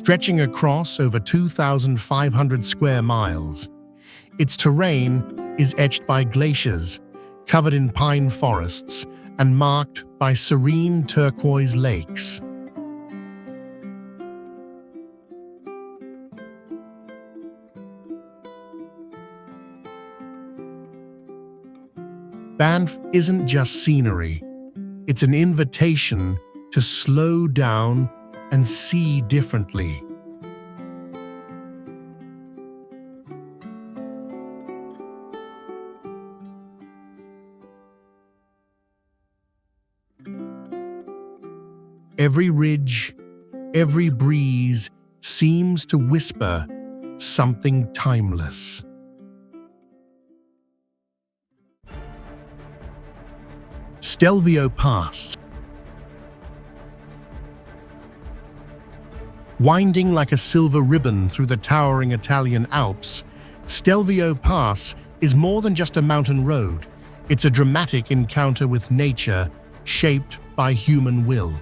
Stretching across over 2,500 square miles, its terrain is etched by glaciers, covered in pine forests, and marked by serene turquoise lakes. Banff isn't just scenery, it's an invitation to slow down and see differently. Every ridge, every breeze seems to whisper something timeless. Stelvio Pass. Winding like a silver ribbon through the towering Italian Alps, Stelvio Pass is more than just a mountain road. It's a dramatic encounter with nature, shaped by human will.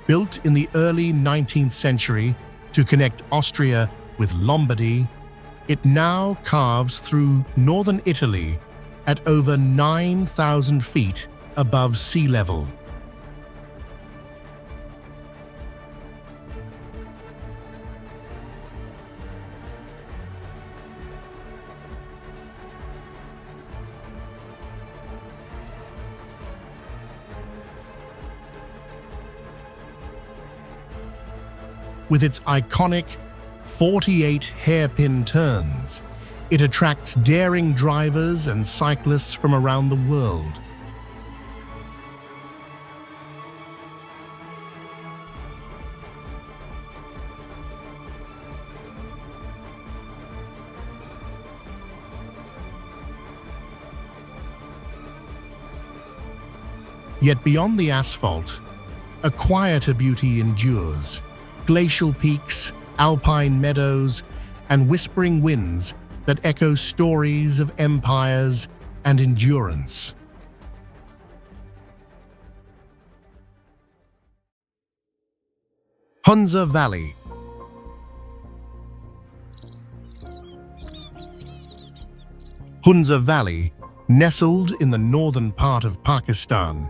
Built in the early 19th century to connect Austria with Lombardy, it now carves through northern Italy at over 9,000 feet above sea level. With its iconic 48 hairpin turns, It attracts daring drivers and cyclists from around the world. Yet beyond the asphalt, a quieter beauty endures. Glacial peaks, alpine meadows, and whispering winds that echo stories of empires and endurance. Hunza Valley. Hunza Valley, nestled in the northern part of Pakistan,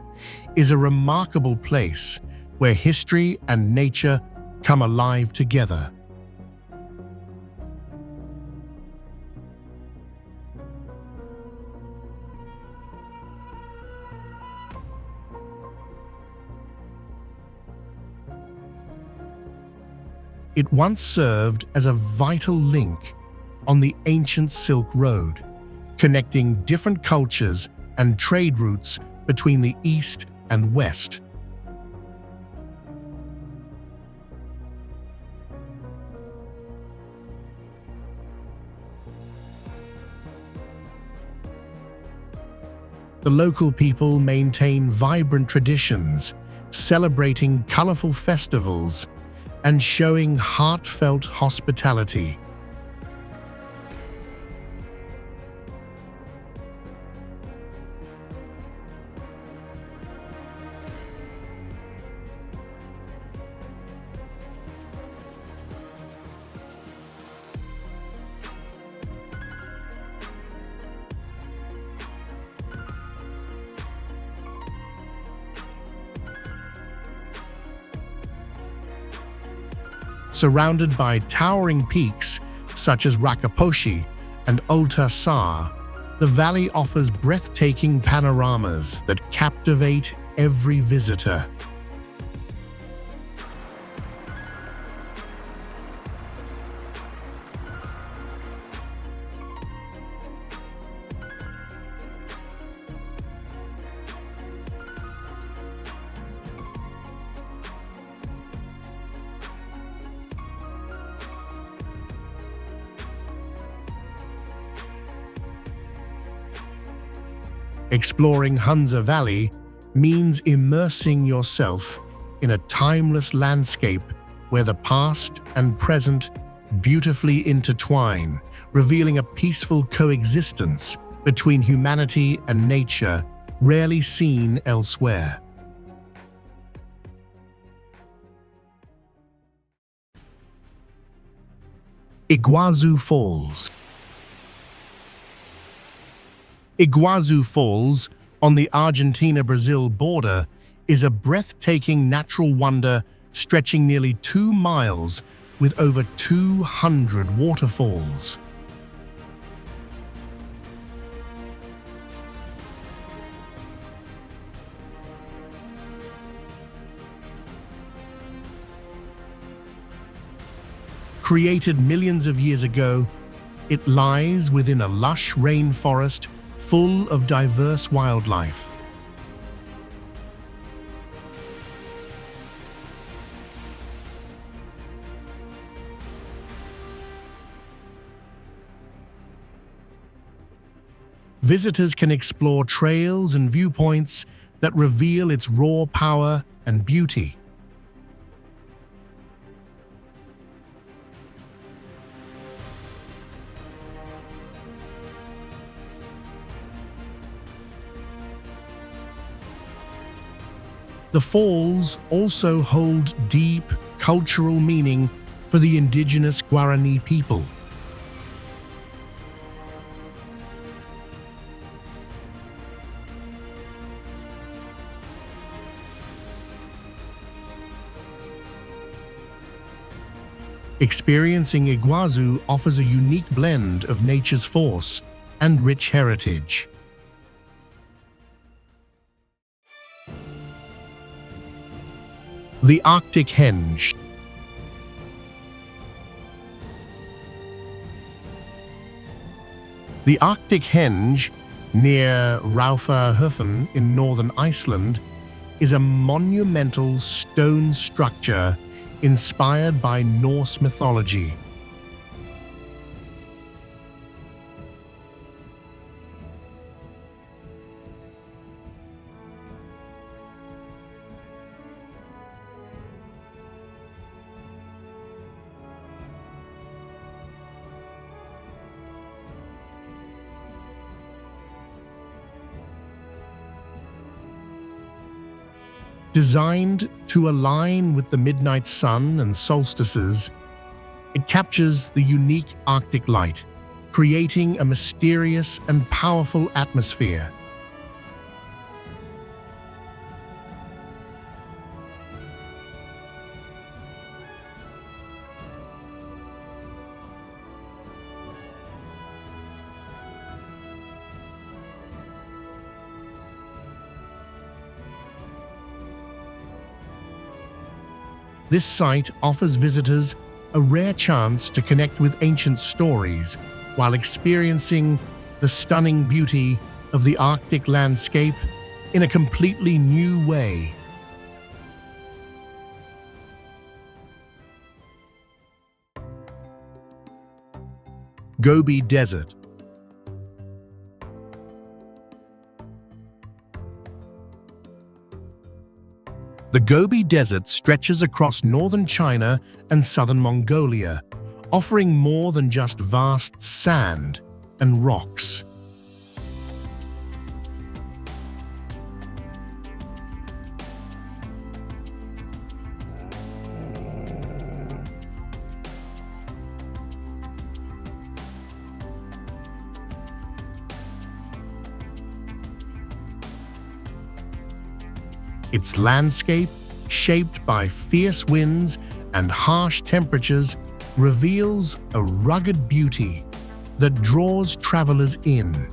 is a remarkable place where history and nature come alive together. It once served as a vital link on the ancient Silk Road, connecting different cultures and trade routes between the East and West. The local people maintain vibrant traditions, celebrating colorful festivals and showing heartfelt hospitality. Surrounded by towering peaks such as Rakaposhi and Ulta Sar, the valley offers breathtaking panoramas that captivate every visitor. Exploring Hunza Valley means immersing yourself in a timeless landscape where the past and present beautifully intertwine, revealing a peaceful coexistence between humanity and nature rarely seen elsewhere. Iguazu Falls. Iguazu Falls, on the Argentina-Brazil border, is a breathtaking natural wonder stretching nearly 2 miles with over 200 waterfalls. Created millions of years ago, it lies within a lush rainforest full of diverse wildlife. Visitors can explore trails and viewpoints that reveal its raw power and beauty. The falls also hold deep cultural meaning for the indigenous Guarani people. Experiencing Iguazu offers a unique blend of nature's force and rich heritage. The Arctic Henge. The Arctic Henge, near Raufarhöfen in northern Iceland, is a monumental stone structure inspired by Norse mythology. Designed to align with the midnight sun and solstices, it captures the unique Arctic light, creating a mysterious and powerful atmosphere. This site offers visitors a rare chance to connect with ancient stories while experiencing the stunning beauty of the Arctic landscape in a completely new way. Gobi Desert. The Gobi Desert stretches across northern China and southern Mongolia, offering more than just vast sand and rocks. Its landscape, shaped by fierce winds and harsh temperatures, reveals a rugged beauty that draws travelers in.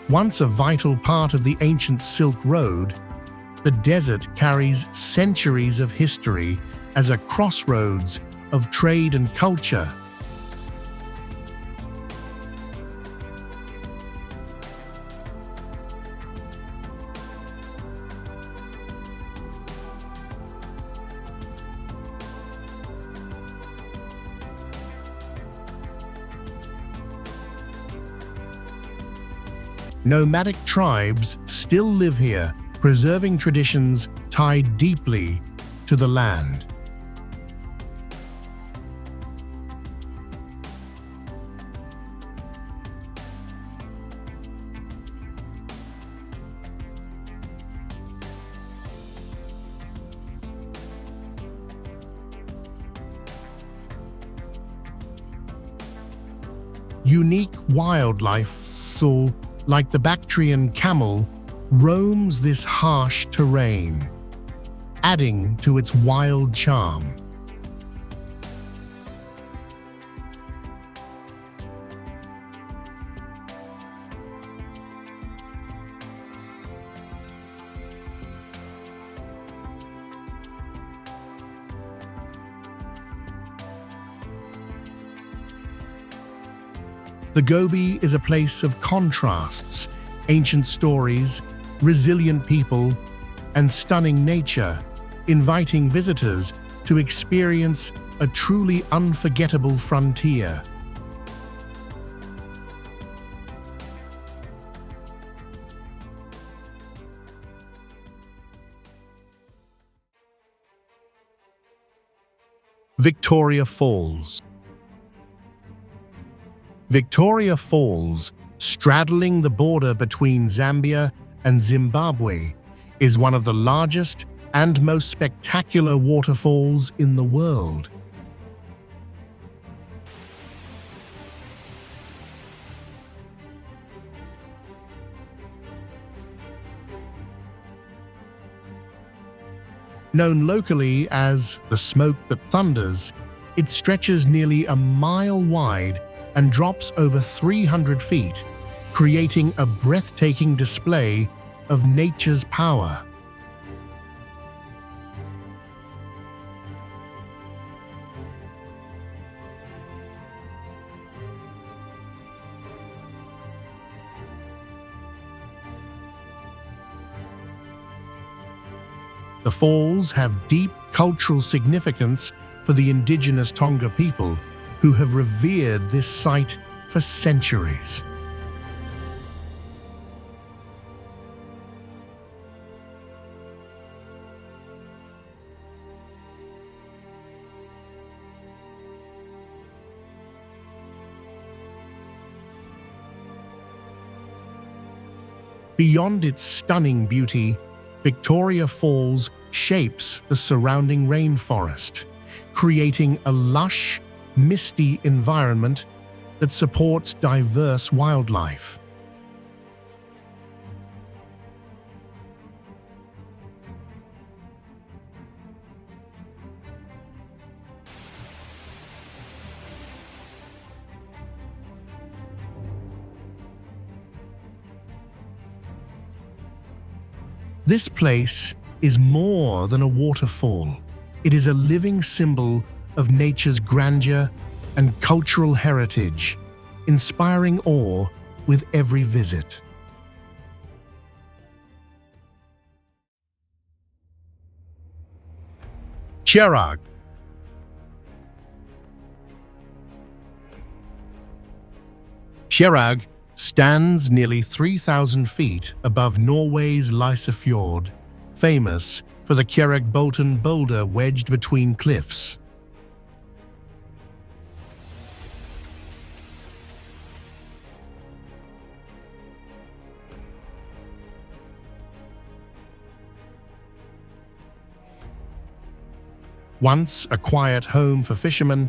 Once a vital part of the ancient Silk Road, the desert carries centuries of history as a crossroads of trade and culture. Nomadic tribes still live here, preserving traditions tied deeply to the land. Unique wildlife, like the Bactrian camel, roams this harsh terrain, adding to its wild charm. The Gobi is a place of contrasts, ancient stories, resilient people, and stunning nature, inviting visitors to experience a truly unforgettable frontier. Victoria Falls. Victoria Falls, straddling the border between Zambia and Zimbabwe, is one of the largest and most spectacular waterfalls in the world. Known locally as the Smoke That Thunders, It stretches nearly a mile wide and drops over 300 feet, creating a breathtaking display of nature's power. The falls have deep cultural significance for the indigenous Tonga people, who have revered this site for centuries. Beyond its stunning beauty, Victoria Falls shapes the surrounding rainforest, creating a lush, misty environment that supports diverse wildlife. This place is more than a waterfall. It is a living symbol of nature's grandeur and cultural heritage, inspiring awe with every visit. Cherag. Cherag stands nearly 3,000 feet above Norway's Lysefjord, famous for the Kjerag-Bolton boulder wedged between cliffs. Once a quiet home for fishermen,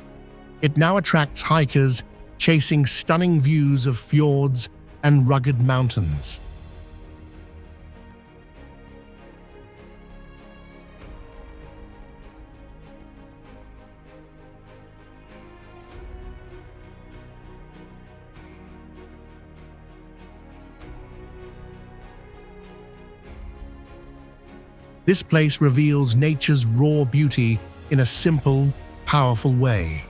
it now attracts hikers chasing stunning views of fjords and rugged mountains. This place reveals nature's raw beauty in a simple, powerful way.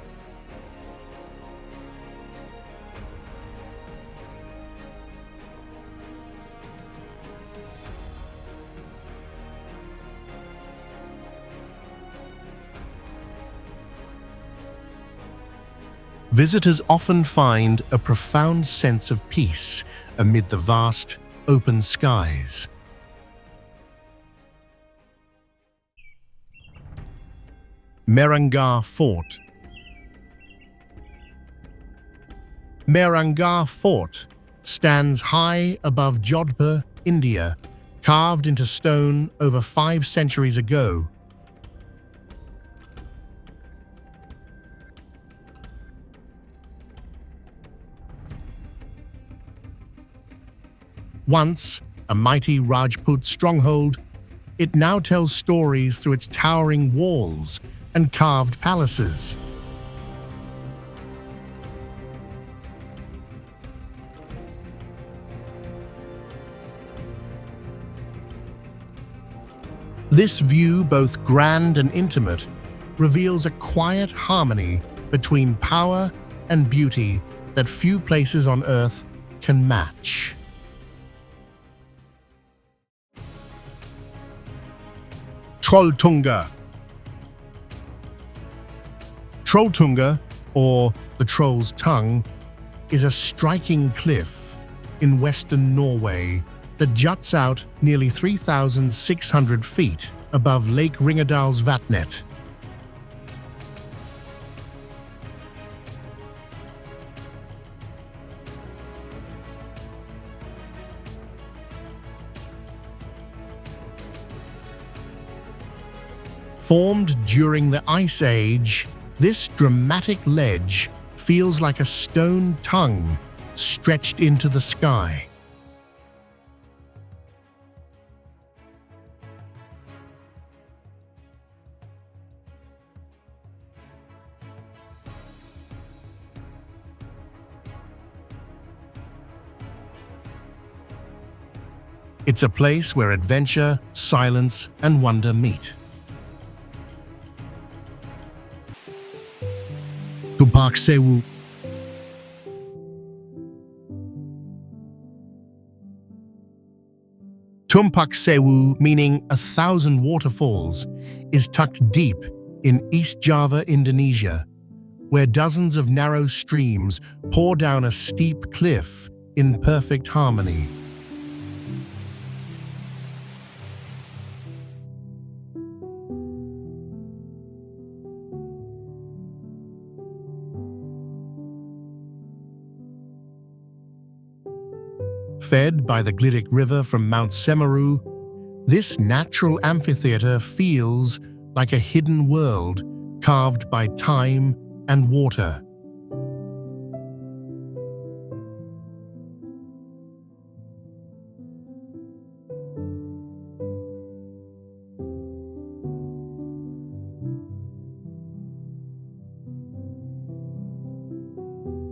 Visitors often find a profound sense of peace amid the vast, open skies. Merangar Fort. Merangar Fort stands high above Jodhpur, India, carved into stone over 5 centuries ago. Once a mighty Rajput stronghold, it now tells stories through its towering walls and carved palaces. This view, both grand and intimate, reveals a quiet harmony between power and beauty that few places on Earth can match. Trolltunga. Trolltunga, or the Troll's Tongue, is a striking cliff in western Norway that juts out nearly 3,600 feet above Lake Ringedalsvatnet. Formed during the Ice Age, this dramatic ledge feels like a stone tongue stretched into the sky. It's a place where adventure, silence, and wonder meet. Tumpak Sewu. Tumpak Sewu, meaning 1,000 waterfalls, is tucked deep in East Java, Indonesia, where dozens of narrow streams pour down a steep cliff in perfect harmony. Fed by the Glidic River from Mount Semeru, this natural amphitheater feels like a hidden world carved by time and water.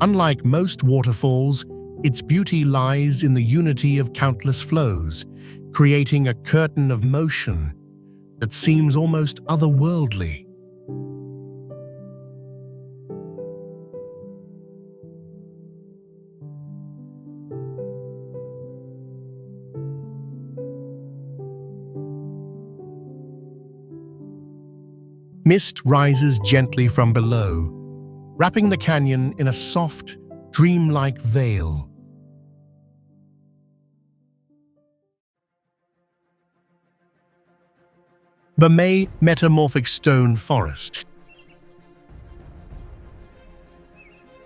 Unlike most waterfalls, its beauty lies in the unity of countless flows, creating a curtain of motion that seems almost otherworldly. Mist rises gently from below, wrapping the canyon in a soft, dreamlike veil. Bamei Metamorphic Stone Forest.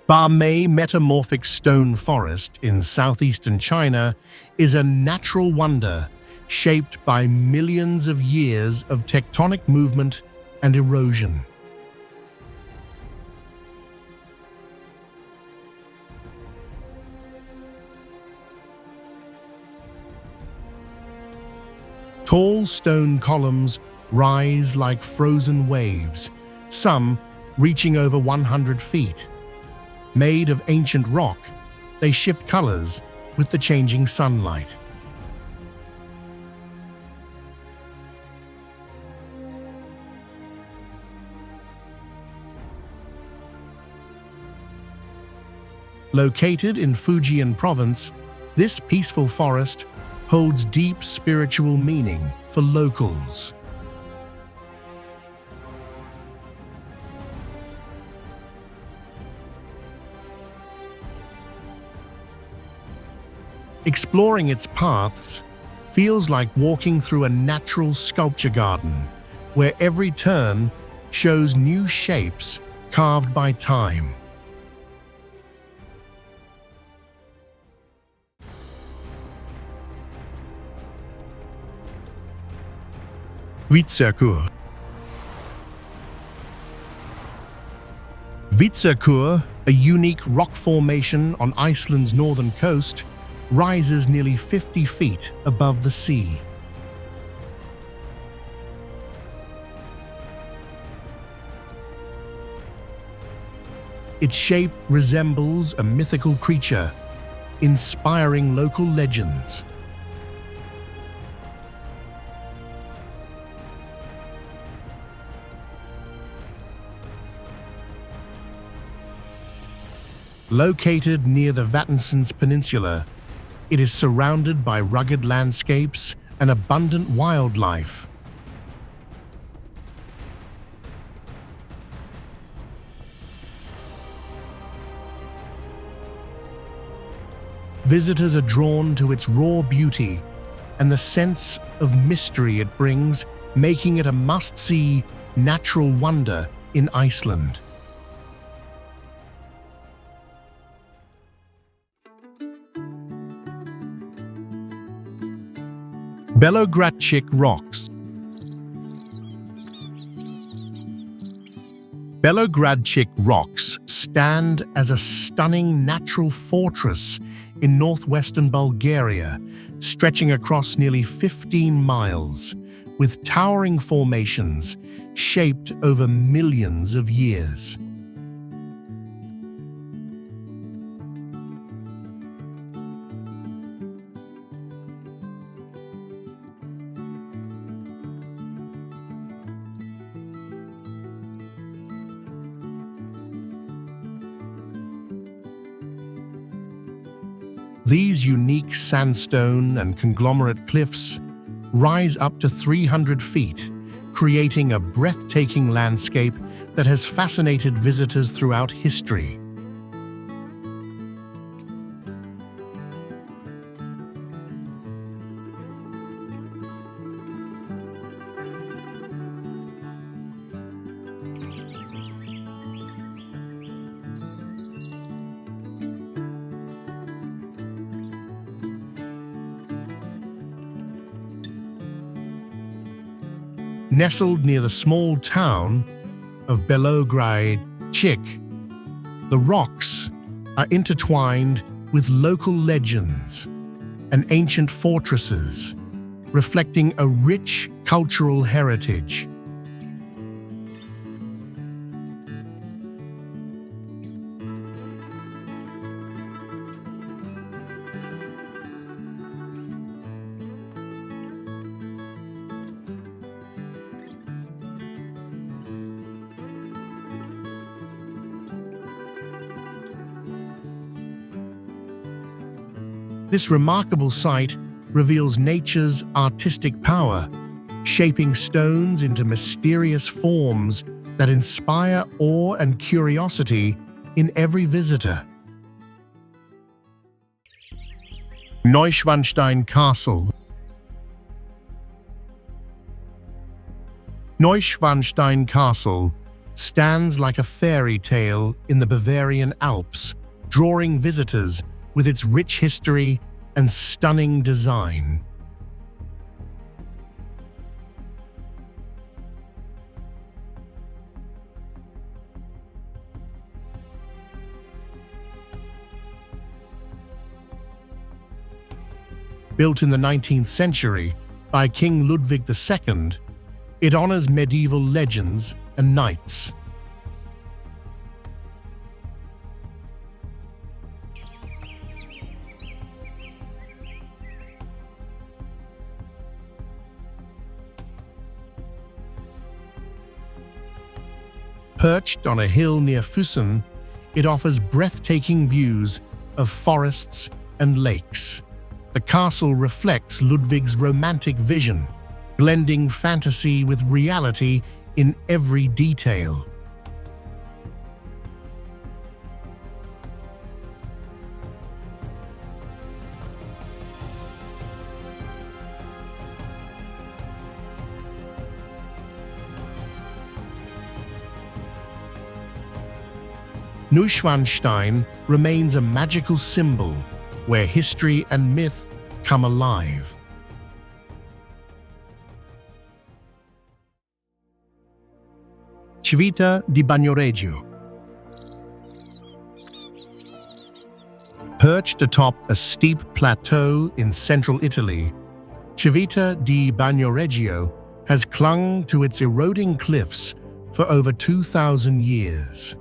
Bamei Metamorphic Stone Forest in southeastern China is a natural wonder shaped by millions of years of tectonic movement and erosion. Tall stone columns rise like frozen waves, some reaching over 100 feet. Made of ancient rock, they shift colors with the changing sunlight. Located in Fujian province, this peaceful forest holds deep spiritual meaning for locals. Exploring its paths feels like walking through a natural sculpture garden, where every turn shows new shapes carved by time. Vitserkur. Vitserkur, a unique rock formation on Iceland's northern coast, rises nearly 50 feet above the sea. Its shape resembles a mythical creature, inspiring local legends. Located near the Vatnsens Peninsula, it is surrounded by rugged landscapes and abundant wildlife. Visitors are drawn to its raw beauty and the sense of mystery it brings, making it a must-see natural wonder in Iceland. Belogradchik Rocks. Belogradchik Rocks stand as a stunning natural fortress in northwestern Bulgaria, stretching across nearly 15 miles, with towering formations shaped over millions of years. These unique sandstone and conglomerate cliffs rise up to 300 feet, creating a breathtaking landscape that has fascinated visitors throughout history. Nestled near the small town of Belograd-Chik, the rocks are intertwined with local legends and ancient fortresses, reflecting a rich cultural heritage. This remarkable site reveals nature's artistic power, shaping stones into mysterious forms that inspire awe and curiosity in every visitor. Neuschwanstein Castle. Neuschwanstein Castle stands like a fairy tale in the Bavarian Alps, drawing visitors with its rich history and stunning design. Built in the 19th century by King Ludwig II, it honors medieval legends and knights. Perched on a hill near Füssen, it offers breathtaking views of forests and lakes. The castle reflects Ludwig's romantic vision, blending fantasy with reality in every detail. Neuschwanstein remains a magical symbol where history and myth come alive. Civita di Bagnoregio. Perched atop a steep plateau in central Italy, Civita di Bagnoregio has clung to its eroding cliffs for over 2,000 years.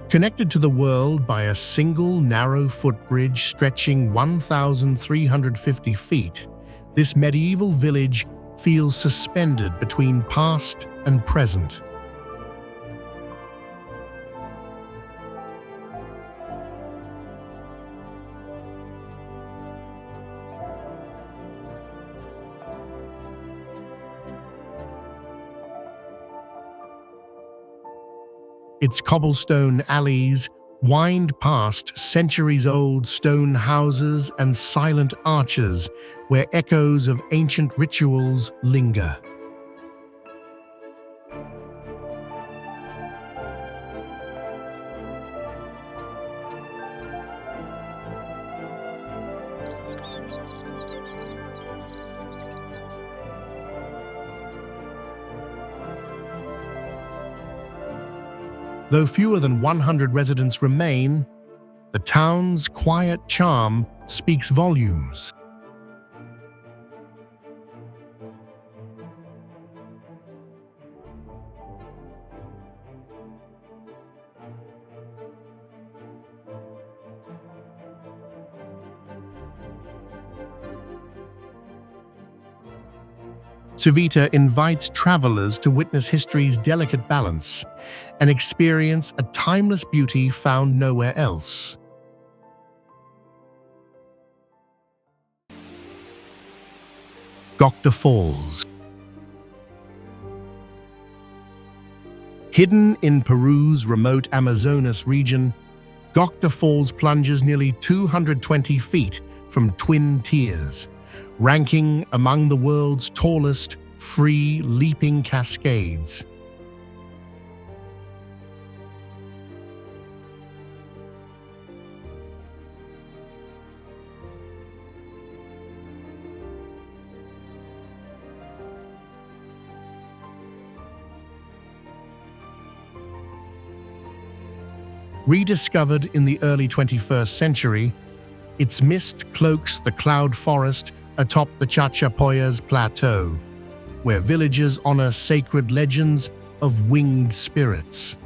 Connected to the world by a single narrow footbridge stretching 1,350 feet, this medieval village feels suspended between past and present. Its cobblestone alleys wind past centuries-old stone houses and silent arches where echoes of ancient rituals linger. Though fewer than 100 residents remain, the town's quiet charm speaks volumes. Suvita invites travelers to witness history's delicate balance and experience a timeless beauty found nowhere else. Gokta Falls. Hidden in Peru's remote Amazonas region, Gokta Falls plunges nearly 220 feet from Twin Tiers, ranking among the world's tallest free leaping cascades. Rediscovered in the early 21st century, its mist cloaks the cloud forest atop the Chachapoyas Plateau, where villagers honor sacred legends of winged spirits.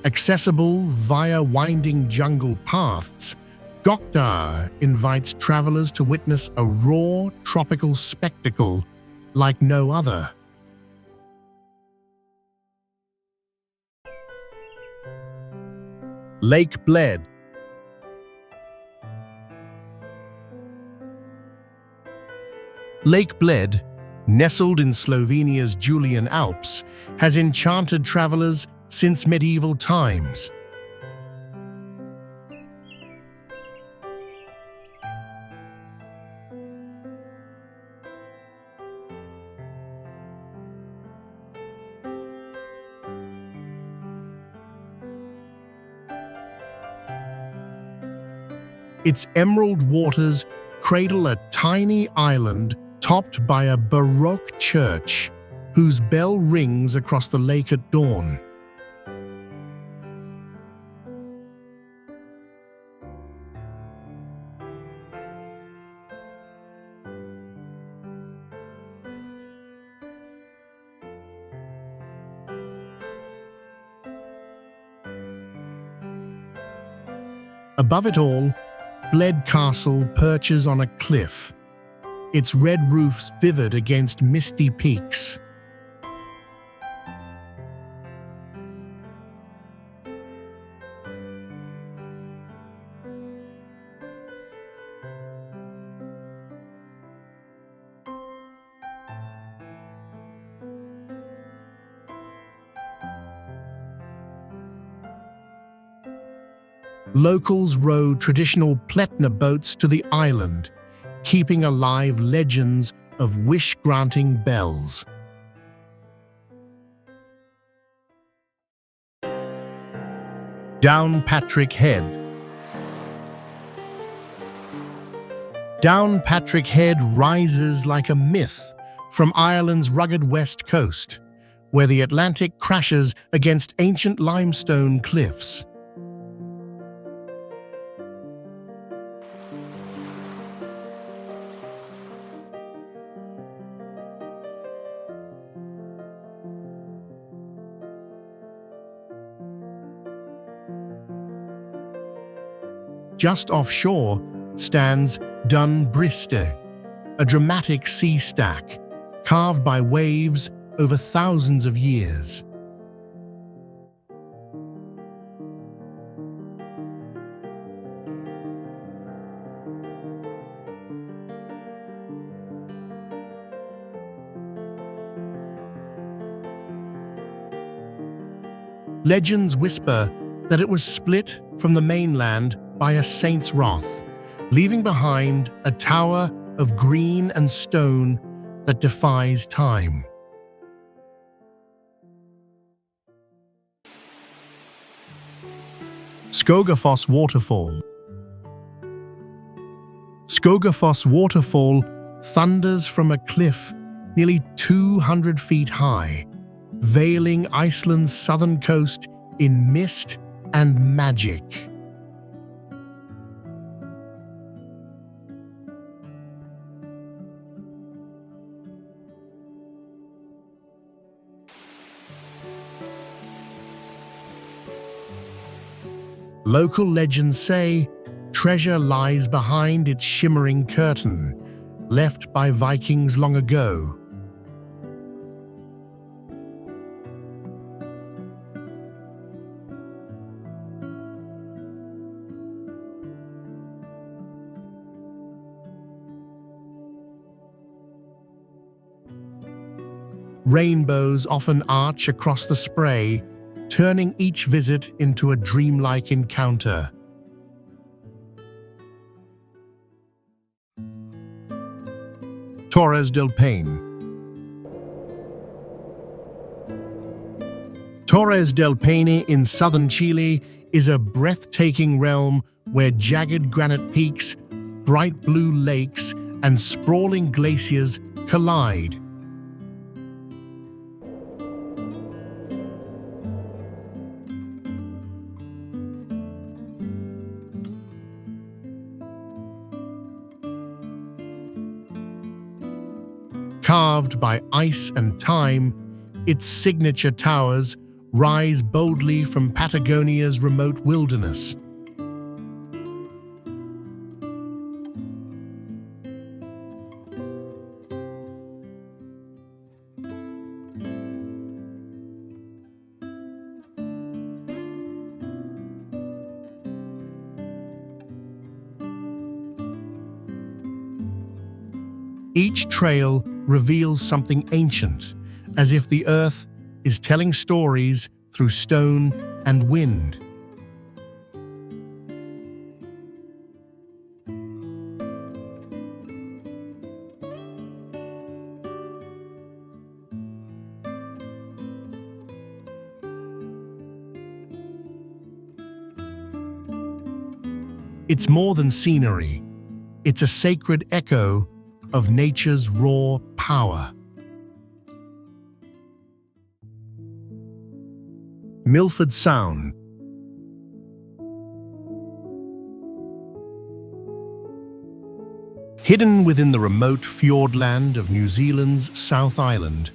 Accessible via winding jungle paths, Gokta invites travelers to witness a raw, tropical spectacle like no other. Lake Bled. Lake Bled, nestled in Slovenia's Julian Alps, has enchanted travelers since medieval times. Its emerald waters cradle a tiny island topped by a Baroque church whose bell rings across the lake at dawn. Above it all, Bled Castle perches on a cliff, its red roofs vivid against misty peaks. Locals row traditional Pletna boats to the island, keeping alive legends of wish-granting bells. Downpatrick Head. Downpatrick Head rises like a myth from Ireland's rugged west coast, where the Atlantic crashes against ancient limestone cliffs. Just offshore stands Dunbriste, a dramatic sea stack carved by waves over thousands of years. Legends whisper that it was split from the mainland by a saint's wrath, leaving behind a tower of green and stone that defies time. Skogafoss Waterfall. Skogafoss Waterfall thunders from a cliff nearly 200 feet high, veiling Iceland's southern coast in mist and magic. Local legends say treasure lies behind its shimmering curtain, left by Vikings long ago. Rainbows often arch across the spray, turning each visit into a dreamlike encounter. Torres del Paine. Torres del Paine in southern Chile is a breathtaking realm where jagged granite peaks, bright blue lakes, and sprawling glaciers collide. Carved by ice and time, its signature towers rise boldly from Patagonia's remote wilderness. Each trail reveals something ancient, as if the earth is telling stories through stone and wind. It's more than scenery. It's a sacred echo of nature's raw power. Milford Sound. Hidden within the remote fjordland of New Zealand's South Island,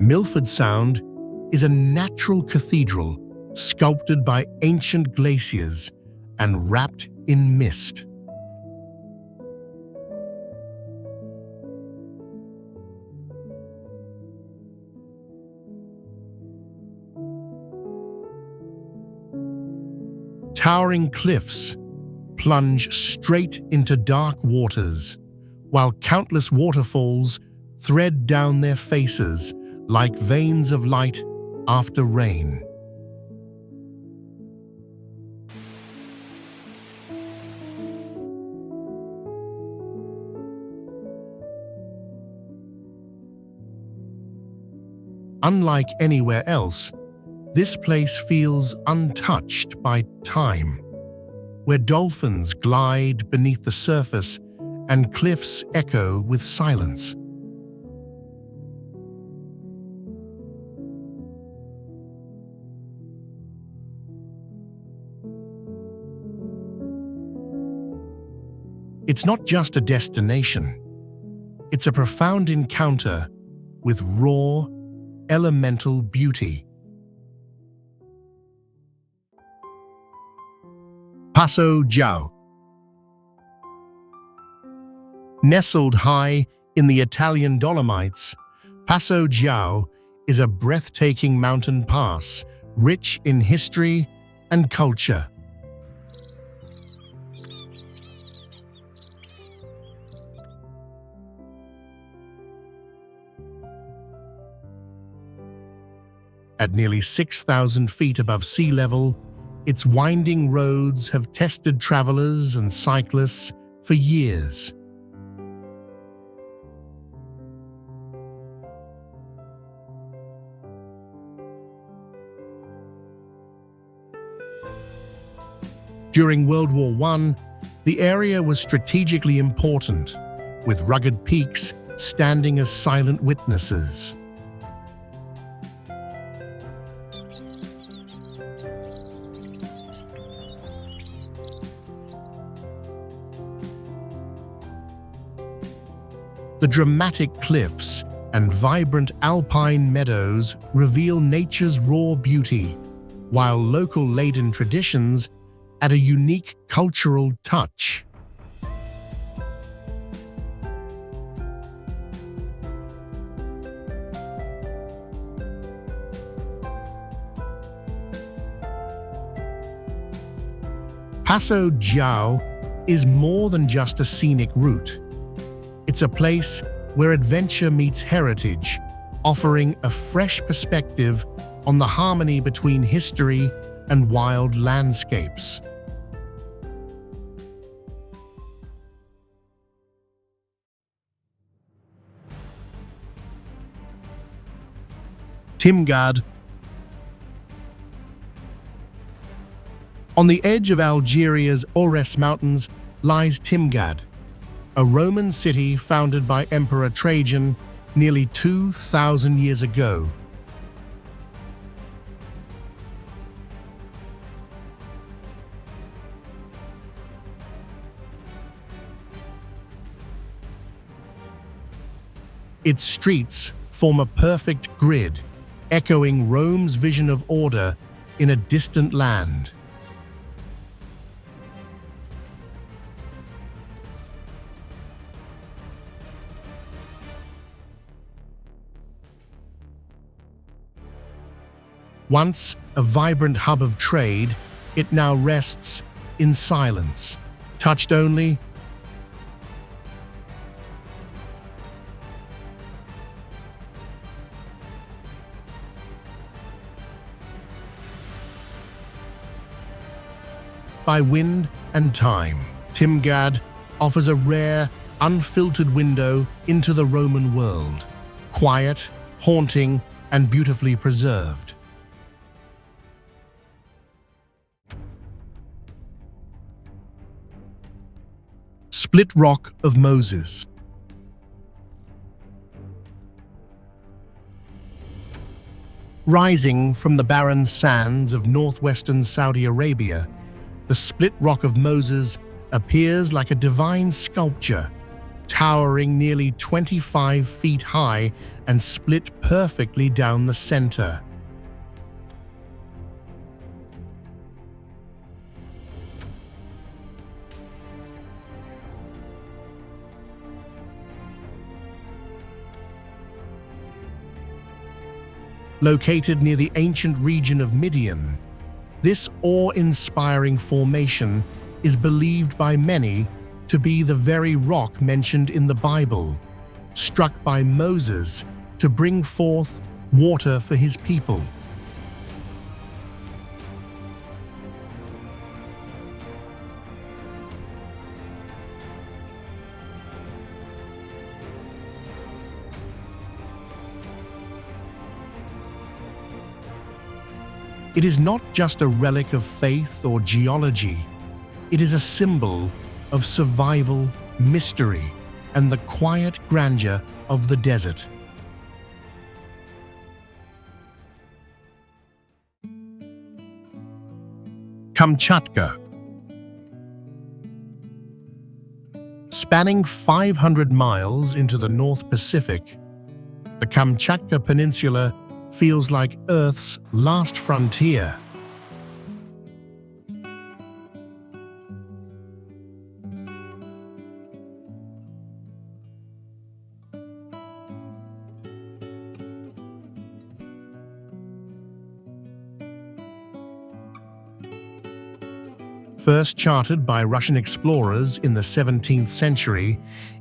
Milford Sound is a natural cathedral sculpted by ancient glaciers and wrapped in mist. Towering cliffs plunge straight into dark waters, while countless waterfalls thread down their faces like veins of light after rain. Unlike anywhere else, this place feels untouched by time, where dolphins glide beneath the surface and cliffs echo with silence. It's not just a destination. It's a profound encounter with raw, elemental beauty. Passo Giao. Nestled high in the Italian Dolomites, Passo Giao is a breathtaking mountain pass, rich in history and culture. At nearly 6,000 feet above sea level, its winding roads have tested travelers and cyclists for years. During World War I, the area was strategically important, with rugged peaks standing as silent witnesses. The dramatic cliffs and vibrant alpine meadows reveal nature's raw beauty, while local laden traditions add a unique cultural touch. Paso Jiao is more than just a scenic route. It's a place where adventure meets heritage, offering a fresh perspective on the harmony between history and wild landscapes. Timgad. On the edge of Algeria's Ores Mountains lies Timgad, a Roman city founded by Emperor Trajan nearly 2,000 years ago. Its streets form a perfect grid, echoing Rome's vision of order in a distant land. Once a vibrant hub of trade, it now rests in silence, touched only by wind and time. Timgad offers a rare, unfiltered window into the Roman world, quiet, haunting, and beautifully preserved. Split Rock of Moses. Rising from the barren sands of northwestern Saudi Arabia, the Split Rock of Moses appears like a divine sculpture, towering nearly 25 feet high and split perfectly down the center. Located near the ancient region of Midian, this awe-inspiring formation is believed by many to be the very rock mentioned in the Bible, struck by Moses to bring forth water for his people. It is not just a relic of faith or geology. It is a symbol of survival, mystery, and the quiet grandeur of the desert. Kamchatka. Spanning 500 miles into the North Pacific, the Kamchatka Peninsula feels like Earth's last frontier. First charted by Russian explorers in the 17th century,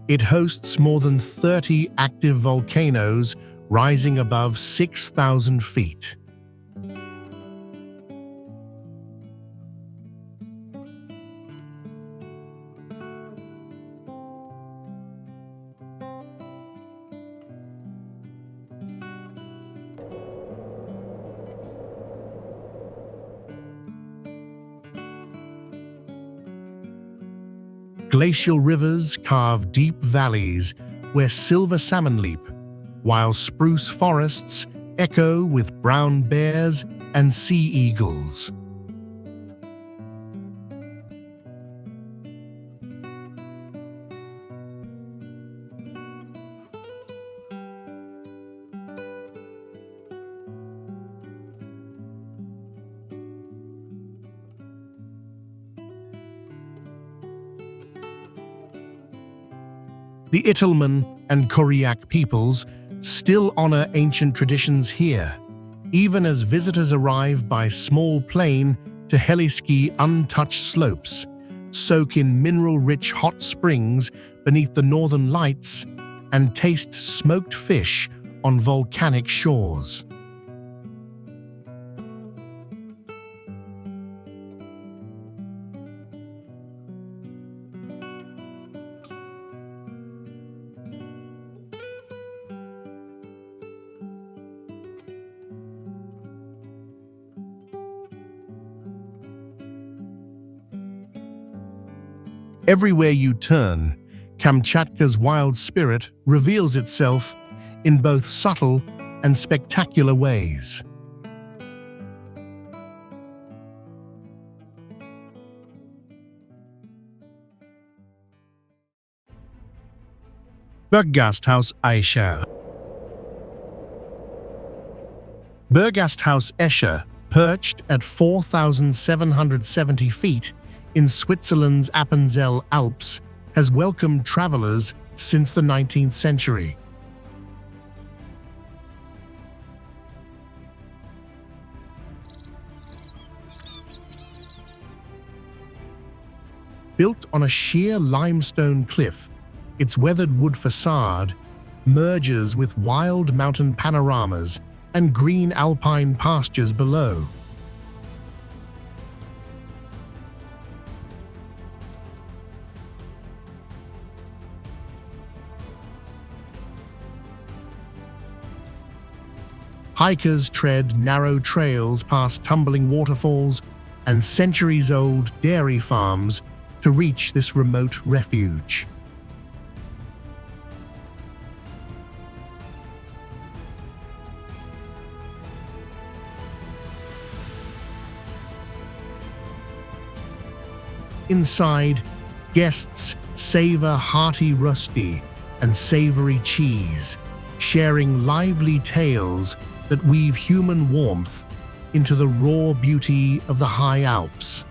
it hosts more than 30 active volcanoes rising above 6,000 feet. Glacial rivers carve deep valleys where silver salmon leap, while spruce forests echo with brown bears and sea eagles. The Itelmen and Koryak peoples still honor ancient traditions here, even as visitors arrive by small plane to heli-ski untouched slopes, soak in mineral-rich hot springs beneath the northern lights, and taste smoked fish on volcanic shores. Everywhere you turn, Kamchatka's wild spirit reveals itself in both subtle and spectacular ways. Berggasthaus Escher. Berggasthaus Escher, perched at 4,770 feet in Switzerland's Appenzell Alps, has welcomed travelers since the 19th century. Built on a sheer limestone cliff, its weathered wood facade merges with wild mountain panoramas and green alpine pastures below. Hikers tread narrow trails past tumbling waterfalls and centuries-old dairy farms to reach this remote refuge. Inside, guests savor hearty rösti and savory cheese, sharing lively tales that weave human warmth into the raw beauty of the high Alps.